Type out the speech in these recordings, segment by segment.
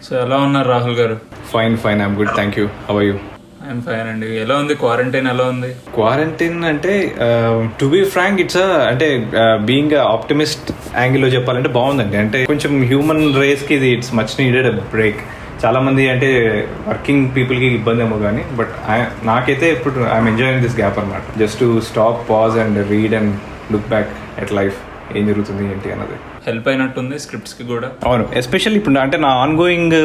So ఎలా ఉన్నారు Rahul garu? Fine I'm good, thank you. How are you? I'm fine అండి. ఎలా ఉంది క్వారంటైన్? ఎలా ఉంది క్వారంటైన్ అంటే టు బీ ఫ్రాంక్ ఇట్స్ అంటే బీయింగ్ ఆప్టిమిస్ట్ యాంగిల్లో చెప్పాలంటే బాగుందండి. అంటే కొంచెం హ్యూమన్ రేస్కి ఇది ఇట్స్ మచ్ నీడెడ్ బ్రేక్. చాలా మంది అంటే వర్కింగ్ పీపుల్కి ఇబ్బంది ఏమో కానీ బట్ నాకైతే ఇప్పుడు ఐఎమ్ ఎంజాయింగ్ దిస్ గ్యాప్ అనమాట. Just to stop, pause and read and look back at life. ఏం జరుగుతుంది ఏంటి అన్నది హెల్ప్ అయినట్టుంది స్క్రిప్ట్స్ కి కూడా. అవును, ఎస్పెషల్లీ ఇప్పుడు అంటే నా ఆన్ గోయింగ్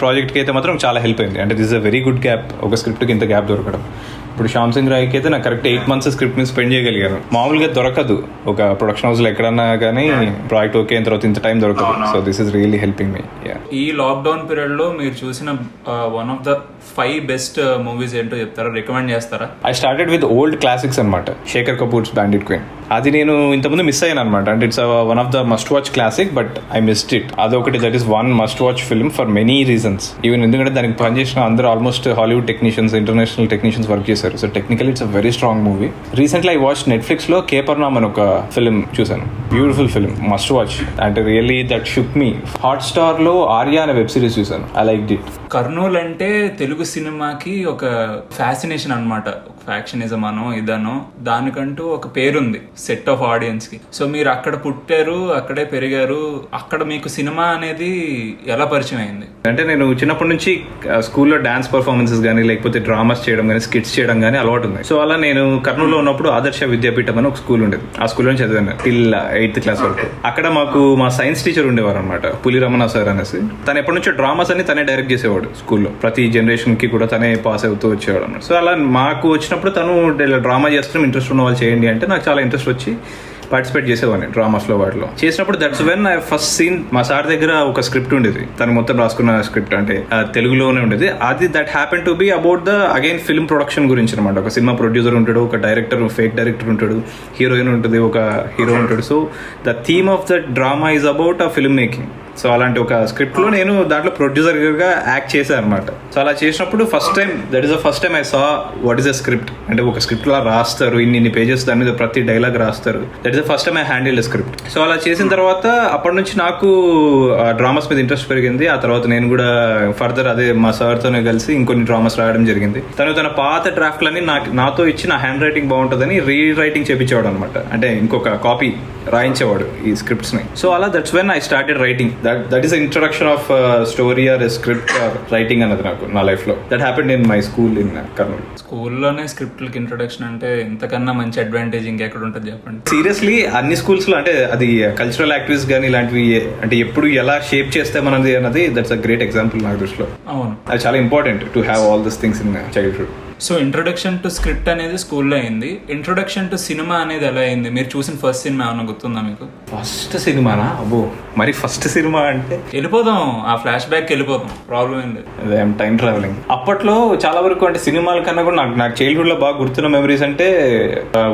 ప్రాజెక్ట్కి అయితే మాత్రం చాలా హెల్ప్ అయింది. అంటే this a very good gap, ఒక స్క్రిప్ట్కి ఇంత గ్యాప్ దొరకడం. ఇప్పుడు శ్యామ్ సింగ్ రాయ్కి అయితే నాకు కరెక్ట్ 8 months స్క్రిప్ట్ మీద స్పెండ్ చేయగలిగాను. మామూలుగా దొరకదు ఒక ప్రొడక్షన్ హౌస్లో ఎక్కడన్నా కానీ ప్రాజెక్ట్ ఓకే అయిన తర్వాత ఇంత టైం దొరకదు. So this is really helping me. ఈ లాక్డౌన్ పీరియడ్ లో మీరు చూసిన one of the 5 best movies ఏంటో చెప్తారా? రికమెండ్ చేస్తారా? I started with old classics అనమాట. Shekhar Kapur's bandit queen. అది నేను ఇంతకుముందు మిస్ అయ్యాను అనమాట. అంటే it's one of the must watch classic but I missed it. అదొకటి, that is one must watch film for many reasons. Even ఎందుకంటే దానికి పనిచేసిన అందరూ almost Hollywood technicians, international technicians work చేశారు. So technical it's a very strong movie. Recently I watch Netflix లో Capernaum అని ఒక film చూసాను. Beautiful film, must watch. అంటే really that shook me. Hotstar లో ఆర్యా అనే వెబ్ సిరీస్ చూసాను. I like it. Kurnool అంటే తెలుగు సినిమాకి ఒక ఫ్యాసినేషన్ అనమాట. ఫ్యాక్షనిజం అనో ఇదనో దానికంటూ ఒక పేరుంది సెట్ ఆఫ్ ఆడియన్స్ కి. సో మీరు అక్కడ పుట్టారు, అక్కడే పెరిగారు. అక్కడ మీకు సినిమా అనేది ఎలా పరిచయం అయింది? అంటే నేను చిన్నప్పటి నుంచి స్కూల్లో డాన్స్ పర్ఫార్మెన్సెస్ కానీ లేకపోతే డ్రామాస్ చేయడం కానీ స్కిట్స్ చేయడం కానీ అలవాటు ఉంది. సో అలా నేను కర్నూలులో ఉన్నప్పుడు ఆదర్శ విద్యాపీఠం అని ఒక స్కూల్ ఉండేది. ఆ స్కూల్లో చదివాను టిల్ 8th క్లాస్ వరకు. అక్కడ మాకు మా సైన్స్ టీచర్ ఉండేవారు అనమాట, పులి రమణ సార్ అనేసి. తను ఎప్పటి నుంచో డ్రామాస్ అని తనే డైరెక్ట్ చేసేవాడు స్కూల్లో. ప్రతి జనరేషన్ కి కూడా తనే పాస్ అవుతూ వచ్చేవాడు అన్నమాట. సో అలా మాకు వచ్చినప్పుడు తను డ్రామా చేస్తున్నాం, ఇంట్రెస్ట్ ఉన్న వాళ్ళు చేయండి అంటే నాకు చాలా ఇంట్రెస్ట్ వచ్చి పార్టిసిపేట్ చేసేవాడిని డ్రామాస్లో. వాటిలో చేసినప్పుడు that's when I first seen. మా సార్ దగ్గర ఒక స్క్రిప్ట్ ఉండేది, తను మొత్తం రాసుకున్న స్క్రిప్ట్, అంటే తెలుగులోనే ఉండేది. అది that happen to be about the again film production గురించి అనమాట. ఒక సినిమా ప్రొడ్యూసర్ ఉంటాడు, ఒక డైరెక్టర్, ఫేక్ డైరెక్టర్ ఉంటాడు, హీరోయిన్ ఉంటుంది, ఒక హీరో ఉంటాడు. So the theme of the drama is about a film making. So అలాంటి ఒక స్క్రిప్ట్ లో నేను దాంట్లో ప్రొడ్యూసర్ గా యాక్ట్ చేశాను అనమాట. సో అలా చేసినప్పుడు first time, that is the first time I saw what is a script. అంటే ఒక స్క్రిప్ట్ లా రాస్తారు, ఇన్ని పేజెస్, దాని మీద ప్రతి డైలాగ్ రాస్తారు. That is the first time I handle script. So అలా చేసిన తర్వాత అప్పటి నుంచి నాకు డ్రామాస్ మీద ఇంట్రెస్ట్ పెరిగింది. ఆ తర్వాత నేను కూడా ఫర్దర్ అదే మా సార్తోనే కలిసి ఇంకొన్ని డ్రామాస్ రాయడం జరిగింది. తన పాత డ్రాఫ్ట్లన్నీ నాతో ఇచ్చి నా హ్యాండ్ రైటింగ్ బాగుంటుందని రీ రైటింగ్ చేపించేవాడు అనమాట. అంటే ఇంకొక కాపీ రాయించేవాడు ఈ స్క్రిప్ట్స్ ని. సో అలా that's when I started writing. That is introduction of story or script writing అన్నది నాకు నా లైఫ్ లో. That happened in my school in Kurnool. స్కూల్లోనే స్క్రిప్ట్లకి ఇంట్రొడక్షన్ అంటే ఇంతకన్నా మంచి అడ్వాంటేజ్ ఇంకెక్కడ ఉంటుంది చెప్పండి? సీరియస్లీ అన్ని స్కూల్స్ లో అంటే అది కల్చరల్ యాక్టివిటీస్ కానీ ఇలాంటివి అంటే ఎప్పుడు ఎలా షేప్ చేస్తే మనది అన్నది దట్స్ అ గ్రేట్ ఎగ్జాంపుల్ నా దృష్టిలో. అవును, అది చాలా important to have all this things in childhood. So introduction to script అనేది స్కూల్లో అయింది. ఇంట్రొడక్షన్ టు సినిమా అనేది ఎలా అయింది? మీరు చూసిన ఫస్ట్ సినిమా ఏమన్నా గుర్తుందా మీకు? ఫస్ట్ సినిమానా? అబ్బో, మరి ఫస్ట్ సినిమా అంటే వెళ్ళిపోదాం, ఆ ఫ్లాష్ బ్యాక్ వెళ్ళిపోదాం, ప్రాబ్లం ఏం లేదు. అదే టైం ట్రావెలింగ్. అప్పట్లో చాలా వరకు అంటే సినిమాల కన్నా కూడా నాకు చైల్డ్హుడ్ లో బాగా గుర్తున్న మెమరీస్ అంటే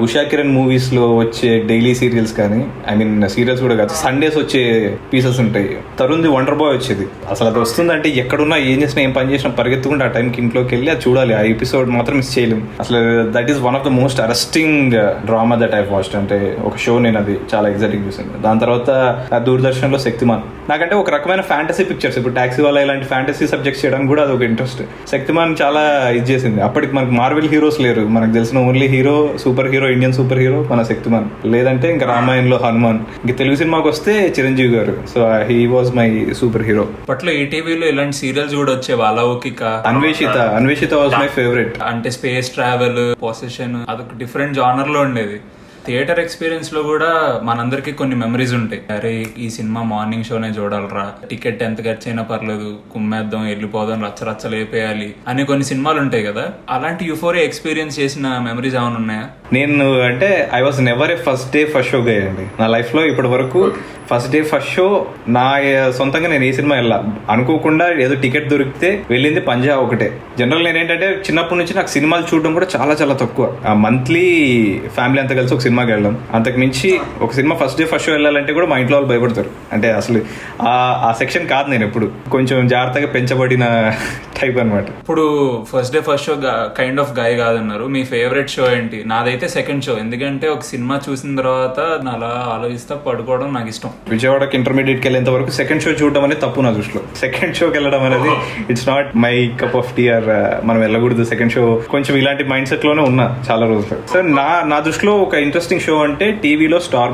ఉషా కిరణ్ మూవీస్ లో వచ్చే డైలీ సీరియల్స్ కానీ, ఐ మీన్ సీరియల్స్ కూడా కాదు, సండేస్ వచ్చే పీసెస్ ఉంటాయి. తరుణ్ది వండర్ బాయ్ వచ్చేది. అసలు అది వస్తుందంటే ఎక్కడున్నా, ఏం చేసినా, ఏం పని చేసినా పరిగెత్తుకుంటే ఆ టైంకి ఇంట్లోకి వెళ్ళి అది చూడాలి. ఆ ఎపిసోడ్ మాత్రం మిస్ చేయలేం అసలు. That is one of the most arresting drama that I watched. అంటే ఒక షో నేను అది చాలా ఎగ్జైటింగ్ చూసాను. దాని తర్వాత దూరదర్శన్ లో శక్తిమాన్. నాకంటే ఒక రకమైన ఫ్యాంటసీ పిక్చర్స్, ఇప్పుడు టాక్సీ వాళ్ళ ఇలాంటి ఫ్యాంటసీ సబ్జెక్ట్స్ చేయడానికి కూడా అది ఒక ఇంట్రెస్ట్. శక్తిమాన్ చాలా ఇది చేసింది. అప్పటికి మనకు మార్వెల్ హీరోస్ లేరు, మనకు తెలిసిన only hero, super hero, Indian super hero మన శక్తిమాన్. లేదంటే ఇంకా రామాయణంలో హనుమాన్. ఇంకా తెలుగు సినిమాకి వస్తే చిరంజీవి గారు. So he was my super hero. అప్పట్లో ఈటీవీలో ఇలాంటి సీరియల్స్ కూడా వచ్చేవి. అలౌకిక, అన్వేషిత వాజ్ మై ఫేవరెట్. అంటే స్పేస్ ట్రావెల్, పొసెషన్, అదొక డిఫరెంట్ జానర్ లో ఉండేది. థియేటర్ ఎక్స్పీరియన్స్ లో కూడా మనందరికి కొన్ని మెమరీస్ ఉంటాయి. అరే ఈ సినిమా మార్నింగ్ షోనే చూడాలరా, టికెట్ ఎంత ఖర్చు అయినా పర్లేదు, కుమ్మేద్దాం, వెళ్ళిపోదాం, రచ్చ లేపేయాలి అని కొన్ని సినిమాలు ఉంటాయి కదా. అలాంటి యూఫోరియా ఎక్స్పీరియన్స్ చేసిన మెమరీస్ ఏమైనా ఉన్నాయా? నేను అంటే I was never a first day first show guy అండి నా లైఫ్ లో. ఇప్పటి వరకు ఫస్ట్ డే ఫస్ట్ షో నా సొంతంగా నేను ఏ సినిమా వెళ్ళా. అనుకోకుండా ఏదో టికెట్ దొరికితే వెళ్ళింది పంజా ఒకటే. జనరల్ నేనేంటంటే చిన్నప్పటి నుంచి నాకు సినిమాలు చూడడం కూడా చాలా చాలా తక్కువ. మంత్లీ ఫ్యామిలీ అంతా కలిసి ఒక సినిమా సినిమాకి వెళ్ళడం. అంతకు మించి ఒక cinema first day first show వెళ్ళాలంటే కూడా మా ఇంట్లో వాళ్ళు భయపడతారు. అంటే అసలు ఆ సెక్షన్ కాదు నేను ఎప్పుడు, కొంచెం జాగ్రత్తగా పెంచబడిన టైప్ అనమాట. ఇప్పుడు first day first show kind of guy కాదన్నారు, మీ ఫేవరెట్ షో ఏంటి? నాదైతే సెకండ్ షో. ఎందుకంటే ఒక సినిమా చూసిన తర్వాత అలా ఆలోచిస్తా పడుకోవడం నాకు ఇష్టం. విజయవాడకి ఇంటర్మీడియట్కి వెళ్ళేంత వరకు సెకండ్ షో చూడడం అనేది తప్పు నా దృష్టిలో. సెకండ్ షోకి వెళ్ళడం అనేది it's not my cup of tea. Or మనం వెళ్ళకూడదు సెకండ్ షో. కొంచెం ఇలాంటి మైండ్ సెట్ లోనే ఉన్నా చాలా రోజులు. సో నా దృష్టిలో ఒక ఇంట్రెస్టింగ్ షో అంటే టీవీలో స్టార్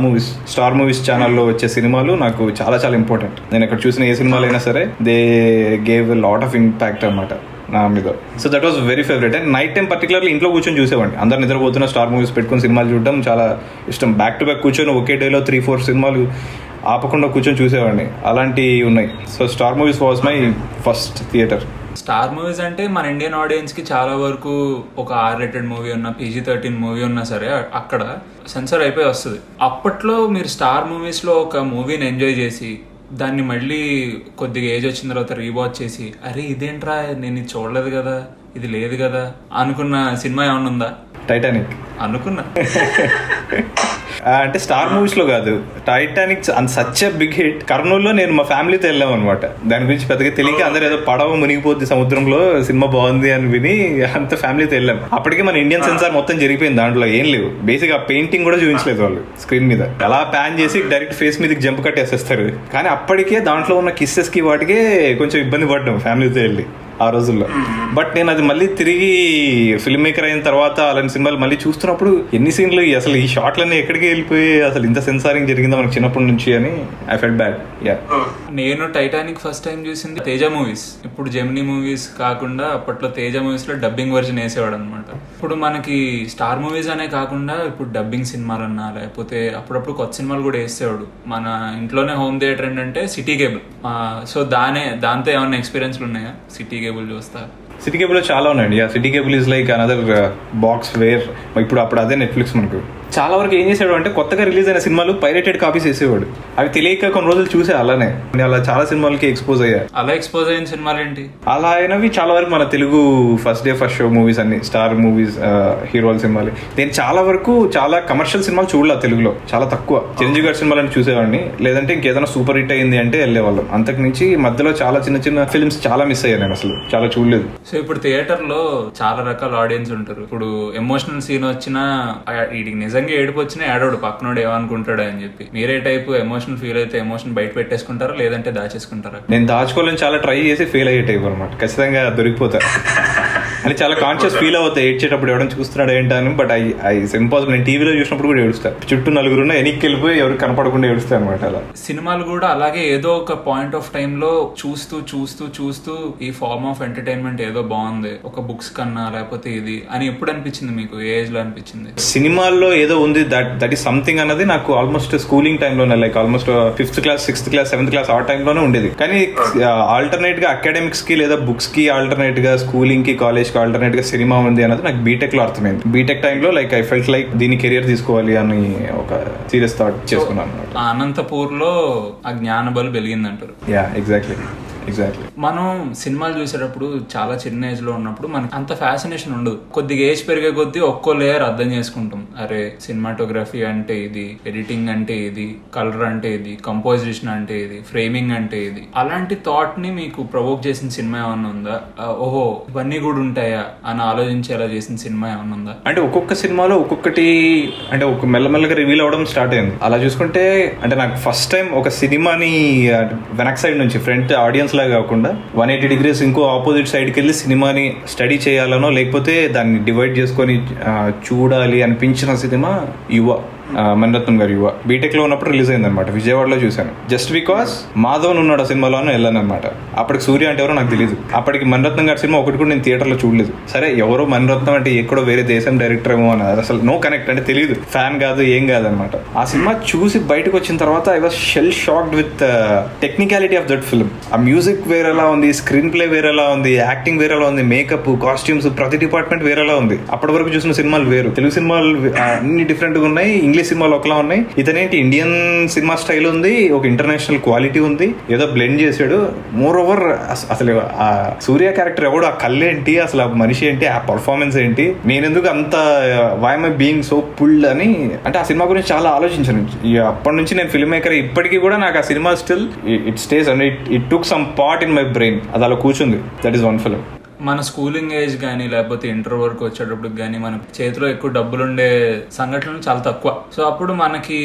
మూవీస్ ఛానల్లో వచ్చే సినిమాలు నాకు చాలా చాలా ఇంపార్టెంట్. నేను అక్కడ చూసిన ఏ సినిమాలు అయినా సరే they gave lot of impact అనమాట నా మీద. So that was very favourite. And night time particularly ఇంట్లో కూర్చొని చూసేవాడిని. అందరు నిద్రపోతున్న స్టార్ మూవీస్ పెట్టుకుని సినిమాలు చూడడం చాలా ఇష్టం. బ్యాక్ టు బ్యాక్ కూర్చొని ఒకే డేలో 3-4 సినిమాలు ఆపకుండా కూర్చొని చూసేవాడిని. అలాంటివి ఉన్నాయి. So star movies was my first theatre. Star movies అంటే మన ఇండియన్ ఆడియన్స్ కి చాలా వరకు ఒక R-rated మూవీ ఉన్నా, PG-13 మూవీ ఉన్నా సరే అక్కడ సెన్సర్ అయిపోయి వస్తుంది. అప్పట్లో మీరు స్టార్ మూవీస్ లో ఒక మూవీని ఎంజాయ్ చేసి దాన్ని మళ్ళీ కొద్దిగా ఏజ్ వచ్చిన తర్వాత రీవాచ్ చేసి అరే ఇదేంట్రా నేను ఇది చూడలేదు కదా, ఇది లేదు కదా అనుకున్న సినిమా ఏమన్నా ఉందా? టైటానిక్ అనుకున్నా. అంటే స్టార్ మూవీస్ లో కాదు, Titanic such a big hit. కర్నూలులో నేను మా ఫ్యామిలీతో వెళ్ళాం అనమాట. దాని గురించి పెద్దగా తెలియక అందరూ ఏదో పడవ మునిగిపోద్ది సముద్రంలో, సినిమా బాగుంది అని విని అంత ఫ్యామిలీతో వెళ్ళాం. అప్పటికే మన ఇండియన్ సెన్సార్ మొత్తం జరిగిపోయింది, దాంట్లో ఏం లేవు. బేసిక్ ఆ పెయింటింగ్ కూడా చూపించలేదు వాళ్ళు స్క్రీన్ మీద. అలా ప్యాన్ చేసి డైరెక్ట్ ఫేస్ మీదకి జంప్ కట్టేసేస్తారు. కానీ అప్పటికే దాంట్లో ఉన్న కిస్సెస్ కి వాటికే కొంచెం ఇబ్బంది పడ్డాం ఫ్యామిలీతో వెళ్ళి ఆ రోజుల్లో. బట్ నేను అది మళ్ళీ తిరిగి ఫిల్మ్ మేకర్ అయిన తర్వాత అలాంటి సినిమాలు మళ్ళీ చూస్తున్నప్పుడు ఎన్ని సీన్లు అసలు ఈ షాట్లన్నీ ఎక్కడికి వెళ్ళిపోయి అసలు ఇంత సెన్సారింగ్ జరిగిందో మనకు చిన్నప్పటి నుంచి అని ఐ ఫెల్ట్ బ్యాడ్. నేను టైటానిక్ ఫస్ట్ టైం చూసింది తేజ మూవీస్. ఇప్పుడు జెమినీ మూవీస్ కాకుండా అప్పట్లో తేజ మూవీస్ లో డబ్బింగ్ వర్జన్ వేసేవాడు అనమాట. ఇప్పుడు మనకి స్టార్ మూవీస్ అనే కాకుండా ఇప్పుడు డబ్బింగ్ సినిమాలు అన్నా లేకపోతే అప్పుడప్పుడు కొత్త సినిమాలు కూడా వేసేవాడు. మన ఇంట్లోనే హోమ్ థియేటర్ ఏంటంటే సిటీ కేబుల్. సో దాంతో ఏమైనా ఎక్స్పీరియన్స్లు ఉన్నాయా? సిటీ కేబుల్ చూస్తా. సిటీ కేబుల్ లో చాలా ఉన్నాయండి. City cable is like another box where. అప్పుడు అదే నెట్ఫ్లిక్స్. మనకు చాలా వరకు ఏం చేసాడు అంటే కొత్తగా రిలీజ్ అయిన సినిమాలు పైరేటెడ్ కాపీస్ వేసేవాడు. అవి తెలియక కొన్ని రోజులు చూసే అలానే అలా చాలా సినిమాలకి ఎక్స్పోజ్ అయ్యా. అలా ఎక్స్పోజ్ అయిన సినిమాలు ఏంటి? అలా అయినవి చాలా వరకు మన Telugu first day first show movies అన్ని స్టార్ మూవీస్ హీరోల సినిమాలు. నేను చాలా వరకు చాలా కమర్షియల్ సినిమాలు చూడలే తెలుగులో, చాలా తక్కువ. చిరంజీవి గారి సినిమాలని చూసేవాడిని, లేదంటే ఇంకేదైనా సూపర్ హిట్ అయింది అంటే వెళ్ళేవాళ్ళం. అంతకు మించి మధ్యలో చాలా చిన్న చిన్న ఫిల్మ్స్ చాలా మిస్ అయ్యాను నేను, అసలు చాలా చూడలేదు. సో ఇప్పుడు థియేటర్ లో చాలా రకాల ఆడియన్స్ ఉంటారు. ఇప్పుడు ఎమోషనల్ సీన్ వచ్చినా వీడికి నిజంగా ఏడుపు వచ్చినా ఏడోడు పక్కనోడు ఏమనుకుంటాడు అని చెప్పి. మీరే టైప్ ఎమోషన్ ఫీల్ అయితే ఎమోషన్ బయట పెట్టేసుకుంటారా లేదంటే దాచేసుకుంటారా? నేను దాచుకోవాలని చాలా ట్రై చేసి ఫెయిల్ అయ్యే టైప్ అనమాట. ఖచ్చితంగా దొరికిపోతారు అని చాలా కాన్షియస్ ఫీల్ అవుతాయి ఏడ్చేటప్పుడు, ఎవరైనా చూస్తున్నాడు ఏంటని. But I impossible. నేను టీవీలో చూసినప్పుడు కూడా ఏడుస్తాను. చుట్టూ నలుగురున్న ఎనిక్కి వెళ్ళిపోయి ఎవరు కనపడకుండా ఏడుస్తాను అనమాట. అలా సినిమాలు కూడా అలాగే ఏదో ఒక పాయింట్ ఆఫ్ టైమ్ లో చూస్తూ చూస్తూ చూస్తూ ఈ ఫార్మ్ ఆఫ్ ఎంటర్టైన్మెంట్ ఏదో బాగుంది ఒక బుక్స్ కన్నా లేకపోతే ఇది అని ఎప్పుడు అనిపించింది మీకు? ఏ ఏజ్ లో అనిపించింది? సినిమాల్లో ఏదో ఉంది దట్ ఈస్ సంథింగ్ అన్నది నాకు ఆల్మోస్ట్ స్కూలింగ్ టైంలోనే, like almost 5th class 6th class 7th class ఆ టైంలోనే ఉండేది. కానీ ఆల్టర్నేట్ గా అకాడమిక్స్ కి లేదా బుక్స్ కి ఆల్టర్నేట్ గా స్కూలింగ్ కి కాలేజ్ కి ఆల్టర్నేట్ గా సినిమా ఉంది అన్నది నాకు బీటెక్ లో అర్థమైంది. బీటెక్ టైంలో లైక్ ఐ ఫెల్ట్ లైక్ దీన్ని కెరియర్ తీసుకోవాలి అని ఒక సీరియస్ థాట్ చేసుకున్నాను. అనంతపూర్ లో ఆ జ్ఞాన బలు వెలిగిందంటారు. Yeah exactly. మనం సినిమాలు చూసేటప్పుడు చాలా చిన్న ఏజ్ లో ఉన్నప్పుడు మనకి అంత ఫ్యాసినేషన్ ఉండదు. కొద్దిగా ఏజ్ పెరిగే కొద్దీ ఒక్కో లేయర్ అర్థం చేసుకుంటాం. అరే సినిమాటోగ్రఫీ అంటే ఇది, ఎడిటింగ్ అంటే ఇది, కలర్ అంటే ఇది, కంపోజిషన్ అంటే ఇది, ఫ్రేమింగ్ అంటే ఇది. అలాంటి థాట్ ని మీకు ప్రొవోక్ చేసిన సినిమా ఏమన్నా ఉందా? ఓహో ఇవన్నీ కూడా ఉంటాయా అని ఆలోచించేలా చేసిన సినిమా ఏమన్నా ఉందా? అంటే ఒక్కొక్క సినిమాలో ఒక్కొక్కటి అంటే ఒక మెల్లమెల్లగా రివీల్ అవడం స్టార్ట్ అయింది. అలా చూసుకుంటే అంటే నాకు ఫస్ట్ టైం ఒక సినిమాని వెనక్ సైడ్ నుంచి ఫ్రంట్ ఆడియన్స్ లాగా కాకుండా 180 degrees ఇంకో ఆపోజిట్ సైడ్కి వెళ్ళి సినిమాని స్టడీ చేయాలనో లేకపోతే దాన్ని డివైడ్ చేసుకొని చూడాలి అనిపించిన సినిమా యువ, మణిరత్నం గారి యువ. బీటెక్ లో ఉన్నప్పుడు రిలీజ్ అయింది అనమాట. విజయవాడలో చూశాను. జస్ట్ బికాస్ మాధవన్ ఉన్నాడు ఆ సినిమాలోనే వెళ్ళాను అనమాట. అప్పటికి సూర్య అంటే ఎవరో నాకు తెలియదు. అప్పటికి మణిరత్నం గారి సినిమా ఒకటి కూడా నేను థియేటర్లో చూడలేదు. సరే ఎవరో మణిరత్నం అంటే ఎక్కడో వేరే దేశం డైరెక్టర్ ఏమో అని అసలు నో కనెక్ట్, అంటే తెలియదు, ఫ్యాన్ కాదు ఏం కాదనమాట. ఆ సినిమా చూసి బయటకు వచ్చిన తర్వాత I was shell shocked with technicality of that film. ఆ మ్యూజిక్ వేరేలా ఉంది, స్క్రీన్ ప్లే వేరేలా ఉంది, యాక్టింగ్ వేరేలా ఉంది, మేకప్, కాస్ట్యూమ్స్, ప్రతి డిపార్ట్మెంట్ వేరేలా ఉంది. అప్పటి వరకు చూసిన సినిమాలు వేరు. తెలుగు సినిమాలు అన్ని డిఫరెంట్ గా ఉన్నాయి, ఇంగ్లీష్ ఇంగ్లీష్ సినిమాలు ఒకలా ఉన్నాయి, ఇతనేంటి ఇండియన్ సినిమా స్టైల్ ఉంది, ఒక ఇంటర్నేషనల్ క్వాలిటీ ఉంది, ఏదో బ్లెండ్ చేశాడు. మోర్ ఓవర్ అసలు ఆ సూర్య క్యారెక్టర్ ఎవడు, ఆ కళ్ళు ఏంటి, అసలు ఆ మనిషి ఏంటి, ఆ పర్ఫార్మెన్స్ ఏంటి, నేనెందుకు అంత why I being so pulled అని అంటే ఆ సినిమా గురించి చాలా ఆలోచించాను. అప్పటి నుంచి నేను ఫిల్మ్ మేకర్, ఇప్పటికీ కూడా నాకు ఆ cinema still it stays and it took some part in my brain. అది అలా కూర్చుంది. That is one film. మన స్కూలింగ్ ఏజ్ కానీ లేకపోతే ఇంటర్ వరకు వచ్చేటప్పుడు కానీ మన చేతిలో ఎక్కువ డబ్బులు ఉండే సంఘటనలు చాలా తక్కువ. సో అప్పుడు మనకి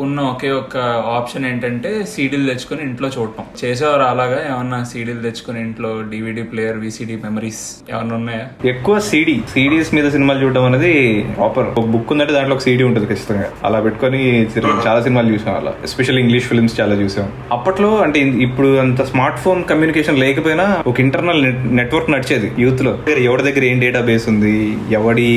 ఉన్న ఒకే ఒక్క ఆప్షన్ ఏంటంటే సీడీలు తెచ్చుకొని ఇంట్లో చూడటం. చేసేవారు అలాగా ఏమన్నా సీడీలు తెచ్చుకొని ఇంట్లో డివిడి ప్లేయర్, విసిడి మెమరీస్ ఏమన్నా ఉన్నాయా? ఎక్కువ సిడీస్ మీద సినిమాలు చూడడం అనేది ప్రాపర్. ఒక బుక్ ఉందంటే దాంట్లో ఒక సీడీ ఉంటుంది ఖచ్చితంగా. అలా పెట్టుకొని చాలా సినిమాలు చూసాం. అలా ఎస్పెషల్ ఇంగ్లీష్ ఫిల్మ్స్ చాలా చూసాం. అప్పట్లో అంటే ఇప్పుడు అంత స్మార్ట్ ఫోన్ కమ్యూనికేషన్ లేకపోయినా ఒక ఇంటర్నల్ నెట్వర్క్ నడిచేది యూత్ లో. ఎవరి దగ్గర ఏం డేటా బేస్ ఉంది, ఎవడి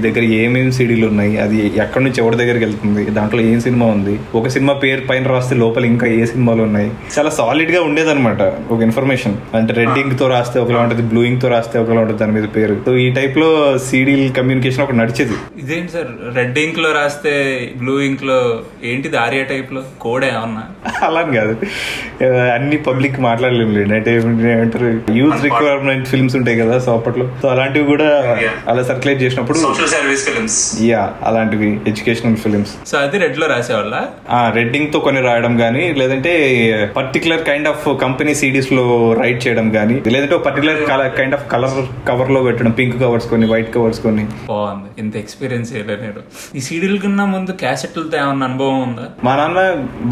దగ్గర ఏమేమి సీడీలు ఉన్నాయి, అది ఎక్కడి నుంచి ఎవరి దగ్గరికి వెళ్తుంది, దాంట్లో ఏం సినిమా ఉంది, ఒక సినిమా పేరు పైన రాస్తే లోపల ఇంకా ఏ సినిమాలు ఉన్నాయి, చాలా సాలిడ్ గా ఉండేది అనమాట ఒక ఇన్ఫర్మేషన్. అంటే రెడ్ ఇంక్ తో రాస్తే ఒకలా ఉంటుంది, బ్లూ ఇంక్ తో రాస్తే ఒకలా ఉంటుంది దాని మీద పేరు. సో ఈ టైప్ లో సీడీల కమ్యూనికేషన్ ఒకటి నడిచేది. ఇదేంటి సార్ రెడ్ ఇంక్ లో రాస్తే బ్లూ ఇంక్ లో ఏంటిది ఆర్యా టైప్ లో కోడ్ ఏమన్నా? అలా కాదు, అన్ని పబ్లిక్ మాట్లాడలేము. అంటే ఏమంటారు, యూత్ రిక్వైర్మెంట్ ఫిల్మ్స్ ఉంటాయి కదా. సో అప్పట్లో సో అలాంటివి కూడా అలా సర్క్యులేట్ చేసినప్పుడు సోషల్ సర్వీస్ ఫిల్మ్స్, అలాంటివి ఎడ్యుకేషనల్ ఫిల్మ్స్. సో అది రెడ్ లో రాసేవాళ్ళ? రెడ్డింగ్ తో కొన్ని రాయడం గానీ, లేదంటే particular kind of company CDs లో రైట్ చేయడం గానీ, లేదంటే ఒక particular kind of colour cover లో పెట్టడం, పింక్ కవర్స్ కొన్ని, వైట్ కవర్స్ కొన్ని. బాగుంది. ఇంత ఎక్స్పీరియన్స్ చేయలేదు. ఈ సీడీల కన్నా ముందు క్యాసెట్లతో ఏమన్నా అనుభవం ఉందా? మా నాన్న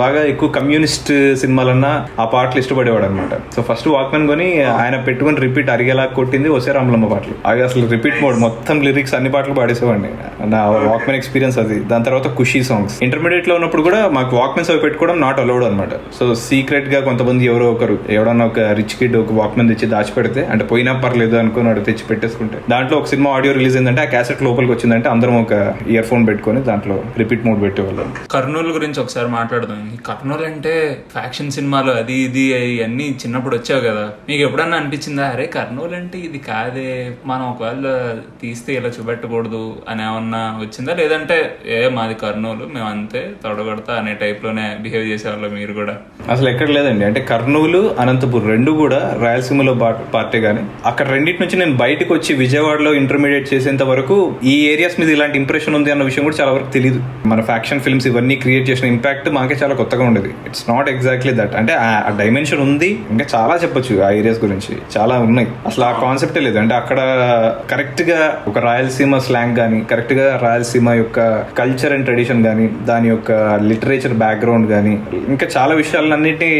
బాగా ఎక్కువ కమ్యూనిస్ట్ సినిమాలన్నా ఆ పాటలు ఇష్టపడేవాడు అనమాట. సో ఫస్ట్ వాక్మెన్ కొని ఆయన పెట్టుకుని రిపీట్ అరిగేలా కొట్టింది వసే రామలమ్మ పాటలు. అవి అసలు రిపీట్ మోడ్, మొత్తం లిరిక్స్ అన్ని పాటలు పాడేసేవాడిని. నా వాక్మెన్ ఎక్స్పీరియన్స్ అది. దాని తర్వాత ఖుషీ సాంగ్స్. ఇంటర్మీడియట్ లో ఉన్నప్పుడు కూడా మాకు వాక్మెన్స్ అవి పెట్టుకోవడం నాట్ అలౌడ్ అనమాట. సో సీక్రెట్ గా కొంతమంది ఎవడన్నా ఒక రిచ్ కిడ్ ఒక వాక్మెన్ తెచ్చి దాచిపెడితే, అంటే పోయినా పర్లేదు అనుకుని వాడు తెచ్చి పెట్టేసుకుంటే, దాంట్లో ఒక సినిమా ఆడియో రిలీజ్ అయిందంటే ఆ క్యాసెట్ లోపలికి వచ్చిందంటే అందరం ఒక ఇయర్ ఫోన్ పెట్టుకొని దాంట్లో రిపీట్ మోడ్ పెట్టేవాళ్ళం. కర్నూలు గురించి ఒకసారి మాట్లాడదాం. ఈ కర్నూలు అంటే ఫ్యాక్షన్ సినిమాలు అది ఇది అన్ని చిన్నప్పుడు వచ్చావు కదా, మీకు ఎప్పుడన్నా అనిపించిందా అరే కర్నూలు అంటే ఇది కాదే, మనం ఒకవేళ తీస్తే ఇలా చూపెట్టకూడదు అని ఏమన్నా వచ్చిందా? లేదంటే మాది కర్నూలు, మేము అంతే తొడగొడతా అనే టైప్ లోనే బిహేవ్ చేసేవాళ్ళు మీరు కూడా? అసలు ఎక్కడ లేదండి. అంటే కర్నూలు, అనంతపూర్ రెండు కూడా రాయలసీమలో పార్టీ. కానీ అక్కడ రెండింటి నుంచి నేను బయటకు వచ్చి విజయవాడలో ఇంటర్మీడియట్ చేసేంత వరకు ఈ ఏరియాస్ మీద ఇలాంటి ఇంప్రెషన్ ఉంది అన్న విషయం కూడా చాలా వరకు తెలియదు. మన ఫ్యాక్షన్ ఫిల్మ్స్ ఇవన్నీ క్రియేట్ చేసిన ఇంపాక్ట్ మాకే చాలా కొత్తగా ఉండేది. It's not exactly that. అంటే ఆ డైమెన్షన్ ఉంది, ఇంకా చాలా చెప్పొచ్చు ఆ ఏరియాస్ గురించి, చాలా ఉన్నాయి. అసలు ఆ కాన్సెప్టే లేదు. అంటే అక్కడ కరెక్ట్ గా ఒక రాయలసీమ స్లాంగ్ కానీ, కరెక్ట్ గా రాయలసీమ యొక్క కల్చర్ అండ్ ట్రెడిషన్ కానీ, దాని యొక్క లిటరేచర్ బ్యాక్గ్రౌండ్ కానీ, ఇంకా చాలా విషయాలన్నింటినీ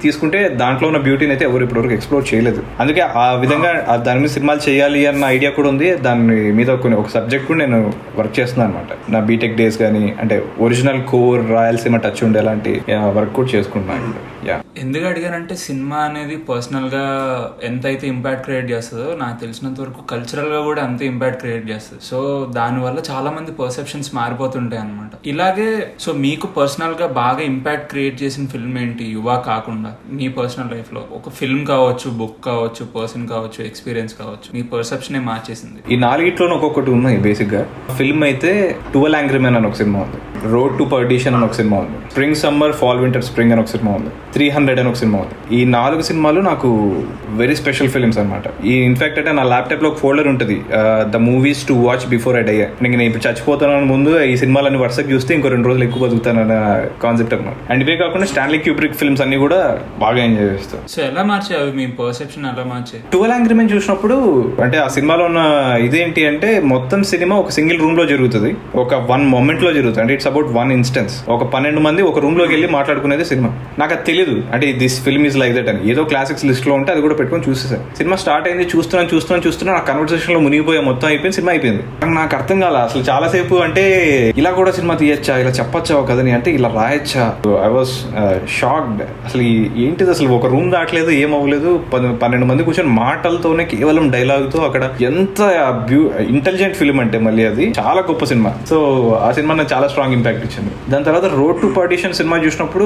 తీసుకుంటే దాంట్లో ఉన్న బ్యూటీని అయితే ఎవరు ఇప్పటివరకు ఎక్స్ప్లోర్ చేయలేదు. అందుకే ఆ విధంగా దాని మీద సినిమాలు చేయాలి అన్న ఐడియా కూడా ఉంది. దాని మీద ఒక సబ్జెక్ట్ కూడా నేను వర్క్ చేస్తున్నాను అనమాట. నా బీటెక్ డేస్ కానీ, అంటే ఒరిజినల్ కోర్ రాయలసీమ టచ్ ఉండే అలాంటి వర్క్ కూడా చేసుకుంటున్నాను. ఎందుకు అడిగానంటే సినిమా అనేది పర్సనల్ గా ఎంత అయితే ఇంపాక్ట్ క్రియేట్ చేస్తుందో, నాకు తెలిసినంత వరకు కల్చరల్ గా కూడా అంతే ఇంపాక్ట్ క్రియేట్ చేస్తుంది. సో దానివల్ల చాలా మంది పర్సెప్షన్స్ మారిపోతుంటాయి అనమాట. ఇలాగే సో మీకు పర్సనల్ గా బాగా ఇంపాక్ట్ క్రియేట్ చేసిన ఫిల్మ్ ఏంటి, యువ కాకుండా మీ పర్సనల్ లైఫ్ లో? ఒక ఫిల్మ్ కావచ్చు, బుక్ కావచ్చు, పర్సన్ కావచ్చు, ఎక్స్పీరియన్స్ కావచ్చు, మీ పర్సెప్షన్ మార్చేసింది. ఈ నాలుగిట్లోనే ఒక్కొక్కటి ఉన్నాయి. బేసిక్ గా ఫిల్మ్ అయితే 12 Angry Men అని ఒక సినిమా ఉంది, రోడ్ టు పర్డిషన్ అని ఒక సినిమా ఉంది, spring summer fall winter spring అని ఒక సినిమా ఉంది, 300 అని ఒక సినిమా ఉంది. ఈ 4 సినిమాలు నాకు వెరీ స్పెషల్ ఫిల్మ్స్ అనమాట. ఈ ఇన్ఫాక్ట్ అంటే నా ల్యాప్టాప్ లో ఒక ఫోల్డర్ ఉంటుంది, the movies to watch before I die. నేను ఇప్పుడు చచ్చిపోతాను ముందు ఈ సినిమాలన్నీ వరుసకి చూస్తే ఇంకో 2 రోజులు ఎక్కువ బతుకుతానన్న కాన్సెప్ట్ అనమాట. అండ్ ఇవే కాకుండా స్టాన్లీ క్యూబ్రిక్ ఫిల్మ్స్ అన్ని కూడా బాగా ఎంజాయ్ చేస్తాను. సో ఎలా మార్చాయి మీ పర్సెప్షన్? ఎలా మార్చాయి? 12 Angry Men చూసినప్పుడు అంటే ఆ సినిమాలో ఉన్న ఇదేంటి అంటే మొత్తం సినిమా ఒక సింగిల్ రూమ్ లో జరుగుతుంది, ఒక 1 మొమెంట్ లో జరుగుతుంది. అంటే ఇట్స్ అబౌట్ 1 ఇన్స్టెన్స్. ఒక 12 మంది ఒక రూమ్ లోకి వెళ్ళి మాట్లాడుకునేది సినిమా. నాకు అది తెలియదు అంటే this film is like that అని. ఏదో క్లాసిక్స్ లిస్ట్ లో ఉంటే అది కూడా పెట్టుకొని చూసేసాను. సినిమా స్టార్ట్ అయింది, చూస్తున్నా ఆ కన్వర్సేషన్ లో మునిగిపోయా, మొత్తం అయిపోయింది, సినిమా అయిపోయింది. నాకు అర్థం కాల అసలు చాలాసేపు. అంటే ఇలా కూడా సినిమా తీయచ్చా, ఇలా చెప్పచ్చా కదని, అంటే ఇలా రాయచ్చా. I was shocked. అసలు ఏంటిది, అసలు ఒక రూమ్ దాటలేదు, ఏం అవ్వలేదు, 12 మంది కూర్చొని మాటలతోనే కేవలం డైలాగ్ తో అక్కడ ఎంత ఇంటెలిజెంట్ ఫిల్మ్ అంటే మళ్ళీ అది చాలా గొప్ప సినిమా. సో ఆ సినిమా నాకు చాలా స్ట్రాంగ్ ఇంపాక్ట్ ఇచ్చింది. దాని తర్వాత రోడ్ టు పర్డిషన్ సినిమా చూసినప్పుడు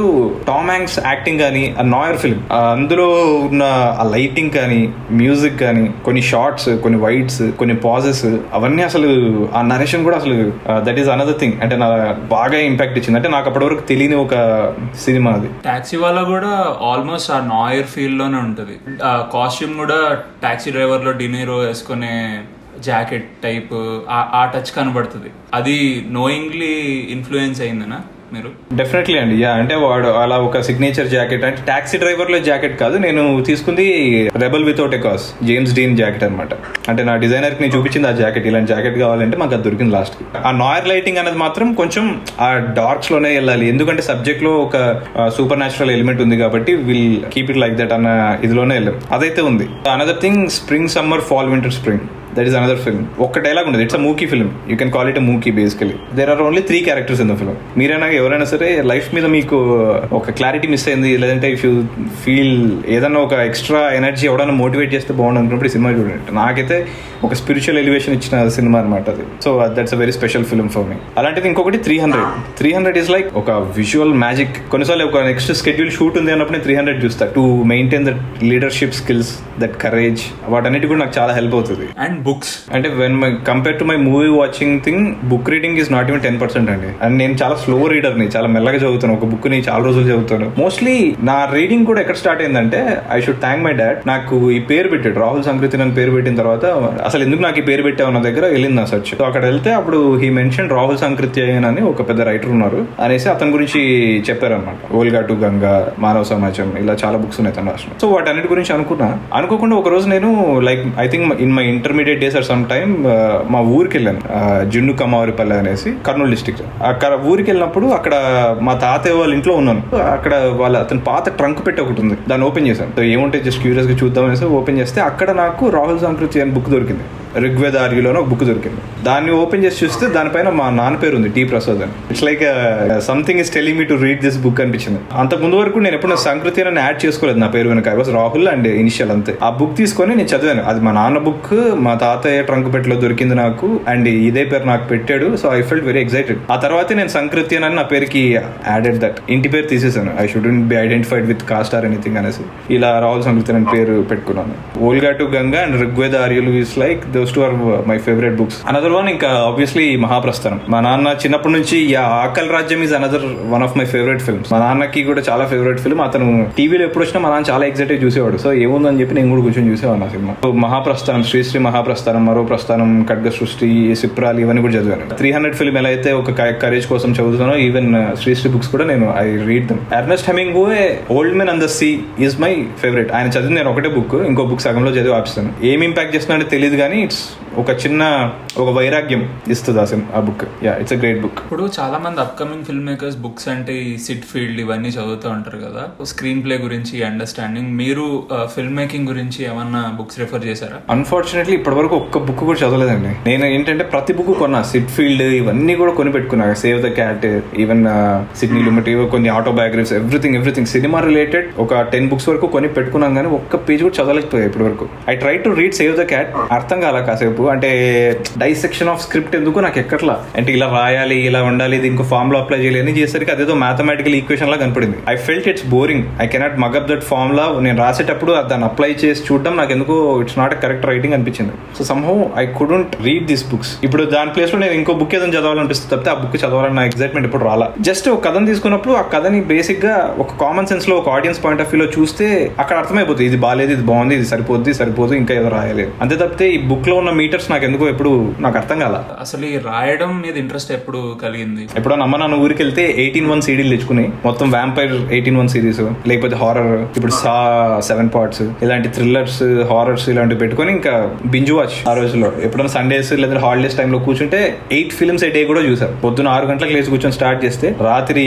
టామ్ హ్యాంక్స్ యాక్టింగ్ కానీ, ఆ నాయర్ ఫిల్మ్ అందులో ఉన్న ఆ లైటింగ్ కానీ, మ్యూజిక్ కానీ, కొన్ని షార్ట్స్, కొన్ని వైట్స్, కొన్ని పాజెస్, అవన్నీ అసలు ఆ నరేషన్ కూడా అసలు దట్ ఈస్ అనదర్ థింగ్. అంటే నా బాగా ఇంపాక్ట్ ఇచ్చింది. అంటే నాకు అప్పటి వరకు తెలియని ఒక సినిమా అది. టాక్సీ వాళ్ళ కూడా ఆల్మోస్ట్ ఆ నాయర్ ఫీల్ లోనే ఉంటది. ఆ కాస్ట్యూమ్ కూడా టాక్సీ డ్రైవర్ లో డినీరో వేసుకునే జాకెట్ టైప్ ఆ టచ్ కనబడుతుంది. అది నోయింగ్లీ ఇన్ఫ్లుయెన్స్ అయిందనా మీరు? డెఫినెట్లీ అండి. యా, అంటే వాడు అలా ఒక సిగ్నేచర్ జాకెట్, అంటే టాక్సీ డ్రైవర్ లో జాకెట్ కాదు, నేను తీసుకుంది rebel without a cause James Dean jacket అనమాట. అంటే నా డిజైనర్ కి నేను చూపించింది ఆ జాకెట్, ఇలాంటి జాకెట్ కావాలంటే మాకు అది దొరికింది లాస్ట్ కి. ఆ నాయర్ లైటింగ్ అనేది మాత్రం కొంచెం ఆ డార్క్స్ లోనే వెళ్ళాలి, ఎందుకంటే సబ్జెక్ట్ లో ఒక సూపర్ న్యాచురల్ ఎలిమెంట్ ఉంది కాబట్టి will keep it like that అన్న ఇదిలోనే వెళ్ళాం. అదైతే ఉంది. Another thing, spring summer fall winter spring, that is another film. ఒక్క డైలాగ్ ఉండదు, ఇట్స్ అ మూకీ film. You can call it a మూకీ basically. There are only 3 characters in the film. మీరైనా ఎవరైనా సరే లైఫ్ మీద మీకు ఒక క్లారిటీ మిస్ అయింది, లేదంటే ఇఫ్ యూ ఫీల్ ఏదన్నా ఒక ఎక్స్ట్రా ఎనర్జీ ఎవడన్నా మోటివేట్ చేస్తే బాగుండు అనుకున్నప్పుడు ఈ సినిమా చూడండి. నాకైతే ఒక స్పిరిచువల్ ఎలివేషన్ ఇచ్చిన సినిమా అనమాట అది. So that's a very special film for me. అలాంటిది ఇంకొకటి 300 ఈస్ లైక్ ఒక విజువల్ మ్యాజిక్. కొన్నిసార్లు ఒక నెక్స్ట్ స్కెడ్యూల్ షూట్ ఉంది అన్నప్పుడు 300 చూస్తా to maintain that leadership skills, that courage, వాటన్నిటి కూడా నాకు చాలా హెల్ప్ అవుతుంది. అండ్ బుక్స్ అంటే when compare to my movie watching thing, book reading is not even 10% అండి. అండ్ నేను చాలా స్లో రీడర్ని, చాలా మెల్లగా చదువుతాను. ఒక బుక్ ని చాలా రోజులు చదువుతాను. మోస్ట్లీ నా రీడింగ్ కూడా ఎక్కడ స్టార్ట్ అయిందంటే, I should thank my dad. నాకు ఈ పేరు పెట్టాడు, రాహుల్ సంకృతి అని పేరు పెట్టిన తర్వాత అసలు ఎందుకు నాకు ఈ పేరు పెట్టావు అన్న దగ్గర వెళ్ళింది నా సెర్చ్. సో అక్కడ వెళ్తే అప్పుడు హీ మెన్షన్ రాహుల్ సంకృతి అని ఒక పెద్ద రైటర్ ఉన్నారు అనేసి అతని గురించి చెప్పారనమాట. ఓల్గా టు గంగా, మానవ సమాజం, ఇలా చాలా బుక్స్ ఉన్నాయి తన రాసిన. సో వాటన్నిటి గురించి అనుకోకుండా ఒక రోజు నేను like I think in my intermediate days or some time మా ఊరికి వెళ్ళాను, జున్ను కమ్మవారిపల్లి అనేసి, కర్నూలు డిస్ట్రిక్ట్. అక్కడ ఊరికి వెళ్ళినప్పుడు అక్కడ మా తాతయ్య వాళ్ళ ఇంట్లో ఉన్నాను. అక్కడ అతని పాత ట్రంక్ పెట్టి ఒకటి ఉంది, దాన్ని ఓపెన్ చేశాను. ఏముంటే జస్ట్ క్యూరియస్ గా చూద్దాం అనేసి ఓపెన్ చేస్తే అక్కడ నాకు రాహుల్ సంకృతి అని బుక్ దొరికింది. ఋగ్వేదార్యులోనే ఒక బుక్ దొరికింది. దాన్ని ఓపెన్ చేసి చూస్తే దానిపైన మా నాన్న పేరు ఉంది, టి ప్రసాద్ అని. It's like something is telling me to read this book అనిపించింది. అంత ముందు వరకు నేను ఎప్పుడు సంకృతి అని యాడ్ చేసుకోలేదు నా పేరు వెనక. I was Rahul and initial అంతే. ఆ బుక్ తీసుకొని నేను చదివాను. అది మా నాన్న బుక్, మా తాతయ్య ట్రంక్ పెట్టిలో దొరికింది నాకు, అండ్ ఇదే పేరు నాకు పెట్టాడు. So I felt very excited. ఆ తర్వాత నేను సంకృతి అని నా పేరుకి యాడెడ్ దట్. ఇంటి పేరు తీసేసాను, I shouldn't be identified with caste or anything అనేసి ఇలా రాహుల్ సంకృతి అని పేరు పెట్టుకున్నాను. ఓల్గా టు గంగా అండ్ ఋగ్వేదార్యులు is like those two are my favourite books. Another one ఇంకా ఆబ్వియస్లీ మహాప్రస్థానం. మా నాన్న చిన్నప్పటి నుంచి Aakali Rajyam is another one of my favourite films. మా నాన్నకి కూడా చాలా ఫేవరెట్ ఫిల్మ్. అతను టీవీలో ఎప్పుడు వచ్చినా మా నాన్న చాలా ఎక్సైటెడ్ చూసేవాడు. సో ఏముందని చెప్పి నేను కూడా కూర్చొని చూసేవాడు ఆ సినిమా. మహాప్రస్థానం, శ్రీశ్రీ మహాప్రస్థానం, మరో ప్రస్థానం, ఖడ్గ సృష్టి, సిప్రాలు, ఇవన్నీ కూడా చదివాను. 300 ఫిల్మ్ ఎలా అయితే ఒక కరేజ్ కోసం చదువుతానో, ఈవెన్ శ్రీశ్రీ బుక్స్ కూడా నేను I read them. Ernest Hemingway old men on the sea is my favourite. ఆయన చదివి నేను ఒకటే బుక్, ఇంకో బుక్ సగంలో చదివి ఆపిస్తాను. ఏం ఇంపాక్ట్ చేస్తున్నా తెలియదు కానీ ఇట్స్ ఒక చిన్న వైరాగ్యం ఇస్తుంది ఆ book. Yeah, it's a great book. ఇప్పుడు చాలా మంది అప్కమింగ్ ఫిల్మ్ మేకర్స్ బుక్స్ అంటే ఈ సిట్ ఫీల్డ్ ఇవన్నీ చదువుతూ ఉంటారు కదా, స్క్రీన్ ప్లే గురించి అండర్స్టాండింగ్. మీరు ఫిల్మ్ మేకింగ్ గురించి ఏమన్నా బుక్స్ రిఫర్ చేశారా? అన్ఫార్చునేట్లీ ఇప్పటి వరకు ఒక్క బుక్ కూడా చదవలేదండి. నేను ఏంటంటే ప్రతి బుక్ కొన్నా, సిట్ ఫీల్డ్ ఇవన్నీ కూడా కొని పెట్టుకున్నా, save the cat, even Sidney Lumet, కొన్ని ఆటోబయోగ్రఫీస్, ఎవ్రీథింగ్ సినిమా రిలేటెడ్ ఒక 10 బుక్స్ వరకు కొని పెట్టుకున్నాం, కానీ ఒక్క పేజ్ కూడా చదవలేకపోయాయి ఇప్పటి వరకు. I try to read save the cat, అర్థం కాల కాసేపు. అంటే డైసెక్షన్ ఆఫ్ స్క్రిప్ట్ ఎందుకు నాకు ఎక్కట్లా, అంటే ఇలా రాయాలి, ఇలా ఉండాలి, ఇది ఇంకో ఫామ్ లో అప్లై చేయాలి అని చేసరికి అదేదో మ్యాథమెటికల్ ఈక్వేషన్ లా కనపడింది. I felt it's boring. I cannot mug up that form లా. నేను రాసేటప్పుడు దాన్ని అప్లై చేసి చూడడం నాకు ఎందుకు ఇట్స్ నాట్ కరెక్ట్ రైటింగ్ అనిపించింది. So somehow I couldn't read this books. ఇప్పుడు దాని ప్లేస్ లో నేను ఇంకో బుక్ ఏదైనా చదవాలనిపిస్తుంది తప్పితే ఆ బుక్ చదవాలని నా ఎగ్జైట్మెంట్ ఇప్పుడు రాలా. జస్ట్ ఒక కథను తీసుకున్నప్పుడు ఆ కథని బేసిక్ గా ఒక కామన్ సెన్స్ లో, ఒక ఆడియన్స్ పాయింట్ ఆఫ్ వ్యూ లో చూస్తే అక్కడ అర్థమైపోతుంది, ఇది బాగాలేదు, ఇది బాగుంది, ఇది సరిపోదు, ఇంకా ఏదో రాయలేదు. అంతే తప్పితే ఈ బుక్ లో ఉన్న మీటర్స్ నాకు ఎందుకో ఎప్పుడు నాకు అర్థం కాల. అసలు ఈ రాయడం మీద ఇంట్రెస్ట్ ఎప్పుడు కలిగింది? ఎప్పుడో నమ్మ ఊరికి వెళ్తే 18:1 సీడీలు తెచ్చుకుని మొత్తం వ్యాంపైర్ 18:1 సిరీస్, లేకపోతే హారర్, ఇప్పుడు సా 7 పార్ట్స్, ఇలాంటి థ్రిల్లర్స్, హారర్స్ ఇలాంటివి పెట్టుకుని ఇంకా బింజ్ వాచ్. ఆ రోజుల్లో ఎప్పుడైనా సండేస్ లేదా హాలిడేస్ టైంలో కూర్చుంటే 8 ఫిల్మ్స్ ఏ డే కూడా చూసారు. పొద్దున 6 గంటలకు లేచి కూర్చొని స్టార్ట్ చేస్తే రాత్రి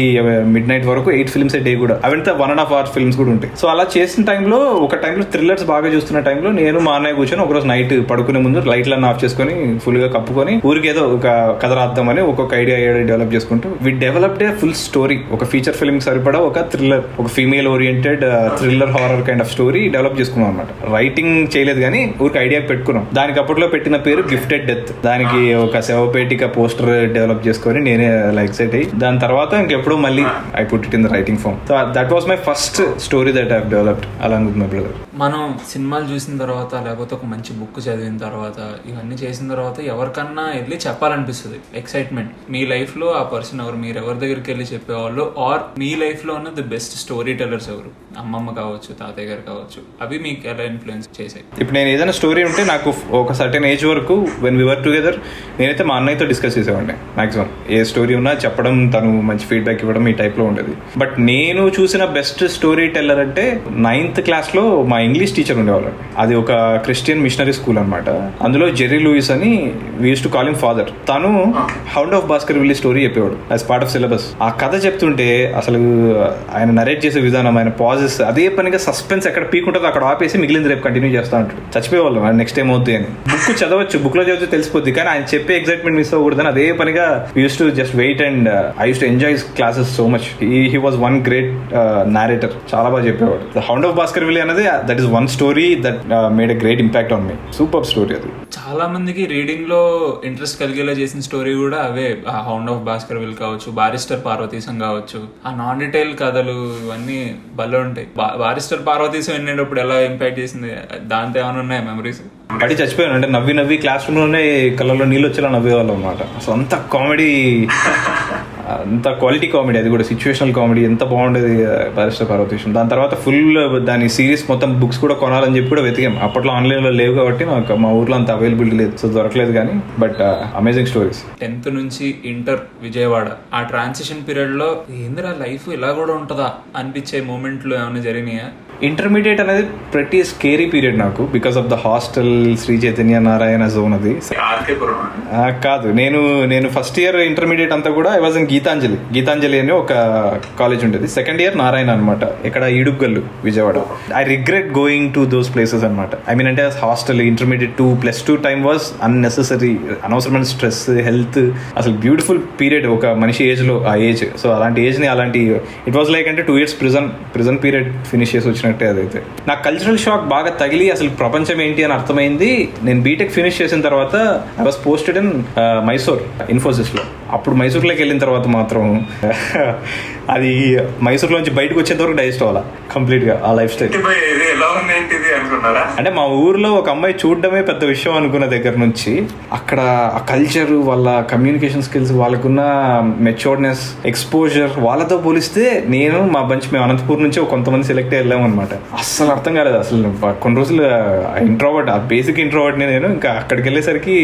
మిడ్-నైట్ వరకు 8 ఫిల్మ్స్ ఏ డే కూడా, అవంతా 1.5 hours ఫిల్మ్స్ కూడా ఉంటాయి. సో అలా చేసిన టైంలో, ఒక టైంలో థ్రిల్లర్స్ బాగా చూస్తున్న టైంలో నేను మా అన్నయ్య కూర్చొని ఒకరోజు నైట్ పడుకునే ముందు లైట్ లైట్లన్నీ ఆఫ్ చేసుకొని ఫుల్ గా కప్పుకొని ఊరికి ఏదో ఒక కథ రాద్దామని ఒక్కొక్క ఐడియా డెవలప్ చేసుకుంటూ వి డెవలప్డ్ ఏ ఫుల్ స్టోరీ. ఒక ఫీచర్ ఫిల్మ్ సరిపడా ఒక థ్రిల్లర్, ఒక female oriented thriller horror kind of story develop చేసుకున్నాం అనమాట. రైటింగ్ చేయలేదు కానీ ఊరికి ఐడియా పెట్టుకున్నాం. దానికి అప్పట్లో పెట్టిన పేరు గిఫ్టెడ్ డెత్. దానికి ఒక శవపేటిక పోస్టర్ డెవలప్ చేసుకొని నేనే ఎక్సైట్ అయ్యి దాని తర్వాత ఇంకెప్పుడు మళ్ళీ I put it in the writing form. So that was my first story that I have developed along with my brother. మనం సినిమాలు చూసిన తర్వాత లేకపోతే ఒక మంచి బుక్ చదివిన తర్వాత ఇవన్నీ చేసిన తర్వాత ఎవరికన్నా వెళ్ళి చెప్పాలనిపిస్తుంది. ఎక్సైట్మెంట్. మీ లైఫ్ లో ఆ పర్సన్ ఎవరు, మీరు ఎవరి దగ్గరికి వెళ్ళి చెప్పేవాళ్ళు, ఆర్ మీ లైఫ్ లో ఉన్న ది బెస్ట్ స్టోరీ టెల్లర్స్ ఎవరు? అమ్మమ్మ కావచ్చు, తాతయ్య గారు కావచ్చు. అవి మీకు ఎలా ఇన్ఫ్లుయెన్స్ చేసాయి? ఇప్పుడు నేను ఏదైనా స్టోరీ ఉంటే నాకు ఒక సర్టెన్ ఏజ్ వరకు వెన్ వి వర్ టుగెదర్ నేనైతే మా అన్నయ్యతో డిస్కస్ చేసేవాడిని. మాక్సిమం ఏ స్టోరీ ఉన్నా చెప్పడం, తను మంచి ఫీడ్బ్యాక్ ఇవ్వడం ఈ టైప్ లో ఉండేది. బట్ నేను చూసిన బెస్ట్ స్టోరీ టెల్లర్ అంటే 9th క్లాస్ లో మా ఇంగ్లీష్ టీచర్ ఉండేవాళ్ళు. అది ఒక క్రిస్టియన్ మిషనరీ స్కూల్ అనమాట. అందులో జెర్రీ లూయిస్ అని we use to call him father. తను హౌండ్ ఆఫ్ బాస్కర్విల్లీ స్టోరీ చెప్పేవాడు యాజ్ పార్ట్ ఆఫ్ సిలబస్. ఆ కథ చెప్తుంటే అసలు ఆయన నరేట్ చేసే విధానం, ఆయన పాజెస్, అదే పనిగా సస్పెన్స్ ఎక్కడ పీక్ ఉంటుందో అక్కడ ఆపేసి మిగిలింది రేపు కంటిన్యూ చేస్తా ఉంటాడు. చచ్చిపోయేవాళ్ళం నెక్స్ట్ టైం అవుతుంది అని. బుక్ చదవచ్చు, బుక్ లో చదివితే తెలిసిపోద్ది, కానీ ఆయన చెప్పే ఎక్సైట్మెంట్ మిస్ అవ్వకూడదని అదే పనిగా we use to just wait and I use to enjoy his classes so much. He was one great narrator. చాలా బాగా చెప్పేవాడు. ద హౌండ్ ఆఫ్ బాస్కర్విల్లీ అనేది that is one story that made a great impact on me. Super story అది. చాలా మందికి reading లో interest కలిగేలా చేసిన స్టోరీ కూడా అవే. ఆ హౌండ్ ఆఫ్ బాస్కర్విల్ కావచ్చు, బారిస్టర్ పార్వతీశం కావచ్చు. ఆ నాన్ డీటెయిల్ కథలు ఇవన్నీ భలే ఉంటాయి. బారిస్టర్ పార్వతీశం వినేటప్పుడు ఎలా ఇంపాక్ట్ చేసింది, దాంతో ఏమైనా ఉన్నాయి మెమరీస్? పడి చచ్చిపోయాను అంటే నవ్వి నవ్వి క్లాస్ రూమ్ లోనే కళ్ళలో నీళ్ళు వచ్చేలా నవ్వేవాళ్ళం అనమాట. అసలు అంత కామెడీ, అంత క్వాలిటీ కామెడీ, అది కూడా సిచ్యువేషనల్ కామెడీ ఎంత బాగుండేది బారిస్టర్ పార్వతీశం. దాని తర్వాత ఫుల్ దాని సిరీస్ మొత్తం బుక్స్ కూడా కొనాలని చెప్పి కూడా వెతికాం. అప్పట్లో ఆన్లైన్ లో లేవు కాబట్టి నాకు మా ఊర్లో అంత అవైలబిలిటీ లేదు, సో దొరకలేదు. కానీ బట్ అమేజింగ్ స్టోరీస్. 10th నుంచి ఇంటర్ విజయవాడ, ఆ ట్రాన్సిషన్ పీరియడ్ లో ఏందిరా లైఫ్ ఇలా కూడా ఉంటుందా అనిపించే మూమెంట్లు ఏమైనా జరిగినాయా? ఇంటర్మీడియట్ అనేది ప్రతి స్కేరీ పీరియడ్ నాకు, because of the hostel, Sri Chaitanya Narayana zone. అది కాదు, నేను ఫస్ట్ ఇయర్ ఇంటర్మీడియట్ అంతా కూడా ఐ వాజ్ ఇన్ గీతాంజలి అని ఒక కాలేజ్ ఉండేది. సెకండ్ ఇయర్ నారాయణ అనమాట, ఇక్కడ Edugallu Vijayawada. I regret going to those places అనమాట. ఐ మీన్ అంటే hostel, intermediate 2+2 time was unnecessary. అనవసరమైన స్ట్రెస్, హెల్త్, అసలు బ్యూటిఫుల్ పీరియడ్ ఒక మనిషి ఏజ్ లో, ఆ ఏజ్. సో అలాంటి ఏజ్ ని అలాంటి ఇట్ వాజ్ లైక్ అంటే 2 years ప్రిజన్ పీరియడ్ ఫినిష్ చేసి వచ్చినట్టే. అదైతే నాకు కల్చరల్ షాక్ బాగా తగిలి అసలు ప్రపంచం ఏంటి అని అర్థమైంది నేను బీటెక్ ఫినిష్ చేసిన తర్వాత. I was posted in Mysore, Infosys లో. అప్పుడు మైసూర్లోకి వెళ్ళిన తర్వాత మాత్రం అది మైసూర్లోంచి బయటకు వచ్చేంత వరకు డైజెస్ట్ అవ్వాలా కంప్లీట్ గా ఆ లైఫ్ స్టైల్. అంటే మా ఊర్లో ఒక అమ్మాయి చూడడమే పెద్ద విషయం అనుకున్న దగ్గర నుంచి అక్కడ ఆ కల్చర్, వాళ్ళ కమ్యూనికేషన్ స్కిల్స్, వాళ్ళకున్న మెచ్యూర్డ్నెస్, ఎక్స్పోజర్, వాళ్ళతో పోలిస్తే నేను మా బంచ్ మేము అనంతపూర్ నుంచి కొంతమంది సెలెక్ట్ వెళ్ళాం అనమాట. అస్సలు అర్థం కాలేదు. అసలు కొన్ని రోజులు ఇంట్రోవర్ట్, ఆ బేసిక్ ఇంట్రోవర్ట్ నేను ఇంకా అక్కడికి వెళ్ళేసరికి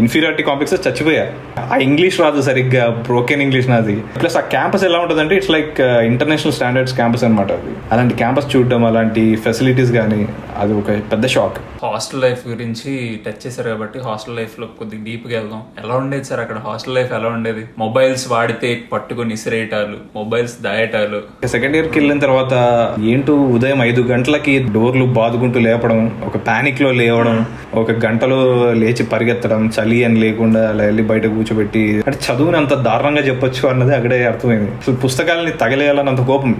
ఇన్ఫీరియారిటీ కాంప్లెక్స్ చచ్చిపోయా. ఆ ఇంగ్లీష్ రాదు సరిగ్గా, బ్రోకెన్ ఇంగ్లీష్ నాది. ప్లస్ ఆ క్యాంపస్ ఎలా ఉంటుందంటే it's like international standards campus అనమాట. అది అలాంటి క్యాంపస్ చూడడం, అలాంటి ఫెసిలిటీస్ కానీ, అది ఒక పెద్ద షాక్. హాస్టల్ లైఫ్ గురించి టచ్ చేశారు కాబట్టి హాస్టల్ లైఫ్ లో కొద్దిగా డీప్ గా వెళ్దాం. ఎలా ఉండేది సార్ అక్కడ హాస్టల్ లైఫ్? ఎలా ఉండేది? మొబైల్స్ వాడితే పట్టుకుని ఇసిరేయటాలు, మొబైల్స్ దాయటాలు. సెకండ్ ఇయర్ కి వెళ్ళిన తర్వాత ఏంటో ఉదయం 5 గంటలకి డోర్లు బాదుకుంటూ లేపడం, ఒక పానిక్ లో లేవడం, ఒక గంటలో లేచి పరిగెత్తడం, చలి అని లేకుండా అలా వెళ్ళి బయట కూర్చోబెట్టి, అంటే చదువుని అంత దారుణంగా చెప్పొచ్చు అన్నది అక్కడే అర్థమైంది. అసలు పుస్తకాలని తగలేయాలని అంత కోపం.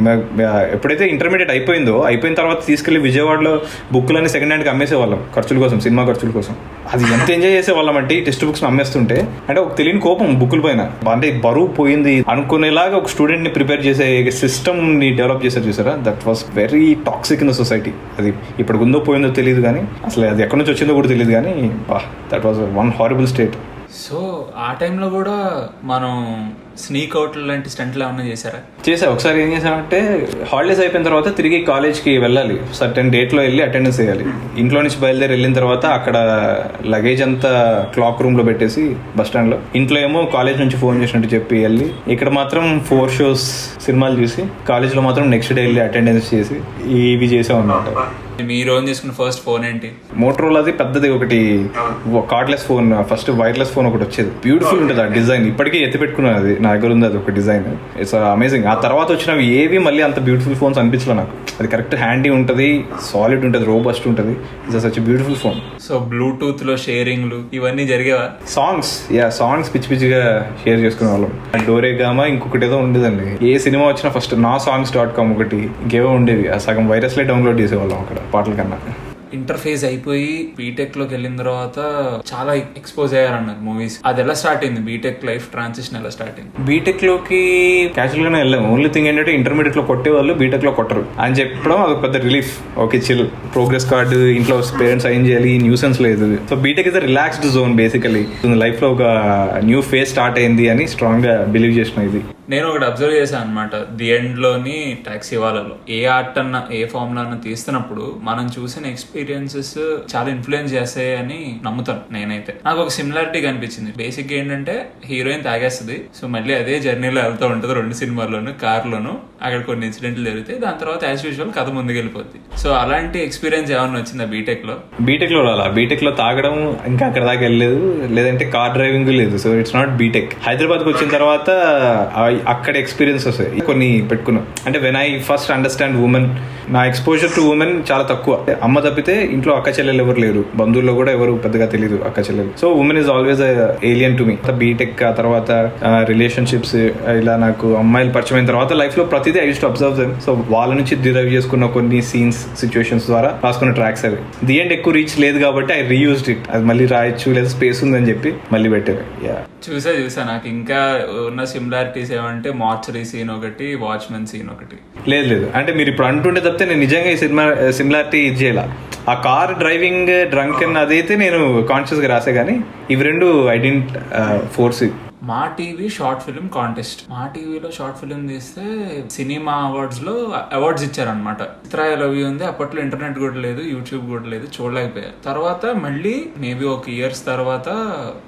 ఎప్పుడైతే ఇంటర్మీడియట్ అయిపోయిన తర్వాత తీసుకెళ్లి విజయవాడలో బుక్లని సెకండ్ హ్యాండ్కి అమ్మేసేవాళ్ళం ఖర్చుల కోసం, సినిమా ఖర్చుల కోసం. అది ఎంత ఎంజాయ్ చేసేవాళ్ళం అంటే టెక్స్ట్ బుక్స్ అమ్మేస్తుంటే, అంటే ఒక తెలియని కోపం బుక్కుల పైన. అంటే బరువు పోయింది అనుకునేలాగా ఒక స్టూడెంట్ ని ప్రిపేర్ చేసే సిస్టమ్ ని డెవలప్ చేశారు చూసారా, that was very toxic in the society. అది ఇప్పుడు ఉందో పోయిందో తెలియదు కానీ, అసలు అది ఎక్కడి నుంచి వచ్చిందో కూడా తెలియదు కానీ, that was one horrible state. So ఆ టైంలో కూడా మనం స్నీక్ అవుట్ లాంటి స్టంట్లు ఏమన్నా చేశా. ఒకసారి ఏం చేశానంటే హాలిడేస్ అయిపోయిన తర్వాత తిరిగి కాలేజ్కి వెళ్ళాలి, సర్టెన్ డేట్లో వెళ్ళి అటెండెన్స్ వేయాలి. ఇంట్లో నుంచి బయలుదేరి వెళ్ళిన తర్వాత అక్కడ లగేజ్ అంతా క్లాక్ రూమ్ లో పెట్టేసి బస్ స్టాండ్ లో, ఇంట్లో ఏమో కాలేజ్ నుంచి ఫోన్ చేసినట్టు చెప్పి వెళ్ళి, ఇక్కడ మాత్రం 4 shows సినిమాలు చూసి, కాలేజ్ లో మాత్రం నెక్స్ట్ డే వెళ్ళి అటెండెన్స్ చేసి ఇవి చేసాం అన్నమాట. మీరు ఓన్ చేసుకున్న ఫస్ట్ ఫోన్ ఏంటి? మోటరోలాది పెద్దది ఒకటి cardless phone, first wireless phone ఒకటి వచ్చేది. బ్యూటిఫుల్ ఉంటుంది ఆ డిజైన్, ఇప్పటికీ ఎత్తి పెట్టుకున్నాను. అది నా దగ్గర ఉంది అది ఒక డిజైన్. It's amazing. ఆ తర్వాత వచ్చినవి ఏవి మళ్ళీ అంత బ్యూటిఫుల్ ఫోన్స్ అనిపించలే నాకు. అది కరెక్ట్ హ్యాండీ ఉంటుంది, సాలిడ్ ఉంటుంది, రోబస్ట్ ఉంటుంది. It's such beautiful phone. So Bluetooth లో షేరింగ్లు ఇవన్నీ జరిగేవా? సాంగ్స్ పిచ్చి పిచ్చిగా షేర్ చేసుకునే వాళ్ళం. డోరేగామా ఇంకొకటి ఏదో ఉండేదండి. ఏ సినిమా వచ్చినా ఫస్ట్ naSongs.com ఒకటి ఇంకేవో ఉండేవి. ఆ సగం వైరస్లే డౌన్లోడ్ చేసేవాళ్ళం అక్కడ పాటల కన్నా. ఇంటర్ఫేస్ అయిపోయి బీటెక్ లోకి వెళ్ళిన తర్వాత చాలా ఎక్స్పోజ్ అయ్యారన్నారు మూవీస్. అది ఎలా స్టార్ట్ అయింది? బీటెక్ లైఫ్ ట్రాన్సిషన్ ఎలా స్టార్ట్ అయింది? బీటెక్ లోకి క్యాజువల్ గానే వెళ్ళాము. ఓన్లీ థింగ్ ఏంటంటే ఇంటర్మీడియట్ లో కొట్టేవాళ్ళు బీటెక్ లో కొట్టరు అని చెప్పడం అది పెద్ద relief. Okay chill, progress card ఇంట్లో పేరెంట్స్ సైన్ చేయాలి, న్యూసెన్స్ లేదు. So BTech is a relaxed zone basically. Life లో ఒక న్యూ ఫేజ్ స్టార్ట్ అయింది అని స్ట్రాంగ్ గా బిలీవ్ చేసిన ఇది. నేను ఒకటి అబ్జర్వ్ చేశాను అనమాట. ది ఎండ్ లోని టాక్సీ వాళ్ళలో ఏ ఆర్ట్ అన్న ఏ ఫామ్ లో అన్న తీస్తున్నప్పుడు మనం చూసిన ఎక్స్పీరియన్సెస్ చాలా ఇన్ఫ్లుయెన్స్ చేస్తాయి అని నమ్ముతాను నేనైతే. నాకు ఒక సిమిలారిటీ కనిపించింది. బేసిక్ గా ఏంటంటే హీరోయిన్ తాగేస్తుంది, సో మళ్ళీ అదే జర్నీలో వెళ్తూ ఉంటుంది 2 సినిమాల్లోనూ, కార్లోను. అక్కడ కొన్ని ఇన్సిడెంట్లు జరుగుతాయి, దాని తర్వాత యాజ్ యూజువల్ కథ ముందుకెళ్ళిపోద్ది. సో అలాంటి ఎక్స్పీరియన్స్ ఏమన్నా వచ్చిందా బీటెక్ లో? బీటెక్ లో రాలా. బీటెక్ లో తాగడం ఇంకా అక్కడ దాకా వెళ్ళలేదు, లేదంటే కార్ డ్రైవింగ్ లేదు. So it's not BTech. హైదరాబాద్కి వచ్చిన తర్వాత అక్కడ ఎక్స్పీరియన్స్ వస్తాయి కొన్ని పెట్టుకున్నాం. అంటే when I first understand women, నా ఎక్స్పోజర్ టు ఉమెన్ చాలా తక్కువ. అమ్మ తప్పితే ఇంట్లో అక్క చెల్లెలు ఎవరు లేరు, బంధువుల్లో కూడా ఎవరు పెద్దగా తెలియదు అక్క చెల్లెలు. So women is always alien to me. BTech ఆ తర్వాత రిలేషన్షిప్స్ ఇలా నాకు అమ్మాయిలు పరిచయం అయిన తర్వాత లైఫ్ లో ప్రతిదీ I used to observe them. So వాళ్ళ నుంచి డిరైవ్ చేసుకున్న కొన్ని సీన్స్, సిచ్యువేషన్స్ ద్వారా రాసుకున్న ట్రాక్స్ అవి. ది ఎండ్ ఎక్కువ రీచ్ లేదు కాబట్టి ఐ రీయూజ్డ్ ఇట్. అది మళ్ళీ రాయొచ్చు లేదా స్పేస్ ఉందని చెప్పి మళ్ళీ పెట్టారు. చూసా నాకు ఇంకా ఉన్న సిమిలారిటీస్ ఏమంటే మార్చరీ సీన్ ఒకటి, వాచ్మెన్ సీన్ ఒకటి. లేదు అంటే మీరు ఇప్పుడు అంటుంటే తప్పితే నేను నిజంగా ఈ సినిమా సిమిలారిటీ ఇది చేయాల. ఆ కార్ డ్రైవింగ్ డ్రంక్ అదైతే నేను కాన్షియస్ గా రాసే, కానీ ఇవి రెండు ఐ డెంట్ ఫోర్స్. మా టీవీ షార్ట్ ఫిల్మ్ కాంటెస్ట్. మా టీవీలో షార్ట్ ఫిల్మ్ తీస్తే సినిమా అవార్డ్స్ లో అవార్డ్స్ ఇచ్చారనమాట. చిత్ర లవ్ యూ ఉంది. అప్పట్లో ఇంటర్నెట్ కూడా లేదు, యూట్యూబ్ కూడా లేదు, చూడలేకపోయారు. తర్వాత మళ్ళీ మేబీ ఒక ఇయర్స్ తర్వాత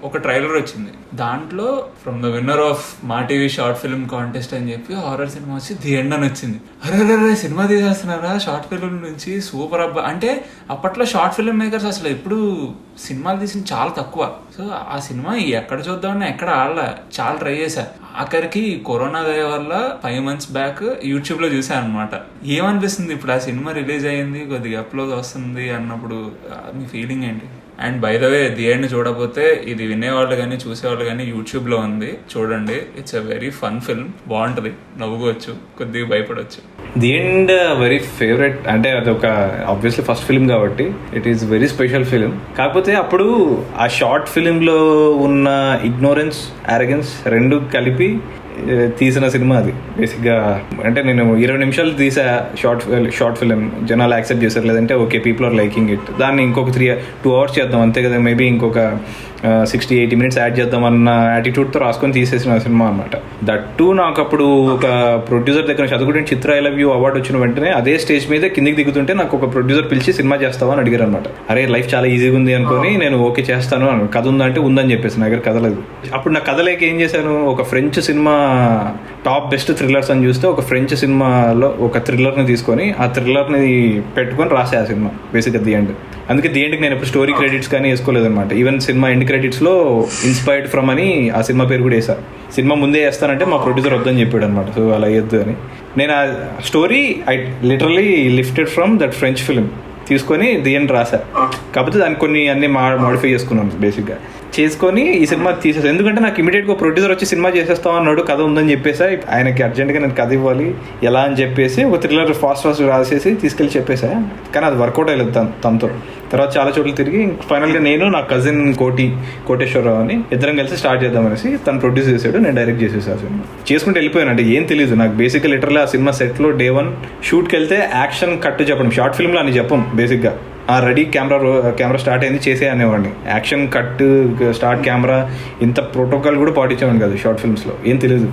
ఒక ట్రైలర్ వచ్చింది. దాంట్లో ఫ్రమ్ ద విన్నర్ ఆఫ్ మా టీవీ షార్ట్ ఫిల్మ్ కాంటెస్ట్ అని చెప్పి హారర్ సినిమా వచ్చి ది ఎండ్ అని వచ్చింది. అరే సినిమా తీసేస్తున్నారా షార్ట్ ఫిల్మ్ నుంచి, సూపర్ అబ్బా. అంటే అప్పట్లో షార్ట్ ఫిల్మ్ మేకర్స్ అసలు ఎప్పుడు సినిమాలు తీసిన చాలా తక్కువ. సో ఆ సినిమా ఎక్కడ చూద్దామని ఎక్కడ ఆడలే, చాలా ట్రై చేశా. ఆఖరికి కరోనా దయ వల్ల 5 months బ్యాక్ యూట్యూబ్ లో చూసాను అనమాట. ఏమనిపిస్తుంది ఇప్పుడు ఆ సినిమా రిలీజ్ అయ్యింది, కొద్దిగా అప్లోడ్ వస్తుంది అన్నప్పుడు మీ ఫీలింగ్ ఏంటి? And by the way the end చూడకపోతే ఇది వినేవాళ్ళు కానీ చూసేవాళ్ళు కానీ యూట్యూబ్ లో ఉంది, చూడండి. It's a very fun film, బాగుంటది, నవ్వుకోవచ్చు, కొద్దిగా భయపడవచ్చు. The end very favourite. అంటే అదొక ఆబ్వియస్లీ ఫస్ట్ ఫిల్మ్ కాబట్టి it is very special film. కాకపోతే అప్పుడు ఆ షార్ట్ ఫిల్మ్ లో ఉన్న ఇగ్నోరెన్స్, అరగెన్స్ రెండు కలిపి తీసిన సినిమా అది బేసిక్గా. అంటే నేను 20 నిమిషాలు తీసా షార్ట్ ఫిలిం, జనాలు యాక్సెప్ట్ చేశారు, లేదంటే okay people are liking it, దాన్ని ఇంకొక 2 hours చేద్దాం అంతే కదా, మేబీ ఇంకొక 60-80 minutes యాడ్ చేద్దాం అన్న యాటిట్యూడ్తో రాసుకొని తీసేసిన సినిమా అనమాట. దట్ టూ నాకు అప్పుడు ఒక ప్రొడ్యూసర్ దగ్గర చదువుకుంటే చిత్ర ఐ లవ్ యూ అవార్డు వచ్చిన వెంటనే అదే స్టేజ్ మీద కిందికి దిగుతుంటే నాకు ఒక ప్రొడ్యూసర్ పిలిచి సినిమా చేస్తావా అని అడిగారు అనమాట. అరే లైఫ్ చాలా ఈజీగా ఉంది అనుకుని నేను ఓకే చేస్తాను అని. కథ ఉందంటే ఉందని చెప్పేసి నా దగ్గర కథ లేదు. అప్పుడు నా కథ లేక ఏం చేశాను, ఒక French cinema top best thrillers అని చూస్తే ఒక ఫ్రెంచ్ సినిమాలో ఒక థ్రిల్లర్ని తీసుకొని ఆ థ్రిల్లర్ని పెట్టుకొని రాసే ఆ సినిమా బేసిక్గా ది ఎండ్. అందుకే ది ఎండ్కి నేను ఎప్పుడు స్టోరీ క్రెడిట్స్ కానీ వేసుకోలేదు అనమాట. ఈవెన్ సినిమా ఎండ్ క్రెడిట్స్లో ఇన్స్పైర్డ్ ఫ్రమ్ అని ఆ సినిమా పేరు కూడా వేసాను. సినిమా ముందే వేస్తానంటే మా ప్రొడ్యూసర్ వద్దని చెప్పాడు అనమాట. సో అలా వేయద్దు అని. నేను ఆ story I literally lifted from that French film తీసుకొని ది ఎండ్ రాశా. కాకపోతే దానికి కొన్ని అన్ని మాడిఫై చేసుకున్నాను బేసిక్గా చేసుకొని ఈ సినిమా తీసేసాను. ఎందుకంటే నాకు ఇమీడియట్గా ప్రొడ్యూసర్ వచ్చి సినిమా చేసేస్తాం అన్నాడు, కథ ఉందని చెప్పేసా. ఆయనకి అర్జెంట్గా నేను కథ ఇవ్వాలి ఎలా అని చెప్పేసి ఒక థ్రిల్లర్ ఫాస్ట్ రాసేసి తీసుకెళ్ళి చెప్పేసా. కానీ అది వర్కౌట్ అయ్యలేదు తనతో. తర్వాత చాలా చోట్ల తిరిగి ఫైనల్గా నేను నా కజిన్ కోటేశ్వరరావు అని ఇద్దరం కలిసి స్టార్ట్ చేద్దాం అనేసి తను ప్రొడ్యూస్ చేశాడు, నేను డైరెక్ట్ చేసేసా ఆ సినిమా. చేసుకుంటే వెళ్ళిపోయాను. అంటే ఏం తెలియదు నాకు బేసిక్గా. లిటరల్లీ ఆ సినిమా సెట్లో Day 1 షూట్కి వెళ్తే యాక్షన్ కట్ చెప్పడం, షార్ట్ ఫిల్మ్లో అని చెప్పం బేసిక్గా. రెడీ కెమెరా స్టార్ట్ అయింది చేసే అనేవాడిని. యాక్షన్ కట్, స్టార్ట్ కెమెరా, ఇంత ప్రోటోకాల్ కూడా పాటించేవాడిని కాదు షార్ట్ ఫిల్మ్స్లో. ఏం తెలియదు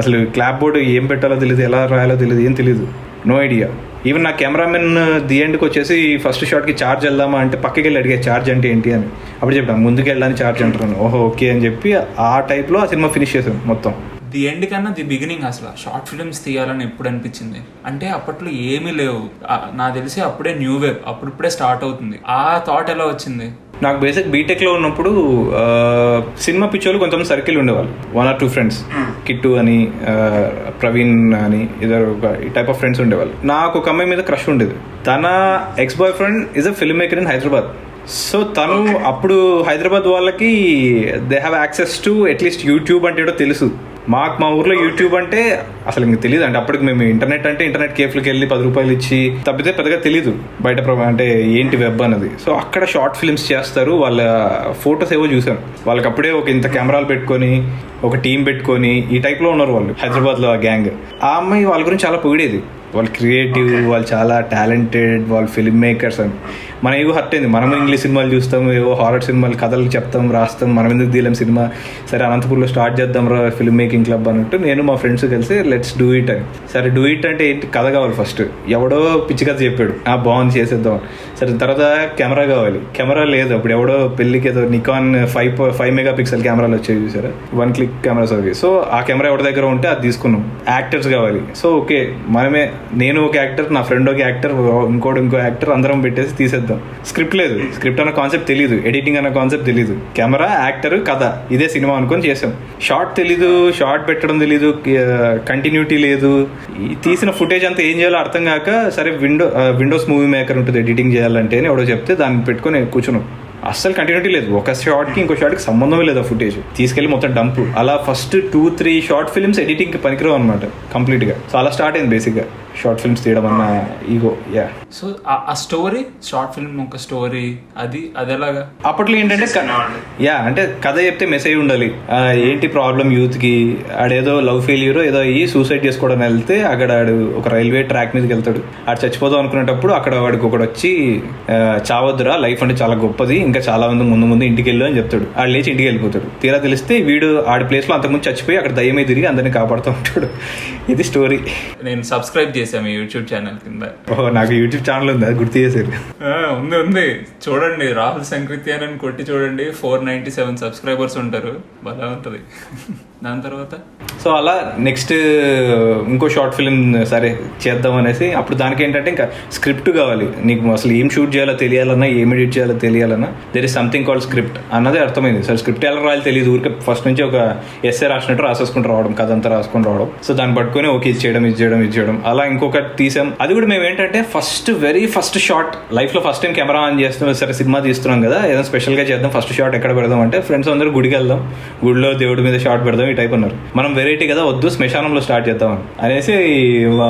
అసలు, క్లాప్ బోర్డు ఏం పెట్టాలో తెలియదు, ఎలా రాయాలో తెలియదు, ఏం తెలియదు, నో ఐడియా. ఈవెన్ నా కెమెరామెన్ ది ఎండ్కి వచ్చేసి ఫస్ట్ షాట్కి ఛార్జ్ వెళ్దామా అంటే పక్కకి వెళ్ళి అడిగే ఛార్జ్ అంటే ఏంటి అని. అప్పుడు చెప్పాను ముందుకు వెళ్ళడానికి ఛార్జ్ అంటాను. ఓహో ఓకే అని చెప్పి ఆ టైప్లో ఆ సినిమా ఫినిష్ చేశాను మొత్తం. ది ఎండ్ కన్నా ది బిగినింగ్ అసలు షార్ట్ ఫిల్మ్స్ తీయాలని ఎప్పుడు అనిపించింది అంటే అప్పట్లో ఏమీ లేవు నాకు తెలిసి. అప్పుడే న్యూ వేవ్ అప్పుడిప్పుడే స్టార్ట్ అవుతుంది. ఆ థాట్ ఎలా వచ్చింది? నాకు బేసిక్ బీటెక్లో ఉన్నప్పుడు సినిమా పిచ్చోళ్ళు కొంతమంది సర్కిల్ ఉండేవాళ్ళు, 1 or 2 ఫ్రెండ్స్, కిట్టు అని, ప్రవీణ్ అని, ఇద్దరు ఈ టైప్ ఆఫ్ ఫ్రెండ్స్ ఉండేవాళ్ళు. నాకు ఒక అమ్మాయి మీద క్రష్ ఉండేది. తన X boy friend is a film maker in Hyderabad. So తను అప్పుడు హైదరాబాద్ వాళ్ళకి they have access to at least YouTube అంటే ఏదో తెలుసు. మా ఊర్లో యూట్యూబ్ అంటే అసలు ఇంక తెలియదు. అంటే అప్పటికి మేము ఇంటర్నెట్ అంటే ఇంటర్నెట్ కేఫ్లకి వెళ్ళి 10 రూపాయలు ఇచ్చి తప్పితే పెద్దగా తెలియదు బయట అంటే ఏంటి వెబ్ అన్నది. సో అక్కడ షార్ట్ ఫిల్మ్స్ చేస్తారు. వాళ్ళ ఫొటోస్ ఏవో చూసాను. వాళ్ళకి అప్పుడే ఒక ఇంత కెమెరాలు పెట్టుకొని ఒక టీం పెట్టుకొని ఈ టైప్లో ఉన్నారు వాళ్ళు హైదరాబాద్లో ఆ గ్యాంగ్. ఆ అమ్మాయి వాళ్ళ గురించి చాలా పొగిడేది. వాళ్ళు క్రియేటివ్, వాళ్ళు చాలా టాలెంటెడ్, వాళ్ళు ఫిల్మ్ మేకర్స్ అని. మన ఏవో హర్ట్ అయింది. మనము ఇంగ్లీష్ సినిమాలు చూస్తాం, ఏవో హారర్ సినిమాలు కథలు చెప్తాం, రాస్తాం, మనం ఎందుకు తీయలేం సినిమా, సరే అనంతపూర్లో స్టార్ట్ చేద్దాం రా ఫిల్మ్ మేకింగ్ క్లబ్ అన్నట్టు నేను మా ఫ్రెండ్స్ కలిసి లెట్స్ డూ ఇట్ అని. సరే డూ ఇట్ అంటే ఏంటి, కథ కావాలి ఫస్ట్. ఎవడో పిచ్చి కథ చెప్పాడు, బాగుంది చేసేద్దాం. సరే తర్వాత కెమెరా కావాలి. కెమెరా లేదు అప్పుడు. ఎవడో పెళ్ళికి ఏదో నికాన్ 5 మెగాపిక్సెల్ కెమెరాలు వచ్చాయి చూసారా, 1 క్లిక్ కెమెరాస్ అవి. సో ఆ కెమెరా ఎవరి దగ్గర ఉంటే అది తీసుకున్నాం. యాక్టర్స్ కావాలి. సో ఓకే మనమే, నేను ఒక యాక్టర్, నా ఫ్రెండ్ ఒక యాక్టర్, ఇంకో యాక్టర్, అందరం పెట్టేసి తీసేద్దాం. స్క్రిప్ట్ లేదు, స్క్రిప్ట్ అన్న కాన్సెప్ట్ తెలియదు, ఎడిటింగ్ అన్న కాన్సెప్ట్ తెలియదు, కెమెరా, యాక్టర్, కథ, ఇదే సినిమా అనుకొని చేసాం. షార్ట్ తెలీదు, షార్ట్ పెట్టడం తెలీదు, కంటిన్యూటీ లేదు. తీసిన ఫుటేజ్ అంతా ఏం చేయాలో అర్థం కాక సరే విండోస్ మూవీ మేకర్ ఉంటుంది ఎడిటింగ్ చేయాలంటే అని ఎవడో చెప్తే దాన్ని పెట్టుకొని కూర్చున్నాం. అస్సలు కంటిన్యూటీ లేదు. ఒక షార్ట్కి ఇంకో షార్ట్కి సంబంధమే లేదు. ఆ ఫుటేజ్ తీసుకెళ్ళి మొత్తం డంప్. అలా ఫస్ట్ 2-3 షార్ట్ ఫిల్మ్స్ ఎడిటింగ్కి పనికిరావు అనమాట కంప్లీట్గా. సో అలా స్టార్ట్ అయింది బేసిక్గా షార్ట్ ఫిల్మ్స్ తీయడం అన్న ఈగో. యా. సో ఆ స్టోరీ, షార్ట్ ఫిల్మ్ ఒక స్టోరీ, అది ఎలాగా అప్పట్లో ఏంటంటే అంటే కథ చెప్తే మెసేజ్ ఉండాలి. ఏంటి ప్రాబ్లం యూత్కి, ఆడేదో లవ్ ఫెయిల్యూర్ ఏదో అయ్యి సూసైడ్ చేసుకోవడానికి వెళ్తే అక్కడ ఆడు ఒక రైల్వే ట్రాక్ మీదకి వెళ్తాడు. ఆడు చచ్చిపోదాం అనుకునేటప్పుడు అక్కడ వాడికి ఒకడు వచ్చి చావద్దురా, లైఫ్ అంటే చాలా గొప్పది, ఇంకా చాలా మంది ముందు ఇంటికి వెళ్ళు అని చెప్తాడు. ఆడు లేచి ఇంటికి వెళ్ళిపోతాడు. తీరా తెలిస్తే వీడు ఆడి ప్లేస్లో అంతకుముందు చచ్చిపోయి అక్కడ దయ్యమే తిరిగి అందరినీ కాపాడుతూ ఉంటాడు. ఇది స్టోరీ. నేను సబ్స్క్రైబ్ చేశాను మీ యూట్యూబ్ ఛానల్ కింద. ఓహో, నాకు యూట్యూబ్ ఛానల్ ఉంది, అది గుర్తు చేశారు. ఉంది చూడండి, రాహుల్ సంకృతి అని కొట్టి చూడండి. 497 సబ్స్క్రైబర్స్ ఉంటారు. బాగా ఉంటుంది. దాని తర్వాత సో అలా నెక్స్ట్ ఇంకో షార్ట్ ఫిల్మ్ సరే చేద్దాం అనేసి, అప్పుడు దానికి ఏంటంటే ఇంకా స్క్రిప్ట్ కావాలి. నీకు అసలు ఏం షూట్ చేయాలో తెలియాలన్నా, ఏం ఎడిట్ చేయాలో తెలియాలన్నా there is something called script అన్నది అర్థమైంది. సరే స్క్రిప్ట్ ఎలా రాయాలి తెలియదు. ఊరికే ఫస్ట్ నుంచి ఒక ఎస్ఏ రాసినట్టు రాసేసుకుని రావడం, కథ అంతా రాసుకొని రావడం. సో దాన్ని పట్టుకొని ఓకే ఇది చేయడం అలా ఇంకొకటి తీసాం. అది కూడా మేము ఏంటంటే వెరీ ఫస్ట్ షాట్ లైఫ్ లో ఫస్ట్ టైం కెమెరా ఆన్ చేస్తున్నాం. సరే సినిమా తీస్తున్నాం కదా, ఏదైనా స్పెషల్ గా చేద్దాం, ఫస్ట్ షాట్ ఎక్కడ పెడదాం అంటే ఫ్రెండ్స్ అందరూ గుడికి వెళ్దాం, గుడిలో దేవుడి మీద షాట్ పెడదాం ఈ టైప్ అన్నారు. మనం వెరైటీ కదా, వద్దు శ్మశానంలో స్టార్ట్ చేద్దాం అనేసి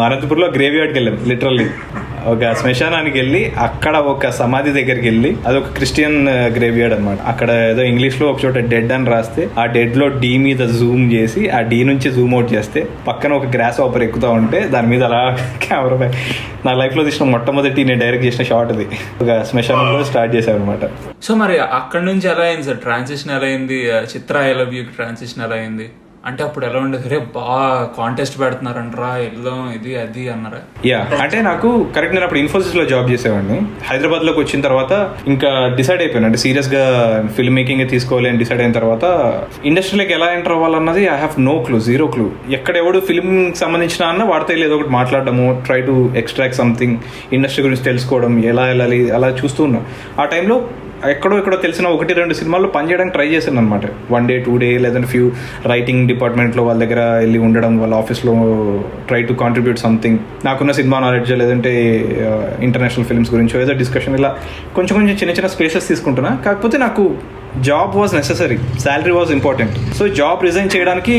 అనంతపూర్లో గ్రేవ్ యార్డ్కి వెళ్ళాం. లిటరల్లీ ఒక శ్మశానానికి వెళ్ళి అక్కడ ఒక సమాధి దగ్గరికి వెళ్ళి, అదొక క్రిస్టియన్ గ్రేవ్ యార్డ్ అనమాట. అక్కడ ఏదో ఇంగ్లీష్ లో ఒక చోట డెడ్ అని రాస్తే ఆ డెడ్ లో డి మీద జూమ్ చేసి ఆ డి నుంచి జూమ్ అవుట్ చేస్తే పక్కన ఒక గ్రాస్ ఆపర్ ఎక్కుతా ఉంటే దాని మీద అలా కెమెరా. నా లైఫ్ లో తీసిన మొట్టమొదటి నేను డైరెక్ట్ చేసిన షాట్ అది. ఒక శ్మశానంలో స్టార్ట్ చేశాను అనమాట. సో మరి అక్కడ నుంచి ఎలా అయింది సార్ ట్రాన్సిషన్? ఎలా అయింది? చిత్ర ఐ లవ్ యూ ట్రాన్సిషన్ ఎలా అయింది? అంటే అప్పుడు ఎలా ఉండేది? రే బాగా కాంటెస్ట్ పెడుతున్నారంటరా, వెళ్దాం ఇది అది అన్నారా? యా, అంటే నాకు కరెక్ట్, నేను అప్పుడు ఇన్ఫోసిస్ లో జాబ్ చేసేవాడిని. హైదరాబాద్ లోకి వచ్చిన తర్వాత ఇంకా డిసైడ్ అయిపోయాను, అంటే సీరియస్ గా ఫిల్మ్ మేకింగ్ తీసుకోవాలి అని డిసైడ్ అయిన తర్వాత ఇండస్ట్రీలోకి ఎలా ఎంటర్ అవ్వాలన్నది I have no clue, zero clue. ఎక్కడ ఎవడు ఫిల్మ్ సంబంధించిన అన్న వాడితే ఏదో ఒకటి మాట్లాడడము, try to extract something, industry గురించి తెలుసుకోవడం, ఎలా వెళ్ళాలి అలా చూస్తూ ఉన్నా. ఆ టైంలో ఎక్కడో తెలిసిన 1-2 సినిమాల్లో పనిచేయడానికి ట్రై చేశాను అనమాట. 1 day 2 day లేదంటే ఫ్యూ రైటింగ్ డిపార్ట్మెంట్లో వాళ్ళ దగ్గర వెళ్ళి ఉండడం, వాళ్ళ ఆఫీస్లో ట్రై టు కాంట్రిబ్యూట్ సంథింగ్, నాకున్న సినిమా నాలెడ్జ్ లేదంటే ఇంటర్నేషనల్ ఫిల్మ్స్ గురించి ఏదో డిస్కషన్, ఇలా కొంచెం చిన్న స్పేసెస్ తీసుకుంటున్నా. కాకపోతే నాకు job was necessary, salary was important. So job resign చేయడానికి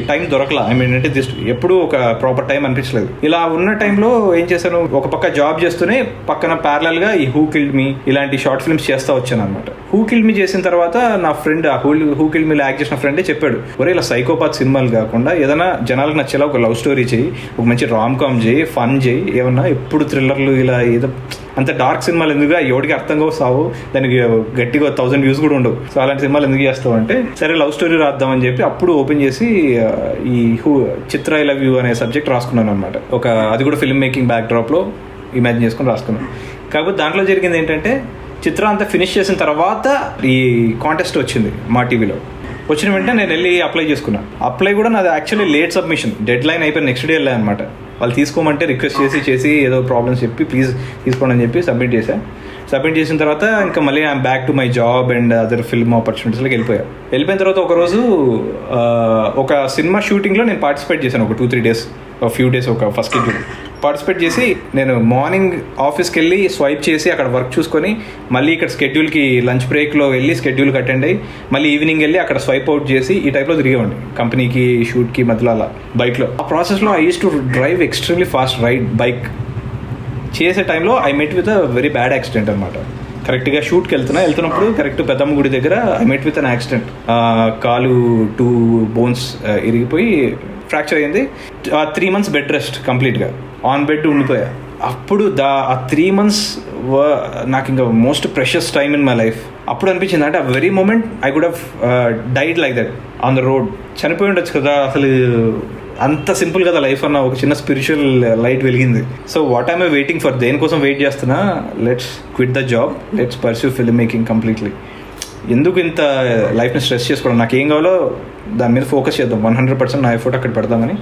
టైం దొరకలా. ఐ మీన్ అంటే ఎప్పుడు ఒక ప్రాపర్ టైం అనిపించలేదు. ఇలా ఉన్న టైంలో ఏం చేశాను, ఒక పక్క జాబ్ చేస్తూనే పక్కన ప్యారలల్ గా ఈ హూ కిల్డ్ మీ ఇలాంటి షార్ట్ ఫిల్మ్స్ చేస్తా వచ్చాను అనమాట. హూ కిల్డ్ మీ చేసిన తర్వాత నా friend, who killed me act చేసిన ఫ్రెండే చెప్పాడు, ఒరే ఇలా సైకోపాత్ సినిమాలు కాకుండా ఏదైనా జనాలకు నచ్చేలా ఒక లవ్ స్టోరీ చేయి, ఒక మంచి రామ్ కామ్ చేయి, ఫన్ చేయి, ఏమన్నా ఎప్పుడు థ్రిల్లర్లు ఇలా ఏదో అంత డార్క్ సినిమాలు ఎందుకుగా, ఎవరికి అర్థం కావు, సావు, దానికి గట్టిగా 1000 views కూడా ఉండవు. సో అలాంటి సినిమాలు ఎందుకు చేస్తావు అంటే, సరే లవ్ స్టోరీ రాద్దామని చెప్పి అప్పుడు ఓపెన్ చేసి ఈ చిత్ర ఐ లవ్ యూ అనే సబ్జెక్ట్ రాసుకున్నాను అనమాట. అది కూడా ఫిల్మ్ మేకింగ్ బ్యాక్ డ్రాప్ లో ఇమాజిన్ చేసుకుని రాసుకున్నాను. కాకపోతే దాంట్లో జరిగింది ఏంటంటే, చిత్ర అంతా ఫినిష్ చేసిన తర్వాత ఈ కాంటెస్ట్ వచ్చింది మా టీవీలో. వచ్చిన వెంటనే నేను వెళ్ళి అప్లై చేసుకున్నాను. అప్లై కూడా నాది actually late submission, dead line అయిపోయి నెక్స్ట్ డే వెళ్ళాను అనమాట. వాళ్ళు తీసుకోమంటే రిక్వెస్ట్ చేసి ఏదో ప్రాబ్లమ్స్ చెప్పి ప్లీజ్ తీసుకోండి అని చెప్పి సబ్మిట్ చేశాను. సబ్మిట్ చేసిన తర్వాత ఇంకా మళ్ళీ I'm back to my job and other film ఆపర్చునిటీస్లోకి వెళ్ళిపోయిన తర్వాత ఒకరోజు ఒక సినిమా షూటింగ్లో నేను పార్టిసిపేట్ చేశాను ఒక 2-3 days, ఫ్యూ డేస్ ఒక ఫస్ట్ షెడ్యూల్ పార్టిసిపేట్ చేసి నేను మార్నింగ్ ఆఫీస్కి వెళ్ళి స్వైప్ చేసి అక్కడ వర్క్ చూసుకొని మళ్ళీ ఇక్కడ స్కెడ్యూల్కి లంచ్ బ్రేక్లో వెళ్ళి స్కెడ్యూల్కి అటెండ్ అయ్యి మళ్ళీ ఈవినింగ్ వెళ్ళి అక్కడ స్వైప్ అవుట్ చేసి ఈ టైప్లో తిరిగేవాడిని కంపెనీకి షూట్కి మధ్యలో అలా బైక్లో. ఆ ప్రాసెస్లో I use to drive extremely fast bike చేసే టైంలో I met with a very bad accident అనమాట. కరెక్ట్గా షూట్కి వెళ్తున్నప్పుడు కరెక్ట్ పెద్దమ్మ గుడి దగ్గర I met with an accident. కాలు 2 bones ఇరిగిపోయి ఫ్రాక్చర్ అయింది. 3 months బెడ్ రెస్ట్, కంప్లీట్గా ఆన్ బెడ్ ఉండిపోయా. అప్పుడు ఆ 3 months నాకు ఇంకా most precious time in my life. అప్పుడు అనిపించింది అంటే ఆ very moment I could have died like that on the road. చనిపోయి ఉండొచ్చు కదా, అసలు అంత సింపుల్ కదా లైఫ్ అన్న ఒక చిన్న స్పిరిచువల్ లైట్ వెలిగింది. So what I'm I waiting for, దేనికోసం వెయిట్ చేస్తున్నా, let's quit the job, let's pursue film making completely. ఎందుకు ఇంత లైఫ్ని స్ట్రెస్ చేసుకోవడం, నాకు ఏం కావాలో దాని మీద ఫోకస్ చేద్దాం, 100% నా ఎఫర్ట్ అక్కడ పెడదామని.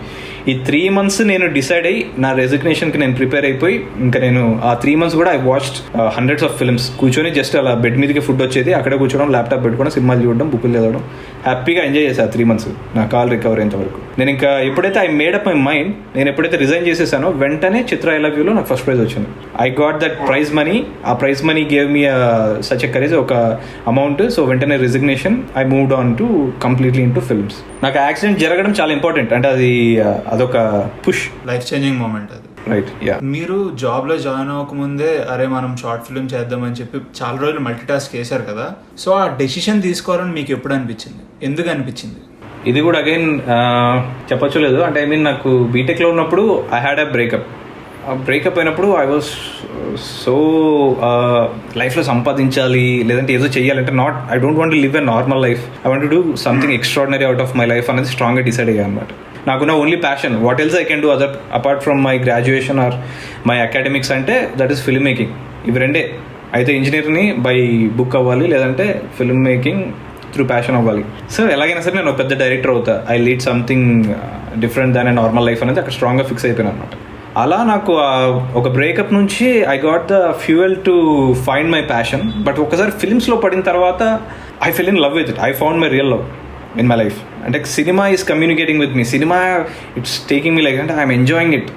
ఈ 3 months నేను డిసైడ్ అయ్యి నా రెసిగ్నేషన్కి నేను ప్రిపేర్ అయిపోయి ఇంకా నేను ఆ 3 months కూడా I watched hundreds of films. కూర్చొని జస్ట్ అలా బెడ్ మీదకి ఫుడ్ వచ్చేది, అక్కడే కూర్చోవడం, ల్యాప్టాప్ పెట్టుకోవడం, సినిమాలు చూడడం, బుక్కులు చదవడం, హ్యాపీగా ఎంజాయ్ చేశాను 3 months నా కాల్ రికవర్ అయ్యేంత వరకు. నేను ఇంకా ఎప్పుడైతే I made up my mind, నేను ఎప్పుడైతే రిజైన్ చేసేసానో వెంటనే చిత్ర ఐ లవ్ యూలో నాకు ఫస్ట్ ప్రైజ్ వచ్చింది. I got that prize money. ఆ prize money gave me such a courage, ఒక అమౌంట్. సో వెంటనే resignation, I moved on to completely in to films. నాకు యాక్సిడెంట్ జరగడం చాలా ఇంపార్టెంట్, అంటే అదొక పుష్, లైఫ్ చేంజింగ్ మూమెంట్ అది. రైట్. యా. మీరు జాబ్లో జాయిన్ అవ్వకముందే అరే మనం షార్ట్ ఫిల్మ్ చేద్దామని చెప్పి చాలా రోజులు మల్టీ టాస్క్ చేశారు కదా. సో ఆ డెసిషన్ తీసుకోవాలని మీకు ఎప్పుడు అనిపించింది, ఎందుకు అనిపించింది? ఇది కూడా అగైన్ చెప్పచ్చు లేదు, అంటే ఐ మీన్ నాకు బీటెక్లో ఉన్నప్పుడు ఐ హ్యాడ్ అ బ్రేకప్ అయినప్పుడు ఐ వాజ్ సో లైఫ్లో సంపాదించాలి లేదంటే ఏదో చెయ్యాలంటే I don't want to live a normal life, I want to do something extraordinary out of my life అనేది స్ట్రాంగ్గా డిసైడ్ అయ్యాను అనమాట. నాకున్న only passion, what else I can do other apart from my graduation are my academics అంటే that is film making. ఇవి రెండే. అయితే ఇంజనీర్ని by book అవ్వాలి, లేదంటే ఫిల్మ్ మేకింగ్ త్రూ ప్యాషన్ అవ్వాలి. సో ఎలాగైనా సరే నేను ఒక పెద్ద డైరెక్టర్ అవుతా, I lead something different than a normal life అనేది అక్కడ స్ట్రాంగ్గా ఫిక్స్ అయిపోయాను అనమాట. అలా నాకు ఒక బ్రేకప్ నుంచి I got the fuel to find my passion. But ఒకసారి ఫిల్మ్స్లో పడిన తర్వాత I fell in love with it, I found my real love in my life. అంటే సినిమా ఈస్ కమ్యూనికేటింగ్ విత్ మీ, సినిమా ఇట్స్ టేకింగ్ మీ లైక్, అంటే I'm enjoying it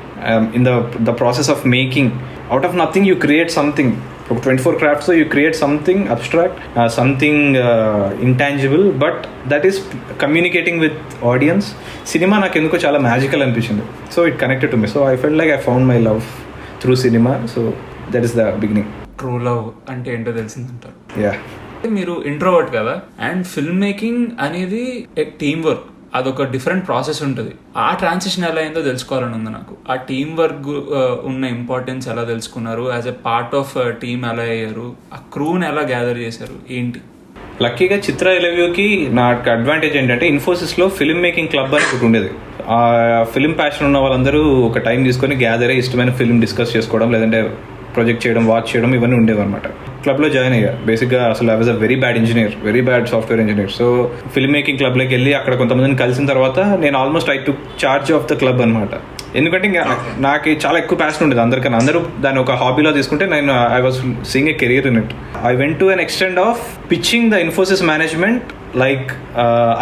in the process of making. Out of nothing you create something. ఒక 24 crafts you create something abstract, something intangible, but that is communicating with audience. Cinema నాకు ఎందుకో చాలా magical అనిపించింది. So it connected to me. So I felt like I found my love through cinema. So that is the beginning. True love అంటే ఏంటో తెలిసిందంటారు. Yeah. మీరు introvert కదా, and film making అనేది team work, అదొక డిఫరెంట్ ప్రాసెస్ ఉంటుంది. ఆ transition ఎలా అయిందో తెలుసుకోవాలని ఉంది నాకు. ఆ టీమ్ వర్క్ ఉన్న ఇంపార్టెన్స్ ఎలా తెలుసుకున్నారు, as a part of team ఎలా అయ్యారు, ఆ క్రూని ఎలా గ్యాదర్ చేశారు, ఏంటి? లక్కీగా చిత్ర ఎలవ్యూకి నాకు అడ్వాంటేజ్ ఏంటంటే ఇన్ఫోసిస్లో ఫిల్మ్ మేకింగ్ క్లబ్ అని ఒకటి ఉండేది. ఆ ఫిల్మ్ ప్యాషన్ ఉన్న వాళ్ళందరూ ఒక టైం తీసుకొని గ్యాదర్ అయ్యి ఇష్టమైన ఫిల్మ్ డిస్కస్ చేసుకోవడం, లేదంటే ప్రొజెక్ట్ చేయడం, వాచ్ చేయడం, ఇవన్నీ ఉండేవి అనమాట. క్లబ్లో జాయిన్ అయ్యా. బేసిక్గా అసలు I was a very bad engineer, very bad software engineer. So film making క్లబ్లోకి వెళ్ళి అక్కడ కొంతమందిని కలిసిన తర్వాత నేను almost I took charge of the club అనమాట. ఎందుకంటే ఇంకా నాకు చాలా ఎక్కువ ప్యాషన్ ఉండేది అందరికన్నా. అందరూ దాన్ని ఒక హాబీలో తీసుకుంటే నేను I was seeing a career in it. I went to an extent of pitching the Infosys management like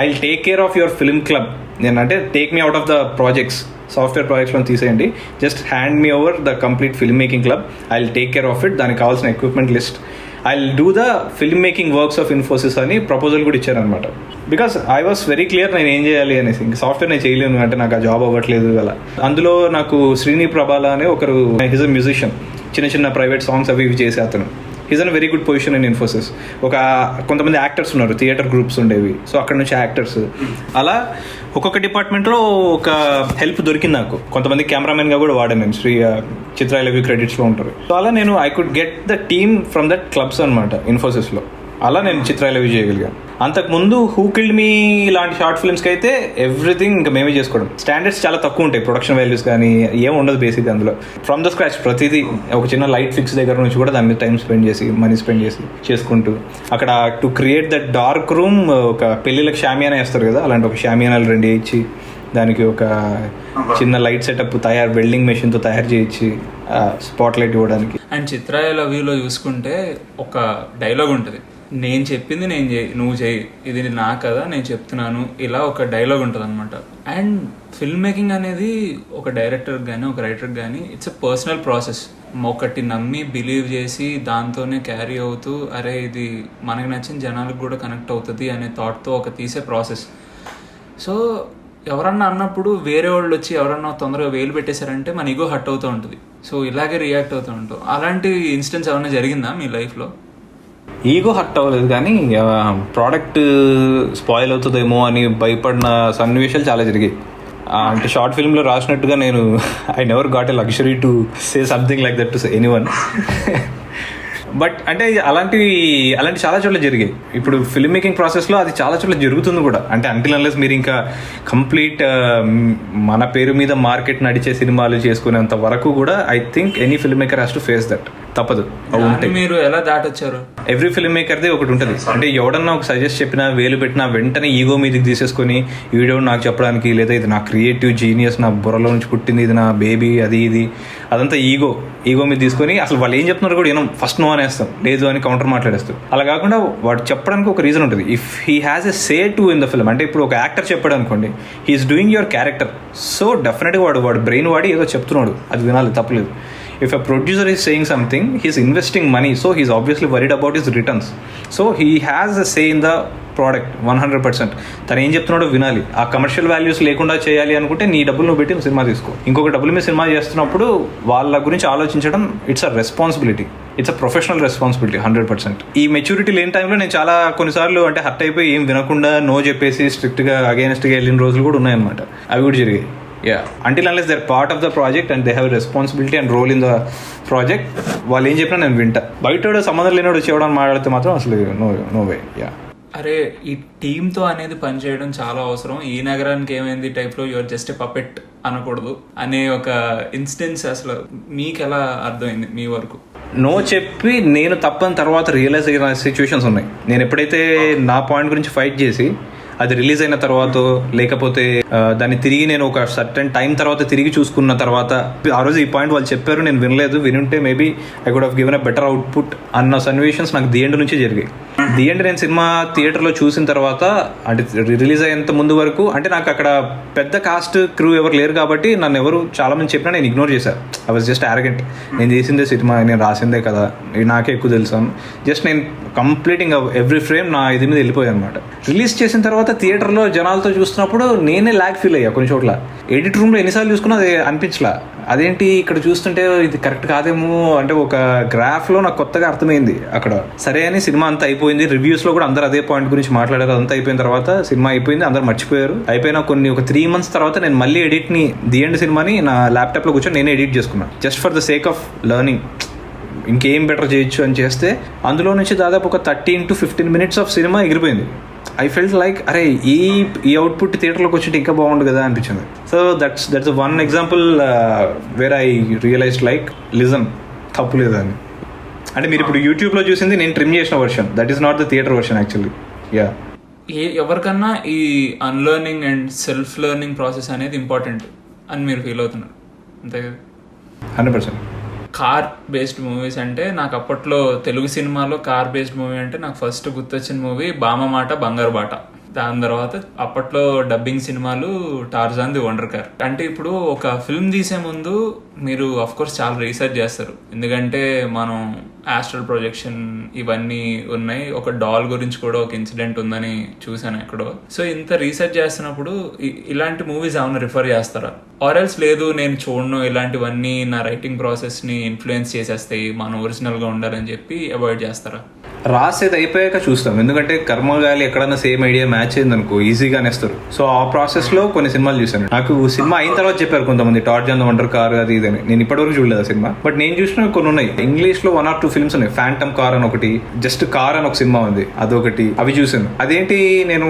I will take care of your film club. నేను అంటే take me out of the projects, software ప్రాజెక్ట్స్లో తీసేయండి, just hand me over the complete film making club, I will take care of it. దానికి కావాల్సిన equipment list, I will do the film making works of Infosys అని proposal కూడా ఇచ్చారనమాట. Because I was very clear నేను ఏం చేయాలి అనేసి. ఇంకా సాఫ్ట్వేర్ నేను చేయలేను అంటే నాకు ఆ జాబ్ అవ్వట్లేదు అలా. అందులో నాకు శ్రీని ప్రభాల అనే ఒకరు, హిజ్ అ మ్యూజిషియన్, చిన్న చిన్న ప్రైవేట్ సాంగ్స్ అవి ఇవి చేసే అతను. Is an very good position in Infosys. కొంతమంది యాక్టర్స్ ఉన్నారు, థియేటర్ గ్రూప్స్ ఉండేవి, సో అక్కడ నుంచి యాక్టర్స్. అలా ఒక్కొక్క డిపార్ట్మెంట్లో ఒక హెల్ప్ దొరికింది నాకు. కొంతమంది కెమెరామెన్గా కూడా వాడాను నేను, చిత్ర ఐ లవ్ యూ క్రెడిట్స్లో ఉంటారు. సో అలా నేను I could get the team from that clubs అనమాట ఇన్ఫోసిస్లో. అలా నేను చిత్ర ఐ లవ్ యూ చేయగలిగాను. అంతకుముందు హూ కిల్డ్ మీ లాంటి షార్ట్ ఫిల్మ్స్కి అయితే ఎవ్రీథింగ్ ఇంకా మేమే చేసుకోవడం. స్టాండర్డ్స్ చాలా తక్కువ ఉంటాయి, ప్రొడక్షన్ వాల్యూస్ కానీ ఏం ఉండదు బేసిక్గా అందులో. ఫ్రమ్ ద స్క్రాచ్ ప్రతిదీ, ఒక చిన్న లైట్ ఫిక్స్ దగ్గర నుంచి కూడా దాని మీద టైం స్పెండ్ చేసి, మనీ స్పెండ్ చేసి చేసుకుంటూ, అక్కడ to create that dark room, ఒక పెళ్ళిళ్ళకి షామియానా వేస్తారు కదా, అలాంటి ఒక షామియానాలు 2 ఇచ్చి దానికి ఒక చిన్న లైట్ సెటప్ వెల్డింగ్ మెషిన్తో తయారు చేయించి స్పాట్ లైట్ ఇవ్వడానికి. అండ్ చిత్ర ఐ లవ్ యూలో చూసుకుంటే ఒక డైలాగ్ ఉంటుంది, నేను చెప్పింది నేను చేయి, నువ్వు చేయి, ఇది నా కదా నేను చెప్తున్నాను, ఇలా ఒక డైలాగ్ ఉంటుంది అనమాట. అండ్ ఫిల్మ్ మేకింగ్ అనేది ఒక డైరెక్టర్ కానీ ఒక రైటర్ కానీ ఇట్స్ ఎ పర్సనల్ ప్రాసెస్. ఒకటి నమ్మి బిలీవ్ చేసి దాంతోనే క్యారీ అవుతూ అరే ఇది మనకు నచ్చిన జనాలకు కూడా కనెక్ట్ అవుతుంది అనే థాట్తో ఒక తీసే ప్రాసెస్. సో ఎవరన్నా అన్నప్పుడు వేరే వాళ్ళు వచ్చి ఎవరన్నా తొందరగా వేలు పెట్టేశారంటే మన ఈగో హర్ట్ అవుతూ ఉంటుంది. సో ఇలాగే రియాక్ట్ అవుతూ ఉంటాం. అలాంటి ఇన్సిడెంట్స్ ఏమైనా జరిగిందా మీ లైఫ్లో? ఈగో హర్ట్ అవ్వలేదు, కానీ ప్రోడక్ట్ స్పాయిల్ అవుతుందేమో అని భయపడిన సన్నివేశాలు చాలా జరిగాయి. అంటే షార్ట్ ఫిల్మ్లో రాసినట్టుగా నేను I never got a luxury to say something like that to anyone. But అంటే అలాంటివి చాలా చోట్ల జరిగాయి. ఇప్పుడు ఫిల్మ్ మేకింగ్ ప్రాసెస్లో అది చాలా చోట్ల జరుగుతుంది కూడా. అంటే అంటిల్ అన్లెస్ మీరు ఇంకా కంప్లీట్ మన పేరు మీద మార్కెట్ నడిచే సినిమాలు చేసుకునేంత వరకు కూడా I think any film maker has to face that. తప్పదు. మీరు ఎలా దాటొచ్చారు? ఎవ్రీ ఫిల్మ్ మేకర్ది ఒకటి ఉంటుంది. అంటే ఎవడన్నా ఒక సజెస్ట్ చెప్పినా వేలు పెట్టినా వెంటనే ఈగో మీదకి తీసేసుకొని ఈ వీడియో నాకు చెప్పడానికి, లేదా ఇది నా క్రియేటివ్ జీనియస్, నా బుర్రలో నుంచి పుట్టింది, ఇది నా బేబీ, అది ఇది అదంతా ఈగో మీద తీసుకొని అసలు వాళ్ళు ఏం చెప్తున్నారు కూడా ఏమో ఫస్ట్ నో అనేస్తాం, లేదు అని కౌంటర్ మాట్లాడేస్తాం. అలా కాకుండా వాడు చెప్పడానికి ఒక రీజన్ ఉంటుంది. If he has a say to in the film, అంటే ఇప్పుడు ఒక యాక్టర్ చెప్పాడు అనుకోండి, he's doing your character, so డెఫినెట్గా వాడు బ్రెయిన్ వాడి ఏదో చెప్తున్నాడు, అది వినాలి, తప్పలేదు. If a producer is saying something, he's investing money, so he's obviously worried about his returns. So he has a say in the product 100%. తను ఏం చెప్తున్నాడో వినాలి. ఆ కమర్షియల్ వాల్యూస్ లేకుండా చేయాలి అనుకుంటే నీ డబ్బులు నువ్వు పెట్టి సినిమా తీసుకో. ఇంకొక డబ్బులు మీద సినిమా చేస్తున్నప్పుడు వాళ్ళ గురించి ఆలోచించడం it's a responsibility, it's a professional responsibility 100%. ఈ మెచ్యూరిటీ లేని టైంలో నేను చాలా కొన్నిసార్లు అంటే హర్ట్ అయిపోయి ఏం వినకుండా నో చెప్పేసి స్ట్రిక్ట్గా అగైనెస్ట్గా వెళ్ళిన రోజులు కూడా ఉన్నాయన్నమాట. అవి కూడా జరిగాయి. Until unless they're part of the project and they have a responsibility and role in the project, వాళ్ళు ఏం చెప్పినా నేను వింటా. బయట సంబంధం లేనివాడు వచ్చేవడం మాట్లాడితే మాత్రం అసలు నో వే. అరే ఈ టీంతో అనేది పనిచేయడం చాలా అవసరం. ఈ నగరానికి ఏమైంది టైప్లో యువర్ జస్ట్ ఎ పపెట్ అనకూడదు అనే ఒక ఇన్సిడెన్స్ అసలు మీకు ఎలా అర్థమైంది మీ వరకు? నో చెప్పి నేను తప్పని తర్వాత రియలైజ్ అయిన సిచ్యువేషన్స్ ఉన్నాయి. నేను ఎప్పుడైతే నా పాయింట్ గురించి ఫైట్ చేసి అది రిలీజ్ అయిన తర్వాత, లేకపోతే దాన్ని తిరిగి నేను ఒక సర్టెన్ టైం తర్వాత తిరిగి చూసుకున్న తర్వాత, ఆ రోజు ఈ పాయింట్ వాళ్ళు చెప్పారు నేను వినలేదు, వినుంటే maybe I could have given a better output అన్న సన్నివేషన్స్ నాకు ది ఎండ్ నుంచి జరిగాయి. ది ఎండ్ నేను సినిమా థియేటర్లో చూసిన తర్వాత, అంటే రిలీజ్ అయ్యేంత ముందు వరకు, అంటే నాకు అక్కడ పెద్ద కాస్ట్ క్రూ ఎవరు లేరు కాబట్టి నన్ను ఎవరు చాలా మంది చెప్పినా నేను ఇగ్నోర్ చేశాను. I was just arrogant. నేను చేసిందే సినిమా, నేను రాసిందే కదా, నాకే ఎక్కువ తెలుసాను. జస్ట్ నేను కంప్లీటింగ్ ఎవ్రీ ఫ్రేమ్ నా ఇది మీద వెళ్ళిపోయాను అనమాట. రిలీజ్ చేసిన తర్వాత థియేటర్లో జనాలతో చూస్తున్నప్పుడు నేనే ల్యాగ్ ఫీల్ అయ్యా కొన్ని చోట్ల. ఎడిట్ రూమ్లో ఎన్నిసార్లు చూసుకున్నా అది అనిపించలా. అదేంటి ఇక్కడ చూస్తుంటే ఇది కరెక్ట్ కాదేమో, అంటే ఒక గ్రాఫ్లో నాకు కొత్తగా అర్థమైంది అక్కడ. సరే అని సినిమా అంతా అయిపోయింది. రివ్యూస్లో కూడా అందరూ అదే పాయింట్ గురించి మాట్లాడారు. అదంతా అయిపోయిన తర్వాత సినిమా అయిపోయింది, అందరు మర్చిపోయారు. అయిపోయిన ఒక 3 months తర్వాత నేను మళ్ళీ ఎడిట్ని, ది ఎండ్ సినిమాని నా ల్యాప్టాప్లో కూర్చొని నేనే ఎడిట్ చేసుకున్నాను, just for the sake of learning. ఇంకేం బెటర్ చేయొచ్చు అని చేస్తే అందులో నుంచి దాదాపు ఒక 13 to 15 minutes ఆఫ్ సినిమా ఎగిరిపోయింది. ఐ ఫెల్ట్ లైక్ అరే ఈ అవుట్పుట్ థియేటర్లోకి వచ్చి ఇంకా బాగుండు కదా అనిపించింది. So that's one example where I realised like listen, తప్పు లేదా అని. అంటే మీరు ఇప్పుడు యూట్యూబ్లో చూసింది నేను ట్రిమ్ చేసిన version, that is not the theatre version actually. ఎవరికన్నా ఈ unlearning and self learning process అనేది ఇంపార్టెంట్ అని మీరు ఫీల్ అవుతున్నారు అంతే కదా? 100%. కార్ బేస్డ్ మూవీస్ అంటే నాకు అప్పట్లో తెలుగు సినిమాలో కార్ బేస్డ్ మూవీ అంటే నాకు ఫస్ట్ గుర్తొచ్చిన మూవీ బామ మాట బంగారు బాట. దాని తర్వాత అప్పట్లో డబ్బింగ్ సినిమాలు టార్జాన్ ది వండర్ కార్. అంటే ఇప్పుడు ఒక ఫిల్మ్ తీసే ముందు మీరు అఫ్ కోర్స్ చాలా రీసెర్చ్ చేస్తారు, ఎందుకంటే మనం ఆస్ట్రల్ ప్రొజెక్షన్ ఇవన్నీ ఉన్నాయి. ఒక డాల్ గురించి కూడా ఒక ఇన్సిడెంట్ ఉందని చూసాను ఎక్కడో. సో ఇంత రీసెర్చ్ చేస్తున్నప్పుడు ఇలాంటి మూవీస్ ఏమైనా రిఫర్ చేస్తారా? ఆర్ఎల్స్ లేదు నేను చూడను, ఇలాంటివన్నీ నా రైటింగ్ ప్రాసెస్ని ఇన్ఫ్లుయెన్స్ చేసేస్తాయి, మనం ఒరిజినల్గా ఉండాలని చెప్పి అవాయిడ్ చేస్తారా? రాసేది అయిపోయాక చూస్తాం, ఎందుకంటే కర్మగాలి ఎక్కడన్నా సేమ్ ఐడియా మ్యాచ్ అయింది అనుకో ఈజీగా అనేస్తారు. సో ఆ ప్రాసెస్లో కొన్ని సినిమాలు చూసాను. నాకు సినిమా అయిన తర్వాత చెప్పారు కొంతమంది టార్జాన్ ది వండర్ కార్ అది ఇదని. నేను ఇప్పటివరకు చూడలేదు ఆ సినిమా, బట్ నేను చూసిన కొన్ని ఉన్నాయి. ఇంగ్లీష్లో 1 or 2 ఫిల్మ్స్ ఉన్నాయి. ఫ్యాంటమ్ కార్ అని ఒకటి, జస్ట్ కార్ అని ఒక సినిమా ఉంది, అదొకటి. అవి చూసాను. అదేంటి నేను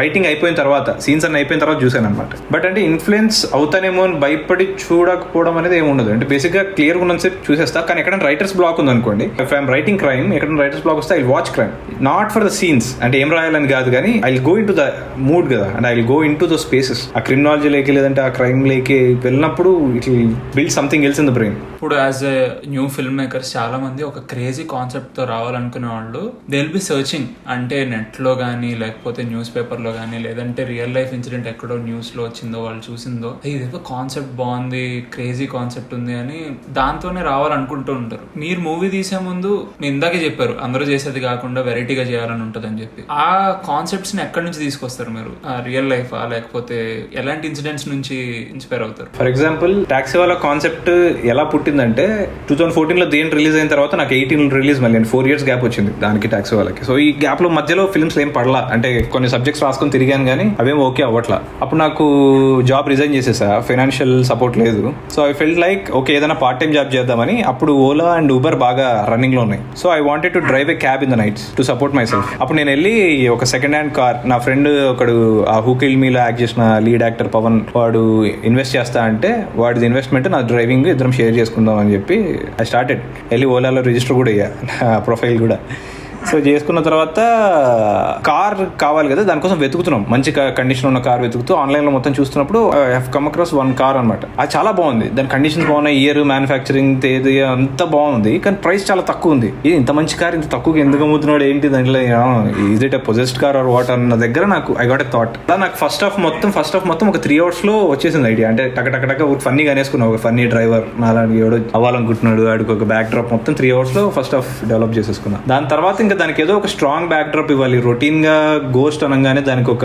రైటింగ్ అయిపోయిన తర్వాత, సీన్స్ అన్ని అయిపోయిన తర్వాత చూసాను అనమాట. బట్ అంటే ఇన్ఫ్లుయెన్స్ అవుతానేమో అని భయపడి చూడకపోవడం అనేది ఏమి ఉండదు. అంటే బేసిక్గా క్లియర్గా ఉన్నసేపు చూసేస్తా. కానీ ఎక్కడైనా రైటర్స్ బ్లాక్ ఉంది అనుకోండి, ఇఫ్ ఐఎమ్ రైటింగ్ క్రైమ్, ఎక్కడైనా రైటర్స్ బ్లాక్ వస్తే I watch crime, not for the scenes, అంటే ఏం రాయాలని కాదు కానీ I go in to the mood కదా, and I go in to the spaces. ఆ క్రిమినాలజీ లేకే లేదంటే ఆ క్రైమ్ లేకే వెళ్ళినప్పుడు it will build something else in the brain. ఇప్పుడు as a new film makers చాలా మంది ఒక క్రేజీ కాన్సెప్ట్ తో రావాలనుకునే వాళ్ళు దే విల్ బి సర్చింగ్, అంటే నెట్ లో గానీ లేకపోతే న్యూస్ పేపర్ లో గానీ లేదంటే రియల్ లైఫ్ ఇన్సిడెంట్ ఎక్కడో న్యూస్ లో వచ్చిందో వాళ్ళు చూసిందో ఇదేదో కాన్సెప్ట్ బాగుంది, క్రేజీ కాన్సెప్ట్ ఉంది అని దాంతోనే రావాలనుకుంటూ ఉంటారు. మీరు మూవీ తీసే ముందు మీరు ఇందాకే చెప్పారు అందరూ చేసేది కాకుండా వెరైటీగా చేయాలని ఉంటుంది అని చెప్పి. ఆ కాన్సెప్ట్స్ ని ఎక్కడి నుంచి తీసుకొస్తారు మీరు? రియల్ లైఫ్ లేకపోతే ఎలాంటి ఇన్సిడెంట్స్ నుంచి ఇన్స్పైర్ అవుతారు? ఫర్ ఎగ్జాంపుల్ టాక్సీ వాళ్ళ కాన్సెప్ట్ ఎలా పుట్టిందంటే 2014 లో దేని రిలీజ్ అయిన తర్వాత నాకు 18 రిలీజ్, మళ్ళీ 4 years గ్యాప్ వచ్చింది దానికి టాక్సీ వాళ్ళకి. సో ఈ గ్యాప్ లో మధ్యలో ఫిల్మ్స్ ఏం పడలా, అంటే కొన్ని సబ్జెక్ట్స్ రాసుకొని తిరిగాను కానీ అవేం ఓకే అవ్వట్లా. అప్పుడు నాకు జాబ్ రిజైన్ చేసేసా, ఫైనాన్షియల్ సపోర్ట్ లేదు. So I felt like okay ఏదైనా పార్ట్ టైం జాబ్ చేద్దామని. అప్పుడు ఓలా అండ్ ఊబర్ బాగా రన్నింగ్ లో ఉన్నాయి. So I wanted to drive a cab in the nights to support my self. అప్పుడు నేను వెళ్ళి ఒక సెకండ్ హ్యాండ్ కార్, నా ఫ్రెండ్ ఒకడు ఆ హూ కిల్ మీలో యాక్ట్ చేసిన లీడ్ యాక్టర్ పవన్, వాడు ఇన్వెస్ట్ చేస్తా అంటే వాడిది ఇన్వెస్ట్మెంట్ నా డ్రైవింగ్ ఇద్దరం షేర్ చేసుకుందాం అని చెప్పి ఐ స్టార్టెడ్. వెళ్ళి ఓలాలో రిజిస్టర్ కూడా అయ్యా, ప్రొఫైల్ కూడా. సో చేసుకున్న తర్వాత కార్ కావాలి కదా, దానికోసం వెతుకుతున్నాం, మంచి కండిషన్ ఉన్న కార్ వెతుకుతూ ఆన్లైన్లో మొత్తం చూస్తున్నప్పుడు I have come across one car అనమాట. అది చాలా బాగుంది, దాని కండిషన్స్ బాగున్నాయి, ఇయర్, మ్యానుఫ్యాక్చరింగ్ తేదీ అంతా బాగుంది, కానీ ప్రైస్ చాలా తక్కువ ఉంది. ఇది ఇంత మంచి కార్ ఇంత తక్కువకి ఎందుకు అమ్ముతున్నాడు ఏంటి, దాంట్లో is it a possessed car or what అన్న దగ్గర నాకు ఐ గాట్ ఎ థాట్. అలా నాకు ఫస్ట్ హాఫ్ మొత్తం ఒక 3 hours లో వచ్చేసింది ఐడియా. అంటే టక ఫన్నీగా అనేసుకున్నాను, ఒక ఫన్నీ డ్రైవర్ నాలాంటి ఎవడో అవ్వాలనుకుంటున్నాడు, వాడికి ఒక బ్యాక్ డ్రాప్, మొత్తం 3 hours లో ఫస్ట్ హాఫ్ డెవలప్ చేసేసుకున్నాను. దాని తర్వాత ఇంకా దానికి ఏదో ఒక స్ట్రాంగ్ బ్యాక్ డ్రాప్ ఇవ్వాలి. రొటీన్ గా గోస్ట్ అనగానే దానికి ఒక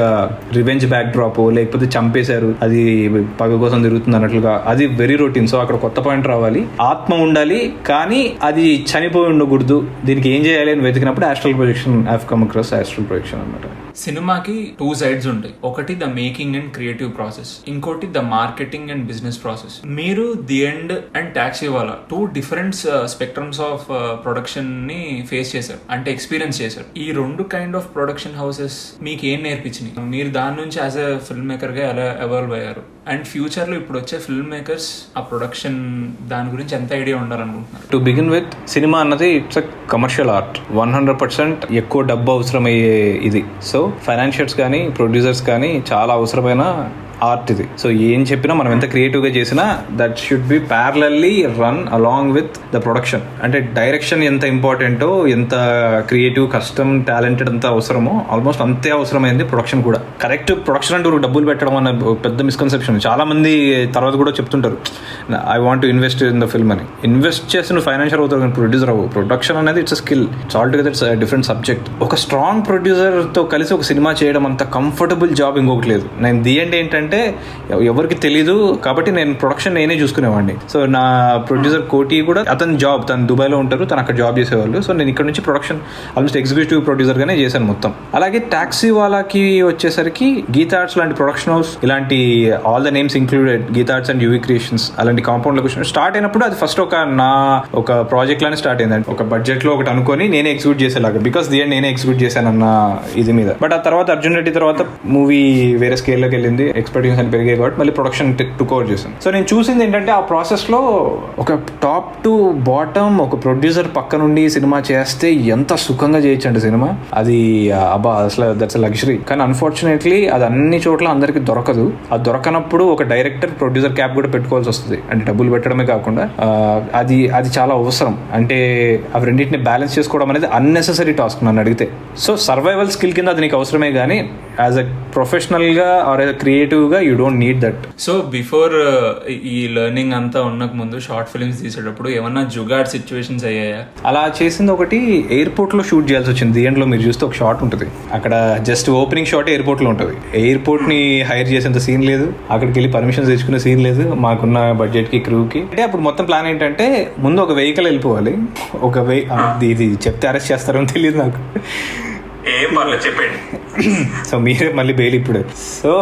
రివెంజ్ బ్యాక్ డ్రాప్, లేకపోతే చంపేశారు అది పగ కోసం తిరుగుతుంది అన్నట్లుగా, అది వెరీ రొటీన్. సో అక్కడ కొత్త పాయింట్ రావాలి, ఆత్మ ఉండాలి, కానీ అది చనిపోయి ఉండకూడదు. దీనికి ఏం చేయాలి అని వెతికినప్పుడు astral projection, I have come across astral projection అన్నమాట. సినిమాకి 2 sides ఉంటాయి. ఒకటి the making and creative process, ఇంకోటి the marketing and business process. మీరు the end and Taxiwaala 2 different spectrums of production ని ఫేస్ చేశారు, అంటే ఎక్స్పీరియన్స్ చేశారు. ఈ 2 kind ఆఫ్ ప్రొడక్షన్ హౌసెస్ మీకు ఏం నేర్పించినాయి? మీరు దాని నుంచి యాజ్ ఎ ఫిల్మ్ మేకర్ గా ఎలా ఎవాల్వ్ అయ్యారు? అండ్ ఫ్యూచర్ లో ఇప్పుడు వచ్చే ఫిల్మ్ మేకర్స్ ఆ ప్రొడక్షన్ దాని గురించి ఎంత ఐడియా ఉండాలనుకుంటున్నారు? టు బిగిన్ విత్, సినిమా అన్నది ఇట్స్ అ కమర్షియల్ ఆర్ట్. 100% ఎక్కువ డబ్బు అవసరమయ్యే ఇది. సో ఫైనాన్షియర్స్ కానీ ప్రొడ్యూసర్స్ కానీ చాలా అవసరమైన ఆర్ట్ ఇది. సో ఏం చెప్పినా మనం ఎంత క్రియేటివ్ గా చేసినా that should be parallelly run along with the production. అంటే డైరెక్షన్ ఎంత ఇంపార్టెంటో, ఎంత క్రియేటివ్, కస్టమ్, టాలెంటెడ్ అంత అవసరమో ఆల్మోస్ట్ అంతే అవసరమైంది ప్రొడక్షన్ కూడా. కరెక్ట్ ప్రొడక్షన్ అంటే డబ్బులు పెట్టడం అన్న పెద్ద మిస్కన్సెప్షన్. చాలా మంది తర్వాత కూడా చెప్తుంటారు I want to invest in the film అని. ఇన్వెస్ట్ చేసి నువ్వు ఫైనాన్షియల్ అవుతావు కానీ ప్రొడ్యూసర్ అవ్వవు. ప్రొడక్షన్ అనేది it's a skill, it's all together it's different subject. ఒక స్ట్రాంగ్ ప్రొడ్యూసర్ తో కలిసి ఒక సినిమా చేయడం అంత కంఫర్టబుల్ జాబ్ ఇంకొకటి లేదు. నేను ది ఎండ్ ఏంటంటే ఎవరికి తెలీదు కాబట్టి నేను ప్రొడక్షన్ నేనే చూసుకునేవాడిని. సో నా ప్రొడ్యూసర్ కోటి కూడా అతని జాబ్, తను దుబాయ్లో ఉంటారు, తను అక్కడ జాబ్ చేసేవాళ్ళు. సో నేను ఇక్కడ నుంచి ప్రొడక్షన్ ఆల్మోస్ట్ ఎగ్జిక్యూటివ్ ప్రొడ్యూసర్ గానే చేశాను మొత్తం. అలాగే టాక్సీ వాళ్ళకి వచ్చేసరికి గీతా ఆర్ట్స్ లాంటి ప్రొడక్షన్ హౌస్, ఇలాంటి all the names included Geetha Arts and UV Creations అలాంటి కాంపౌండ్ లొకేషన్ స్టార్ట్ అయినప్పుడు అది ఫస్ట్ ఒక ప్రాజెక్ట్ లానే స్టార్ట్ అయింది. ఒక బడ్జెట్ లో ఒకటి అనుకొని నేనే ఎగ్జిక్యూట్ చేసేలాగా, బికాస్ ది ఎండ్ నేనే ఎగ్జిక్యూట్ చేశానన్న ఇది మీద. బట్ ఆ తర్వాత అర్జున్ రెడ్డి తర్వాత మూవీ వేరే స్కేల్లోకి వెళ్ళింది, ఎక్స్పెక్టేషన్స్ అని పెరిగాయి కాబట్టి మళ్ళీ ప్రొడక్షన్ టుక్ ఓవర్ చేశాను. సో నేను చూసింది ఏంటంటే ఆ ప్రాసెస్ లో ఒక టాప్ టు బాటమ్ ఒక ప్రొడ్యూసర్ పక్క నుండి సినిమా చేస్తే ఎంత సుఖంగా చేయొచ్చండి సినిమా. అది అబ్బా అసలు దట్స్ లగ్జరీ. కానీ అన్ఫార్చునేట్లీ అది అన్ని చోట్ల అందరికి దొరకదు. అది దొరకనప్పుడు ఒక డైరెక్టర్ ప్రొడ్యూసర్ క్యాప్ కూడా పెట్టుకోవాల్సి వస్తుంది. అంటే డబ్బులు పెట్టడమే కాకుండా అది చాలా అవసరం. అంటే అవి రెండింటిని బ్యాలెన్స్ చేసుకోవడం అనేది అన్నెసెసరీ టాస్క్ నన్ను అడిగితే. సో సర్వైవల్ స్కిల్ కింద అది నీకు అవసరమే కానీ యాజ్ అ ప్రొఫెషనల్ గా ఆర్ క్రియేటివ్ గా you don't need that. So before ఈ లెర్నింగ్ అంతా ఉన్నకు ముందు షార్ట్ ఫిల్మ్స్ తీసేటప్పుడు ఏమన్నా జుగాడ్ సిచ్యువేషన్స్ అయ్యాయా? అలా చేసింది ఒకటి ఎయిర్పోర్ట్ లో షూట్ చేయాల్సి వచ్చింది. ది ఎండ్ లో మీరు చూస్తే ఒక షాట్ ఉంటుంది, అక్కడ జస్ట్ ఓపెనింగ్ షాట్ ఎయిర్పోర్ట్ లో ఉంటుంది. ఎయిర్పోర్ట్ ని హైర్ చేసేంత సీన్ లేదు, అక్కడికి వెళ్ళి పర్మిషన్స్ తెచ్చుకునే సీన్ లేదు మాకున్న బడ్జెట్ కి, క్రూ కి. అంటే అప్పుడు మొత్తం ప్లాన్ ఏంటంటే ముందు ఒక వెహికల్ వెళ్ళిపోవాలి. ఇది చెప్తే అరెస్ట్ చేస్తారని తెలియదు నాకు. ఏం పర్లేదు చెప్పండి. సో మీరే మళ్ళీ బెయిల్ ఇప్పుడు. సో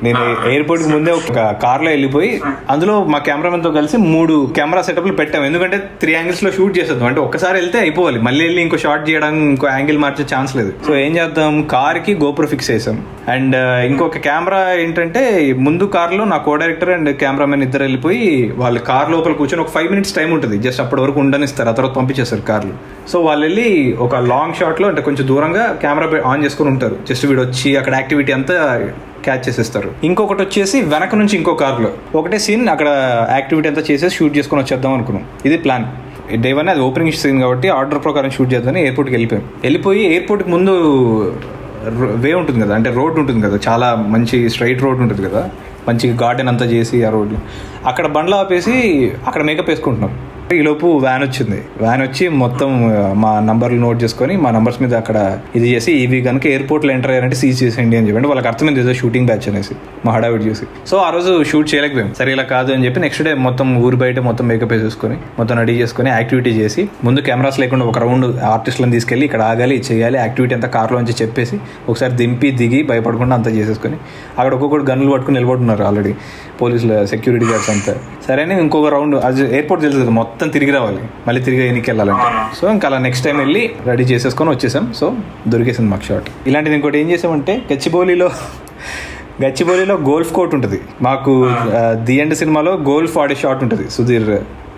నేను ఎయిర్పోర్ట్కి ముందే ఒక కార్లో వెళ్ళిపోయి అందులో మా కెమెరామెన్తో కలిసి 3 కెమెరా సెటప్లు పెట్టాము. ఎందుకంటే 3 యాంగిల్స్లో షూట్ చేసేద్దాం, అంటే ఒక్కసారి వెళ్తే అయిపోవాలి, మళ్ళీ వెళ్ళి ఇంకో షాట్ చేయడం ఇంకో యాంగిల్ మార్చే ఛాన్స్ లేదు. సో ఏం చేద్దాం, కార్కి గోప్రో ఫిక్స్ చేసాం. అండ్ ఇంకొక కెమెరా ఏంటంటే ముందు కార్లో నా కో డైరెక్టర్ అండ్ కెమెరామెన్ ఇద్దరు వెళ్ళిపోయి వాళ్ళ కార్ లోపల కూర్చొని ఒక 5 minutes టైం ఉంటుంది, జస్ట్ అప్పటి వరకు ఉండనిస్తారు, ఆ తర్వాత పంపించేస్తారు కార్లు. సో వాళ్ళు వెళ్ళి ఒక లాంగ్ షాట్లో అంటే కొంచెం దూరంగా కెమెరా ఆన్ చేసుకుని ఉంటారు, జస్ట్ వీడు వచ్చి అక్కడ యాక్టివిటీ అంతా క్యాచ్ చేసేస్తారు. ఇంకొకటి వచ్చేసి వెనక నుంచి ఇంకో కార్లో ఒకటే సీన్ అక్కడ యాక్టివిటీ అంతా చేసేసి షూట్ చేసుకొని వచ్చేద్దాం అనుకున్నాం. ఇది ప్లాన్. డే 1 అది ఓపెనింగ్ సీన్ కాబట్టి ఆర్డర్ ప్రకారం షూట్ చేద్దామని ఎయిర్పోర్ట్కి వెళ్ళిపోయి ఎయిర్పోర్ట్కి ముందు వే ఉంటుంది కదా, అంటే రోడ్ ఉంటుంది కదా, చాలా మంచి స్ట్రైట్ రోడ్ ఉంటుంది కదా, మంచి గార్డెన్ అంతా చేసి ఆ రోడ్లో అక్కడ బండ్లు ఆపేసి అక్కడ మేకప్ వేసుకుంటున్నాం. ఈలోపు వ్యాన్ వచ్చింది. వ్యాన్ వచ్చి మొత్తం మా నంబర్లు నోట్ చేసుకొని మా నంబర్స్ మీద అక్కడ ఇది చేసి ఇవి కనుక ఎయిర్పోర్ట్లో ఎంటర్ అయ్యారంటే సీజ్ చేసేయండి అని చెప్పి వాళ్ళకి అర్థమైంది ఏదో షూటింగ్ బ్యాచ్ అనేసి మా హడావిడి చూసి. సో ఆ రోజు షూట్ చేయలేకపోయాం. సరే ఇలా కాదు అని చెప్పి నెక్స్ట్ డే మొత్తం ఊరు బయట మొత్తం మేకప్ వేసేసుకొని మొత్తం రెడీ చేసుకొని యాక్టివిటీ చేసి ముందు కెమెరాస్ లేకుండా ఒక రౌండ్ ఆర్టిస్టులను తీసుకెళ్ళి ఇక్కడ ఆగాలి చేయాలి యాక్టివిటీ అంతా కార్లోంచి చెప్పేసి ఒకసారి దింపి దిగి భయపడకుండా అంతా చేసేసుకొని అక్కడ ఒక్కొక్కటి గన్నులు పట్టుకుని నిలబడుతున్నారు ఆల్రెడీ పోలీసులు సెక్యూరిటీ గార్డ్స్ అంతా. సరే అని ఇంకొక రౌండ్ అది ఎయిర్పోర్ట్ తెలుసు కదా, మొత్తం తిరిగి రావాలి, మళ్ళీ తిరిగి ఎన్నికి వెళ్ళాలంటే. సో ఇంకా అలా నెక్స్ట్ టైం వెళ్ళి రెడీ చేసేసుకొని వచ్చేసాం. సో దొరికేసింది మాకు షాట్. ఇలాంటిది ఇంకోటి ఏం చేసామంటే గచ్చిబౌలిలో గోల్ఫ్ కోర్ట్ ఉంటుంది మాకు. ది ఎండ్ సినిమాలో గోల్ఫ్ ఆడే షాట్ ఉంటుంది సుధీర్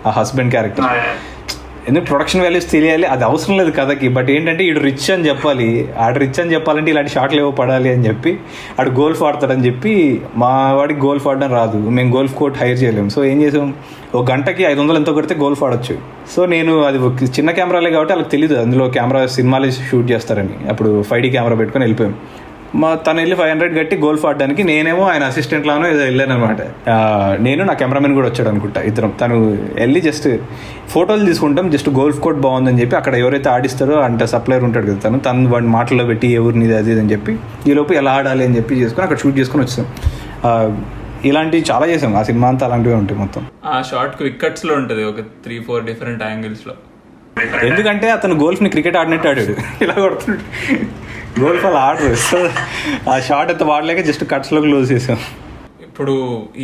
ఆ హస్బెండ్ క్యారెక్టర్. ఎందుకు ప్రొడక్షన్ వాల్యూస్ తెలియాలి, అది అవసరం లేదు కథకి, బట్ ఏంటంటే ఈడు రిచ్ అని చెప్పాలి, ఆడు రిచ్ అని చెప్పాలంటే ఇలాంటి షాట్లు ఏవో పడాలి అని చెప్పి ఆడు గోల్ఫ్ ఆడతాడని చెప్పి మా వాడికి గోల్ఫ్ ఆడడం రాదు, మేము గోల్ఫ్ కోర్ట్ హైర్ చేయలేము. సో ఏం చేసాం, ఒక గంటకి 500 ఎంతో కొడితే గోల్ఫ్ ఆడొచ్చు. సో నేను అది చిన్న కెమెరాలే కాబట్టి వాళ్ళకి తెలియదు అందులో కెమెరా సినిమాలు షూట్ చేస్తారని. అప్పుడు 5D కెమెరా పెట్టుకొని వెళ్ళిపోయాం. తను వెళ్ళి 500 కట్టి గోల్ఫ్ ఆడడానికి నేనేమో ఆయన అసిస్టెంట్ లానో ఏదో వెళ్ళాను అనమాట. నేను నా కెమెరామెన్ కూడా వచ్చాడు అనుకుంటా, ఇద్దరం. తను వెళ్ళి జస్ట్ ఫోటోలు తీసుకుంటాం, జస్ట్ గోల్ఫ్ కోర్ట్ బాగుందని చెప్పి అక్కడ ఎవరైతే ఆడిస్తారో అంటే సప్లయర్ ఉంటాడు కదా తను వాడి మాటల్లో పెట్టి ఎవరినిది అది అని చెప్పి ఈలోపు ఎలా ఆడాలి అని చెప్పి చేసుకుని అక్కడ షూట్ చేసుకుని వచ్చాం. ఇలాంటివి చాలా చేసాం ఆ సినిమా అంతా, అలాంటివే ఉంటాయి మొత్తం. ఆ షార్ట్ క్విక్ కట్స్ లో ఉంటుంది ఒక 3-4 డిఫరెంట్ యాంగిల్స్ లో. ఎందుకంటే అతను గోల్ఫ్ని క్రికెట్ ఆడినట్టు ఆడాడు, ఇలా కొడుతున్నాడు. గోల్ఫ్ అలా ఆడరు. సో ఆ షార్ట్ అయితే వాడలేక జస్ట్ కట్స్లో క్లోజ్ చేసాం. ఇప్పుడు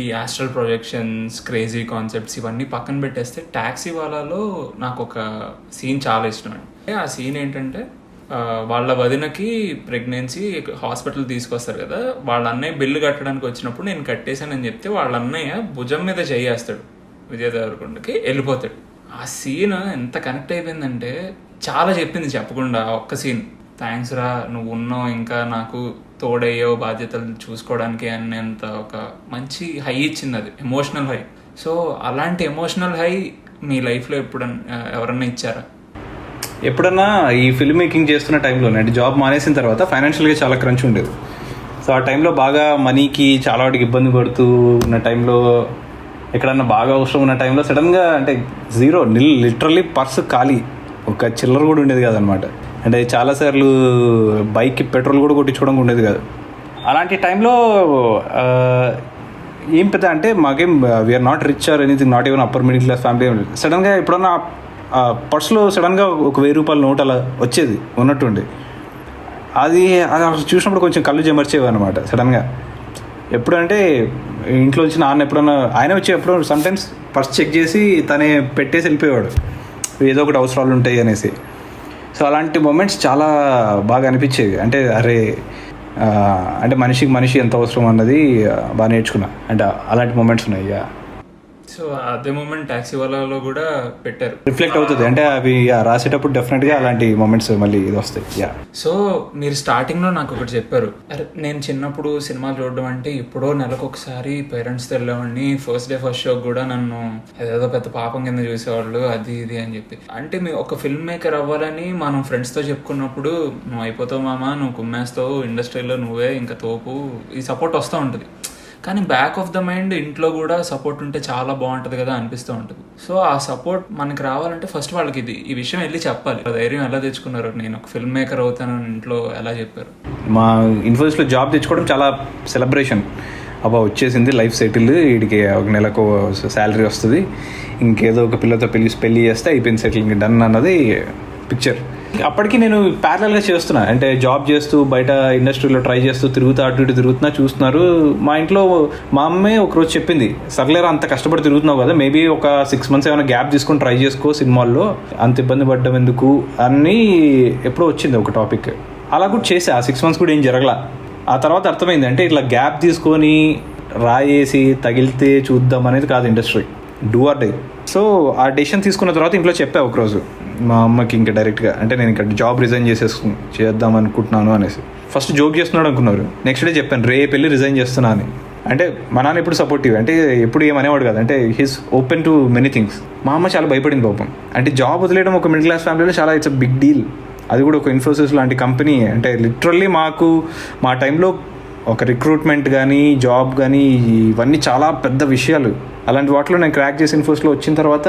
ఈ ఆస్ట్రల్ ప్రొజెక్షన్స్, క్రేజీ కాన్సెప్ట్స్ ఇవన్నీ పక్కన పెట్టేస్తే టాక్సీ వాలాలో నాకు ఒక సీన్ చాలా ఇష్టం అండి. ఆ సీన్ ఏంటంటే వాళ్ళ వదినకి ప్రెగ్నెన్సీ హాస్పిటల్ తీసుకొస్తారు కదా, వాళ్ళ అన్నయ్య బిల్లు కట్టడానికి వచ్చినప్పుడు నేను కట్టేశానని చెప్తే వాళ్ళ అన్నయ్య భుజం మీద చేయేస్తాడు విజయ్ దేవరకొండకి, వెళ్ళిపోతాడు. ఆ సీన్ ఎంత కనెక్ట్ అయిపోయిందంటే చాలా చెప్పింది చెప్పకుండా ఒక్క సీన్. థ్యాంక్స్ రా, నువ్వు ఉన్నావు, ఇంకా నాకు తోడయ్యావు బాధ్యతలు చూసుకోవడానికి అనేంత ఒక మంచి హై ఇచ్చింది, అది ఎమోషనల్ హై. సో అలాంటి ఎమోషనల్ హై మీ లైఫ్లో ఎవరన్నా ఇచ్చారా? ఎప్పుడన్నా ఈ ఫిల్మ్ మేకింగ్ చేస్తున్న టైంలోనే, అంటే జాబ్ మానేసిన తర్వాత ఫైనాన్షియల్గా చాలా క్రంచ్ ఉండేది. సో ఆ టైంలో బాగా మనీకి చాలా వాటికి ఇబ్బంది పడుతూ ఉన్న టైంలో, ఎక్కడన్నా బాగా అవసరం ఉన్న టైంలో సడన్గా అంటే జీరో లిటరల్లీ పర్స్ ఖాళీ, ఒక చిల్లర కూడా ఉండేది కాదనమాట. అంటే చాలాసార్లు బైక్కి పెట్రోల్ కూడా కొట్టించుకోవడం ఉండేది కాదు. అలాంటి టైంలో ఏం పెద్ద అంటే మాకేం we are not rich or anything, not even upper middle class family. సడన్గా ఎప్పుడన్నా పర్స్లో సడన్గా ఒక 1000 రూపాయల నోట్ అలా వచ్చేది ఉన్నట్టుండి. అది చూసినప్పుడు కొంచెం కళ్ళు చెమర్చేవి అనమాట సడన్గా. ఎప్పుడంటే ఇంట్లో వచ్చి నాన్న ఎప్పుడన్నా ఆయన వచ్చి ఎప్పుడో సమ్టైమ్స్ పర్స్ చెక్ చేసి తనే పెట్టేసి వెళ్ళిపోయేవాడు, ఏదో ఒకటి అవసరాలు ఉంటాయి అనేసి. సో అలాంటి మూమెంట్స్ చాలా బాగా అనిపించేవి. అంటే అరే అంటే మనిషికి మనిషి ఎంత అవసరం అన్నది బాగా నేర్చుకున్నా. అంటే అలాంటి మూమెంట్స్ ఉన్నాయి. సో అదే మూమెంట్ టాక్సీ వాళ్ళలో కూడా పెట్టారు, రిఫ్లెక్ట్ అవుతుంది. అంటే అవి రాసేటప్పుడు డెఫినెట్గా అలాంటి మూమెంట్స్ మళ్ళీ ఇది వస్తాయి. సో మీరు స్టార్టింగ్లో నాకు ఒకటి చెప్పారు, అరే నేను చిన్నప్పుడు సినిమాలు చూడడం అంటే ఎప్పుడో నెలకు ఒకసారి పేరెంట్స్తో వెళ్ళేవాడిని, ఫస్ట్ డే ఫస్ట్ షో కూడా నన్ను ఏదో పెద్ద పాపం కింద చూసేవాళ్ళు అది ఇది అని చెప్పి. అంటే మీ ఒక ఫిల్మ్ మేకర్ అవ్వాలని మనం ఫ్రెండ్స్తో చెప్పుకున్నప్పుడు నువ్వు అయిపోతావు మామ, నువ్వు కుమ్మేస్తావు, ఇండస్ట్రీలో నువ్వే ఇంకా తోపు, ఈ సపోర్ట్ వస్తూ ఉంటుంది. కానీ బ్యాక్ ఆఫ్ ద మైండ్ ఇంట్లో కూడా సపోర్ట్ ఉంటే చాలా బాగుంటుంది కదా అనిపిస్తూ ఉంటుంది. సో ఆ సపోర్ట్ మనకి రావాలంటే ఫస్ట్ వాళ్ళకి ఈ విషయం వెళ్ళి చెప్పాలి. ధైర్యం ఎలా తెచ్చుకున్నారు, నేను ఒక ఫిల్మ్ మేకర్ అవుతానని ఇంట్లో ఎలా చెప్పారు? మా ఇన్ఫోసిస్లో జాబ్ తెచ్చుకోవడం చాలా సెలబ్రేషన్. అబ్బా వచ్చేసింది, లైఫ్ సెటిల్, వీడికి ఒక నెలకు శాలరీ వస్తుంది, ఇంకేదో ఒక పిల్లతో పెళ్ళి చేస్తే అయిపోయింది, సెటిల్, ఇంక డన్ అన్నది పిక్చర్. అప్పటికి నేను ప్యారలల్గా చేస్తున్నా, అంటే జాబ్ చేస్తూ బయట ఇండస్ట్రీలో ట్రై చేస్తూ తిరుగుతూ అటు ఇటు తిరుగుతున్నా చూస్తున్నారు. మా ఇంట్లో మా అమ్మే ఒకరోజు చెప్పింది, సర్లేరా అంత కష్టపడి తిరుగుతున్నావు కదా, మేబీ ఒక 6 months ఏమైనా గ్యాప్ తీసుకొని ట్రై చేసుకో సినిమాల్లో, అంత ఇబ్బంది పడ్డం ఎందుకు అని ఎప్పుడో వచ్చింది ఒక టాపిక్. అలా కూడా చేసా. ఆ 6 months కూడా ఏం జరగలా. ఆ తర్వాత అర్థమైంది, అంటే ఇట్లా గ్యాప్ తీసుకొని రాయేసి తగిలితే చూద్దాం అనేది కాదు industry, do or die. So ఆ డెసిషన్ తీసుకున్న తర్వాత ఇంట్లో చెప్పా ఒకరోజు మా అమ్మకి, ఇంకా డైరెక్ట్గా, అంటే నేను ఇక్కడ జాబ్ రిజైన్ చేద్దాం అనుకుంటున్నాను అనేసి. ఫస్ట్ జోక్ చేస్తున్నాడు అనుకున్నారు, నెక్స్ట్ డే చెప్పాను రేపు వెళ్ళి రిజైన్ చేస్తున్నా అని. అంటే మా నాన్న ఎప్పుడు సపోర్టివ్, అంటే ఎప్పుడు ఏమనేవాడు కాదు, అంటే he's open to many things. మా అమ్మ చాలా భయపడింది పాపం. అంటే జాబ్ వదిలేయడం ఒక మిడిల్ క్లాస్ ఫ్యామిలీలో చాలా ఇట్స్ అ బిగ్ డీల్. అది కూడా ఒక ఇన్ఫోసిస్ లాంటి కంపెనీ. అంటే లిటరల్లీ మాకు మా టైంలో ఒక రిక్రూట్మెంట్ కానీ జాబ్ కానీ ఇవన్నీ చాలా పెద్ద విషయాలు. అలాంటి వాటిలో నేను క్రాక్ చేసి ఇన్ఫోస్లో వచ్చిన తర్వాత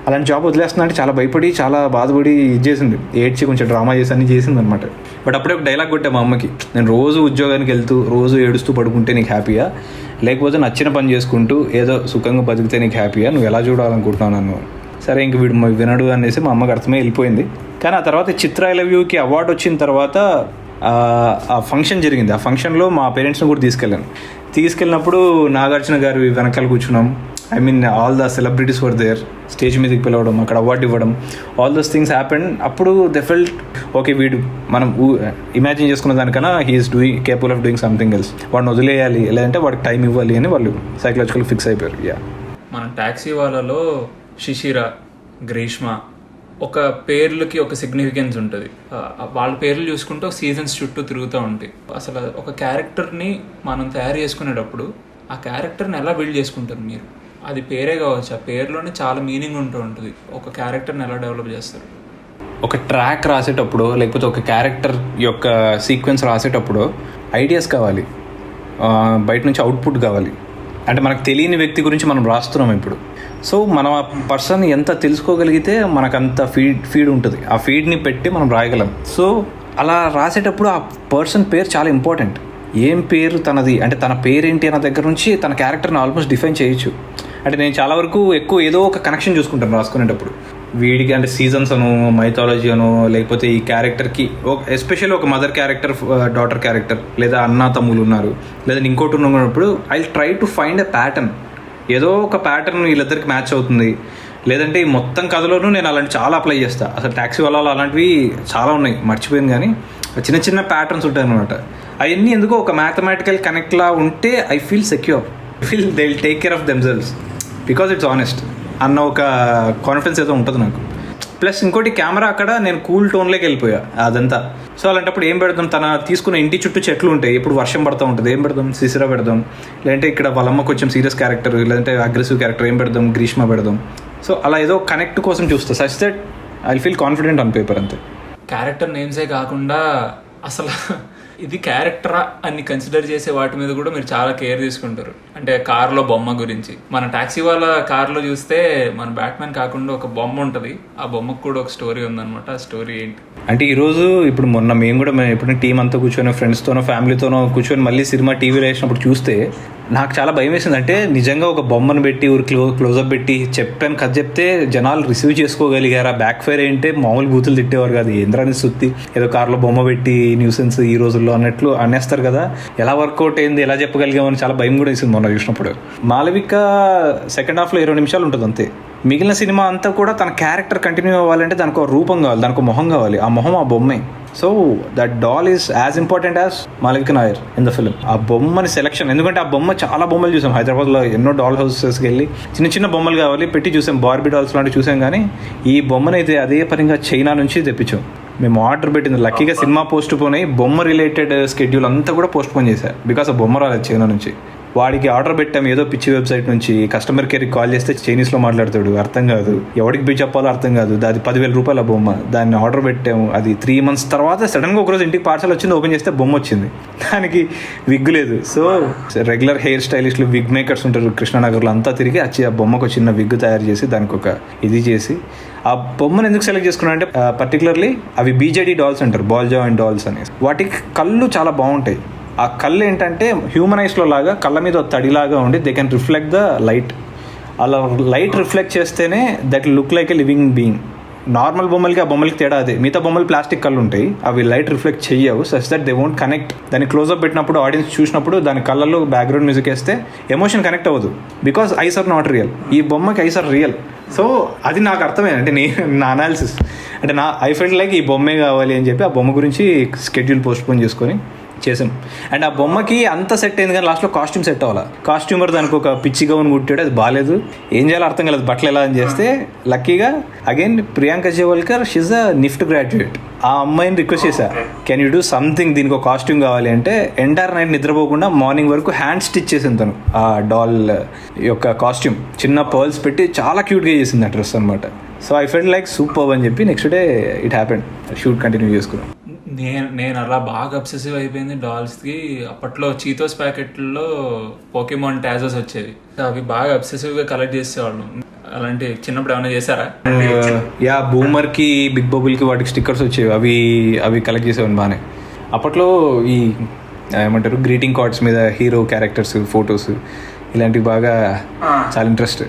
అలాంటి జాబ్ వదిలేస్తున్నా అంటే చాలా భయపడి చాలా బాధపడి ఇది చేసింది, ఏడ్చి కొంచెం డ్రామా చేసి అన్నీ చేసింది అనమాట. బట్ అప్పుడే ఒక డైలాగ్ కొట్టా మా అమ్మకి, నేను రోజు ఉద్యోగానికి వెళ్తూ రోజు ఏడుస్తూ పడుకుంటే నీకు హ్యాపీయా, లేకపోతే నచ్చిన పని చేసుకుంటూ ఏదో సుఖంగా బతికితే నీకు హ్యాపీయా, నువ్వు ఎలా చూడాలనుకుంటున్నావు నన్ను. సరే ఇంక వీడు వినడు అనేసి మా అమ్మకి అర్థమే వెళ్ళిపోయింది. కానీ ఆ తర్వాత చిత్ర ఐ లవ్ యూకి అవార్డు వచ్చిన తర్వాత ఆ ఫంక్షన్ జరిగింది. ఆ ఫంక్షన్లో మా పేరెంట్స్ని కూడా తీసుకెళ్ళినప్పుడు నాగార్జున గారు వెనకాల కూర్చున్నాం. I mean all the celebrities were there. Stage మీదకి పిలవడం, అక్కడ అవార్డు ఇవ్వడం, ఆల్ దోస్ థింగ్స్ హ్యాపెండ్. అప్పుడు దే ఫెల్ట్ ఓకే, వీడు మనం ఇమాజిన్ చేసుకున్న దానికన్నా he's capable of doing something else, వాడిని వదిలేయాలి లేదంటే వాడికి టైం ఇవ్వాలి అని వాళ్ళు సైకలాజికల్ ఫిక్స్ అయిపోయారు. యా, మన టాక్సీ వాళ్ళలో శిశిర, గ్రీష్మ ఒక పేర్లకి ఒక సిగ్నిఫికెన్స్ ఉంటుంది. వాళ్ళ పేర్లు చూసుకుంటూ సీజన్స్ చుట్టూ తిరుగుతూ ఉంటాయి. అసలు ఒక క్యారెక్టర్ని మనం తయారు చేసుకునేటప్పుడు ఆ క్యారెక్టర్ని ఎలా బిల్డ్ చేసుకుంటారు మీరు? అది పేరే కావచ్చు, ఆ పేరులోనే చాలా మీనింగ్ ఉంటూ ఉంటుంది. ఒక క్యారెక్టర్ని ఎలా డెవలప్ చేస్తారు? ఒక ట్రాక్ రాసేటప్పుడు లేకపోతే ఒక క్యారెక్టర్ యొక్క సీక్వెన్స్ రాసేటప్పుడు ఐడియాస్ కావాలి, బయట నుంచి అవుట్పుట్ కావాలి. అంటే మనకు తెలియని వ్యక్తి గురించి మనం రాస్తున్నాం ఇప్పుడు. సో మనం ఆ పర్సన్ ఎంత తెలుసుకోగలిగితే మనకు అంత ఫీడ్ ఉంటుంది. ఆ ఫీడ్ని పెట్టి మనం రాయగలం. సో అలా రాసేటప్పుడు ఆ పర్సన్ పేరు చాలా ఇంపార్టెంట్. ఏం పేరు తనది, అంటే తన పేరేంటి అన్న దగ్గర నుంచి తన క్యారెక్టర్ని ఆల్మోస్ట్ డిఫైన్ చేయొచ్చు. అంటే నేను చాలా వరకు ఎక్కువ ఏదో ఒక కనెక్షన్ చూసుకుంటాను రాసుకునేటప్పుడు. వీడికి అంటే సీజన్స్ అను, మైథాలజీ అను, లేకపోతే ఈ క్యారెక్టర్కి ఎస్పెషల్లీ ఒక మదర్ క్యారెక్టర్, డాటర్ క్యారెక్టర్, లేదా అన్నా తమ్ములు ఉన్నారు, లేదా ఇంకోటి ఉన్నప్పుడు I try to find a pattern. ఏదో ఒక ప్యాటర్న్ వీళ్ళిద్దరికి మ్యాచ్ అవుతుంది. లేదంటే ఈ మొత్తం కథలోనూ నేను అలాంటి చాలా అప్లై చేస్తాను. అసలు ట్యాక్సీ వాళ్ళలో అలాంటివి చాలా ఉన్నాయి, మర్చిపోయాను. కానీ చిన్న చిన్న ప్యాటర్న్స్ ఉంటాయి అనమాట. అవన్నీ ఎందుకో ఒక మ్యాథమెటికల్ కనెక్ట్లా ఉంటే I feel secure, they will take care of themselves because it's honest అన్న ఒక కాన్ఫిడెన్స్ ఏదో ఉంటుంది నాకు. ప్లస్ ఇంకోటి కెమెరా అక్కడ నేను కూల్ టోన్లోకి వెళ్ళిపోయా అదంతా. సో అలాంటప్పుడు ఏం పెడదాం, తన తీసుకున్న ఇంటి చుట్టూ చెట్లు ఉంటాయి, ఇప్పుడు వర్షం పడుతూ ఉంటుంది, ఏం పెడదాం, శిశిర పెడదాం, లేదంటే ఇక్కడ వాళ్ళమ్మ కొంచెం సీరియస్ క్యారెక్టర్, లేదంటే అగ్రెసివ్ క్యారెక్టర్, ఏం పెడదాం, గ్రీష్మ పెడదాం. సో అలా ఏదో కనెక్ట్ కోసం చూస్తా, such that I feel confident on paper. అంతే. క్యారెక్టర్ నేమ్సే కాకుండా అసలు ఇది క్యారెక్టరా అని కన్సిడర్ చేసే వాటి మీద కూడా మీరు చాలా కేర్ తీసుకుంటారు. అంటే కార్లో బొమ్మ గురించి, మన టాక్సీ వాళ్ళ కార్లో చూస్తే మన బ్యాట్మెన్ కాకుండా ఒక బొమ్మ ఉంటుంది. ఆ బొమ్మకు కూడా ఒక స్టోరీ ఉందన్నమాట. ఆ స్టోరీ ఏంటి అంటే ఈరోజు ఇప్పుడు మొన్న మేము కూడా ఎప్పుడు టీం అంతా కూర్చొని ఫ్రెండ్స్తోనో ఫ్యామిలీతోనో కూర్చొని మళ్ళీ సినిమా టీవీలో వేసినప్పుడు చూస్తే నాకు చాలా భయం వేసింది. అంటే నిజంగా ఒక బొమ్మను పెట్టి ఊరి క్లోజప్ పెట్టి చెప్పాను కథ చెప్తే జనాలు రిసీవ్ చేసుకోగలిగారు. ఆ బ్యాక్ ఫైర్ ఏంటే మామూలు బూతులు తిట్టేవారు కాదు, ఏంద్రాని సుత్తి ఏదో కార్లో బొమ్మ పెట్టి న్యూసెన్స్ ఈ రోజుల్లో అన్నట్లు అనేస్తారు కదా. ఎలా వర్కౌట్ అయింది, ఎలా చెప్పగలిగామని చాలా భయం కూడా వేసింది మొన్న చూసినప్పుడు. మాలవిక సెకండ్ హాఫ్లో 20 నిమిషాలు ఉంటుంది అంతే. మిగిలిన సినిమా అంతా కూడా తన క్యారెక్టర్ కంటిన్యూ అవ్వాలంటే దానికి ఒక రూపం కావాలి, దానికి ఒక మొహం కావాలి. ఆ మొహం ఆ బొమ్మే. So that doll is as important as Malavika Nayar in the film. ఆ బొమ్మని సెలెక్షన్, ఎందుకంటే ఆ బొమ్మ చాలా బొమ్మలు చూసాం హైదరాబాద్లో, ఎన్నో డాల్ హౌసెస్కి వెళ్ళి చిన్న చిన్న బొమ్మలు కావాలి పెట్టి చూసాం, బార్బీ డాల్స్ లాంటివి చూసాం. కానీ ఈ బొమ్మనైతే అదే పనిగా చైనా నుంచి తెప్పించాం. మేము ఆర్డర్ పెట్టింది లక్కీగా సినిమా పోస్ట్ పోన్ అయ్యి బొమ్మ రిలేటెడ్ స్కెడ్యూల్ అంతా కూడా పోస్ట్ పోన్ చేశారు బికాస్ ఆ బొమ్మ రాలేదు చైనా నుంచి. వాడికి ఆర్డర్ పెట్టాం ఏదో పిచ్చి వెబ్సైట్ నుంచి, కస్టమర్ కేర్కి కాల్ చేస్తే చైనీస్లో మాట్లాడతాడు, అర్థం కాదు, ఎవరికి పోయి చెప్పాలో అర్థం కాదు. అది 10,000 రూపాయల బొమ్మ, దాన్ని ఆర్డర్ పెట్టాము. అది 3 months తర్వాత సడన్గా ఒకరోజు ఇంటికి పార్సల్ వచ్చింది, ఓపెన్ చేస్తే బొమ్మ వచ్చింది, దానికి విగ్ లేదు. సో రెగ్యులర్ హెయిర్ స్టైలిస్టులు, విగ్ మేకర్స్ ఉంటారు కృష్ణానగర్లో, అంతా తిరిగి వచ్చి ఆ బొమ్మకు చిన్న విగ్ తయారు చేసి దానికి ఒక ఇది చేసి ఆ బొమ్మను ఎందుకు సెలెక్ట్ చేసుకున్నా అంటే పర్టికులర్లీ అవి బీజేడీ డాల్స్ అంటారు, బాల్ జాయింట్ డాల్స్ అని. వాటికి కళ్ళు చాలా బాగుంటాయి. ఆ కళ్ళు ఏంటంటే హ్యూమనైజ్లో లాగా కళ్ళ మీద తడిలాగా ఉండి they can reflect the light. అలా లైట్ రిఫ్లెక్ట్ చేస్తేనే that look like a living being. Normal బొమ్మలకి ఆ బొమ్మలకి తేడా అదే. మిగతా బొమ్మలు ప్లాస్టిక్ కళ్ళు ఉంటాయి, అవి లైట్ రిఫ్లెక్ట్ చెయ్యవు, such that they won't connect. దాన్ని క్లోజ్అప్ పెట్టినప్పుడు ఆడియన్స్ చూసినప్పుడు దాని కళ్ళల్లో బ్యాక్గ్రౌండ్ మ్యూజిక్ వేస్తే ఎమోషన్ కనెక్ట్ అవ్వదు, because eyes are not real. ఈ బొమ్మకి ఐస్ ఆర్ రియల్. సో అది నాకు అర్థమైంది. అంటే నా అనాలిసిస్ అంటే ఐ ఫెల్ట్ లైక్ ఈ బొమ్మే కావాలి అని చెప్పి ఆ బొమ్మ గురించి స్కెడ్యూల్ పోస్ట్పోన్ చేసుకొని చేసాం. అండ్ ఆ బొమ్మకి అంత సెట్ అయింది, కానీ లాస్ట్లో కాస్ట్యూమ్ సెట్ అవ్వాలి. కాస్ట్యూమర్ దానికి ఒక పిచ్చి గౌన్ కుట్టాడు, అది బాగాలేదు, ఏం చేయాలో అర్థం కాలేదు, బట్టలు ఎలా అని చేస్తే లక్కీగా again Priyanka Jevalkar, she's a NIFT graduate. ఆ అమ్మాయిని రిక్వెస్ట్ చేశా, కెన్ యూ డూ సంథింగ్, దీనికి ఒక కాస్ట్యూమ్ కావాలి అంటే ఎంటైర్ నైట్ నిద్రపోకుండా మార్నింగ్ వరకు హ్యాండ్ స్టిచ్ చేసింది తను ఆ డాల్ యొక్క కాస్ట్యూమ్. చిన్న పర్ల్స్ పెట్టి చాలా క్యూట్గా చేసింది ఆ డ్రెస్ అనమాట. So I felt like super అని చెప్పి next day it happened, shoot continue చేసుకున్నాం. నేను అలా బాగా అబ్సెసివ్ అయిపోయింది డాల్స్కి. అప్పట్లో చీతోస్ ప్యాకెట్లో పోకెమాన్ టాజోస్ వచ్చేవి, అవి బాగా అబ్సెసివ్గా కలెక్ట్ చేసేవాళ్ళు. అలాంటి చిన్నప్పుడు ఏమైనా చేశారా? యా, బూమర్కి, బిగ్ బబుల్కి వాటికి స్టిక్కర్స్ వచ్చేవి, అవి కలెక్ట్ చేసేవాడిని బాగానే. అప్పట్లో ఈ ఏమంటారు గ్రీటింగ్ కార్డ్స్ మీద హీరో క్యారెక్టర్స్ ఫొటోస్ ఇలాంటివి బాగా చాలా ఇంట్రెస్ట్.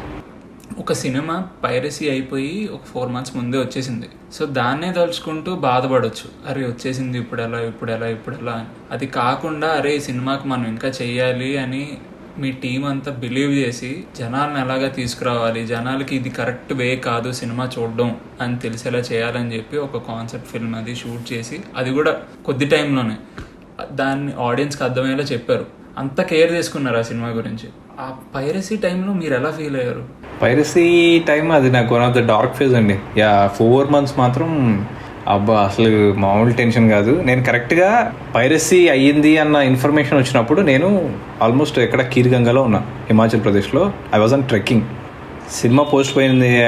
ఒక సినిమా పైరసీ అయిపోయి ఒక 4 months ముందే వచ్చేసింది. సో దాన్నే తలుచుకుంటూ బాధపడవచ్చు, అరే వచ్చేసింది ఇప్పుడు ఎలా అని. అది కాకుండా అరే ఈ సినిమాకి మనం ఇంకా చెయ్యాలి అని మీ టీం అంతా బిలీవ్ చేసి జనాలను ఎలాగా తీసుకురావాలి, జనాలకి ఇది కరెక్ట్ వే కాదు సినిమా చూడడం అని తెలిసేలా చేయాలని చెప్పి ఒక కాన్సెప్ట్ ఫిల్మ్ అది షూట్ చేసి, అది కూడా కొద్ది టైంలోనే దాన్ని ఆడియన్స్కి అర్థమయ్యేలా చెప్పారు. అంత కేర్ చేసుకున్నారు ఆ సినిమా గురించి. ఆ పైరసీ టైంలో మీరు ఎలా ఫీల్ అయ్యారు? పైరసీ టైం అది నాకు one of the dark phase అండి. 4 months మాత్రం అబ్బా అసలు మామూలు టెన్షన్ కాదు. నేను కరెక్ట్గా పైరసీ అయ్యింది అన్న ఇన్ఫర్మేషన్ వచ్చినప్పుడు నేను ఆల్మోస్ట్ ఎక్కడ కీర్గంగాలో ఉన్నా, హిమాచల్ ప్రదేశ్లో. I was on trekking. Cinema post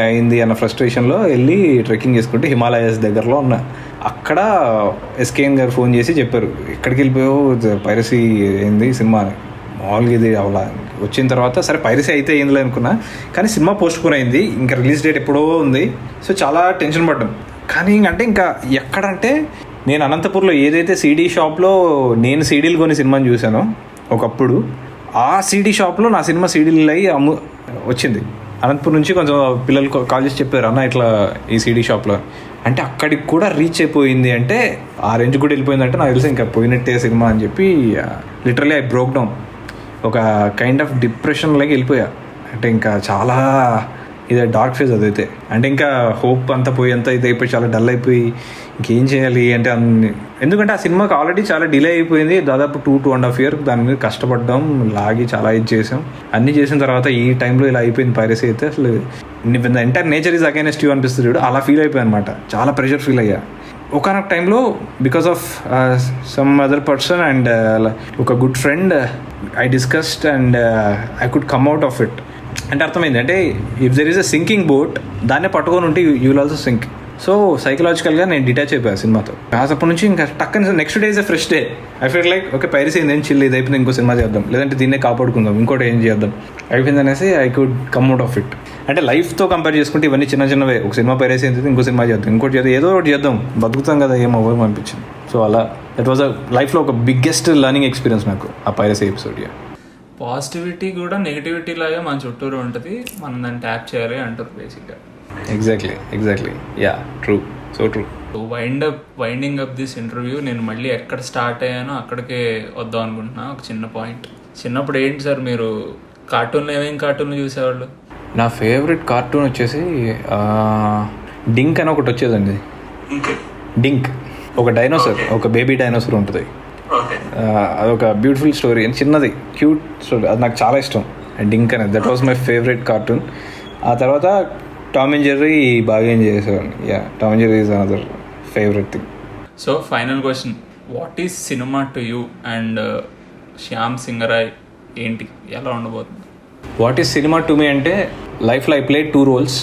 అయింది అన్న ఫ్రస్ట్రేషన్లో వెళ్ళి ట్రెక్కింగ్ చేసుకుంటే హిమాలయస్ దగ్గరలో ఉన్నా. అక్కడ ఎస్కేఎన్ గారు ఫోన్ చేసి చెప్పారు, ఎక్కడికి వెళ్ళిపోయావు, పైరసీ అయింది సినిమా అని. మామూలుగా ఇది అవలా. వచ్చిన తర్వాత సరే పైరసీ అయితే ఏంది అనుకున్నా, కానీ సినిమా పోస్ట్ పోన్ అయింది, ఇంకా రిలీజ్ డేట్ ఎప్పుడో ఉంది. సో చాలా టెన్షన్ పడ్డాం. కానీ అంటే ఇంకా ఎక్కడంటే నేను అనంతపూర్లో ఏదైతే సీడీ షాప్లో నేను సీడీలు కొని సినిమాని చూశానో ఒకప్పుడు, ఆ సీడీ షాప్లో నా సినిమా సీడీలు అయ్యి వచ్చింది. అనంతపూర్ నుంచి కొంచెం పిల్లలు కాల్ చేసి చెప్పారు, అన్న ఇట్లా ఈ సీడీ షాప్లో అంటే అక్కడికి కూడా రీచ్ అయిపోయింది. అంటే ఆ రేంజ్ కూడా వెళ్ళిపోయిందంటే నాకు తెలిసి ఇంకా పోయినట్టే సినిమా అని చెప్పి లిటరలీ ఐ బ్రోక్ డౌన్. ఒక కైండ్ ఆఫ్ డిప్రెషన్లోకి వెళ్ళిపోయా. అంటే ఇంకా చాలా ఇదే డార్క్ ఫేజ్ అదైతే. అంటే ఇంకా హోప్ అంతా పోయి అంతా ఇది అయిపోయి చాలా డల్ అయిపోయి ఇంకేం చేయాలి అంటే ఎందుకంటే ఆ సినిమాకి ఆల్రెడీ చాలా డిలే అయిపోయింది. దాదాపు 2.5 years దాని మీద కష్టపడ్డాం, లాగి చాలా ఇది చేసాం. అన్నీ చేసిన తర్వాత ఈ టైంలో ఇలా అయిపోయింది పైరసీ అయితే. అసలు entire nature is against you అనిపిస్తుంది చూడు, అలా ఫీల్ అయిపోయాయి అనమాట. చాలా ప్రెషర్ ఫీల్ అయ్యా ఒకనొక టైంలో because of some other person and ఒక good friend I discussed and I could come out of it. అంటే అర్థమైంది, అంటే if there is a sinking boat, దాన్నే పట్టుకొని ఉంటే you will also sink. So సైకలాజికల్గా నేను డిటాచ్ అయిపోయాను సినిమాతో. అప్పటి నుంచి ఇంకా టక్కని next day is a fresh day. I feel like okay piracy ఏం చిల్, ఇది అయిపోయింది ఇంకో సినిమా చేద్దాం, లేదంటే దీన్నే కాపాడుకుందాం, ఇంకోటి ఏం చేద్దాం అయిపోయింది అనేసి I could come out of it. అంటే లైఫ్తో కంపేర్ చేసుకుంటే ఇవన్నీ చిన్నవే. ఒక సినిమా పైరసీ ఏంటి, ఇంకో సినిమా చేద్దాం, ఇంకోటి చేద్దాం, ఏదో ఒకటి చేద్దాం, బతుకుతాం కదా, ఏం అవ్వదు అనిపించింది. సో అలా దట్ వాజ్ అ లైఫ్లో ఒక బిగ్గెస్ట్ లర్నింగ్ ఎక్స్పీరియన్స్ నాకు ఆ పైరసీ ఎపిసోడ్. పాజిటివిటీ కూడా నెగిటివిటీ లాగా మన చుట్టూరు ఉంటుంది, మనం దాన్ని ట్యాప్ చేయాలి అంటారు బేసిక్గా. Exactly yeah, true, so true. Winding up this interview, నేను మళ్ళీ ఎక్కడ స్టార్ట్ అయ్యానో అక్కడికే వద్దాం అనుకుంటున్నా. ఒక చిన్న పాయింట్, చిన్నప్పుడు ఏంటి సార్ మీరు కార్టూన్లో ఏమేమి కార్టూన్లు చూసేవాళ్ళు? నా ఫేవరెట్ కార్టూన్ వచ్చేసి డింక్ అని ఒకటి వచ్చేదండి. డింక్ ఒక డైనోసార్, ఒక బేబీ డైనోసార్ ఉంటుంది. అదొక బ్యూటిఫుల్ స్టోరీ, చిన్నది క్యూట్ స్టోరీ, అది నాకు చాలా ఇష్టం. డింక్ అనేది that was my favourite cartoon. ఆ తర్వాత టామ్ అండ్ జెర్రీ బాగా ఏం చేసేవాడిని. Yeah, Tom and Jerry is another favourite thing. So final question, what is cinema to you and Shyam Singha Roy ఏంటి, ఎలా ఉండబోతుంది? What is cinema to me అంటే, లైఫ్లో I play 2 roles.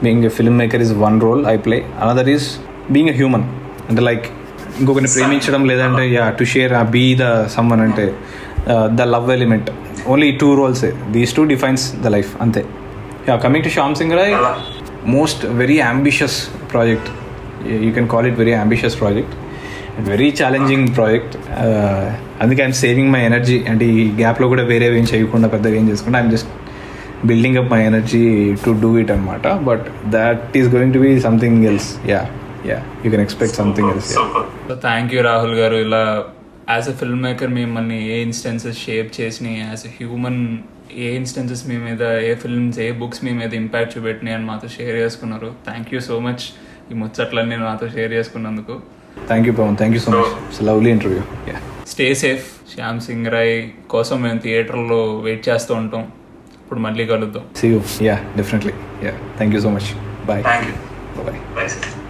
Being a film maker is 1 role I play, another is being a human. అంటే like ఇంకొకరిని ప్రేమించడం, లేదంటే to share be the summon, అంటే the love element. Only 2 roles, these 2 defines the life, అంతే. Coming to Shyam Singha Roy, most very ambitious project. You can call it very ambitious project, very challenging project. అందుకే I'm saving my energy. అంటే ఈ గ్యాప్లో కూడా వేరే ఏం చేయకుండా, పెద్దగా ఏం చేసుకుంటే I'm just building up my energy to do it అనమాట. But that is going to be something else. Yeah you can expect something else. Thank you Rahul garu. ఇలా యాజ్ ఎ ఫిల్మ్ మేకర్ మిమ్మల్ని ఏ ఇన్స్టెన్సెస్ షేప్ చేసినాయి, as a human ఏ instances మీ మీద, ఏ films ఏ books మీ మీద ఇంపాక్ట్ చూపెట్టినాయి అని మాతో షేర్ చేసుకున్నారు. థ్యాంక్ యూ సో మచ్ ఈ ముచ్చట్లన్నీ నాతో షేర్ చేసుకున్నందుకు. Thank you Pavan, thank you so much. It's lovely interview. Stay safe. Shyam Singh Roy కోసం మేము థియేటర్లో వెయిట్ చేస్తూ ఉంటాం. ఇప్పుడు మళ్ళీ కలుద్దాం. See you. Yeah, definitely. Yeah. Thank you so much. Bye. Thank you. Bye-bye. Bye.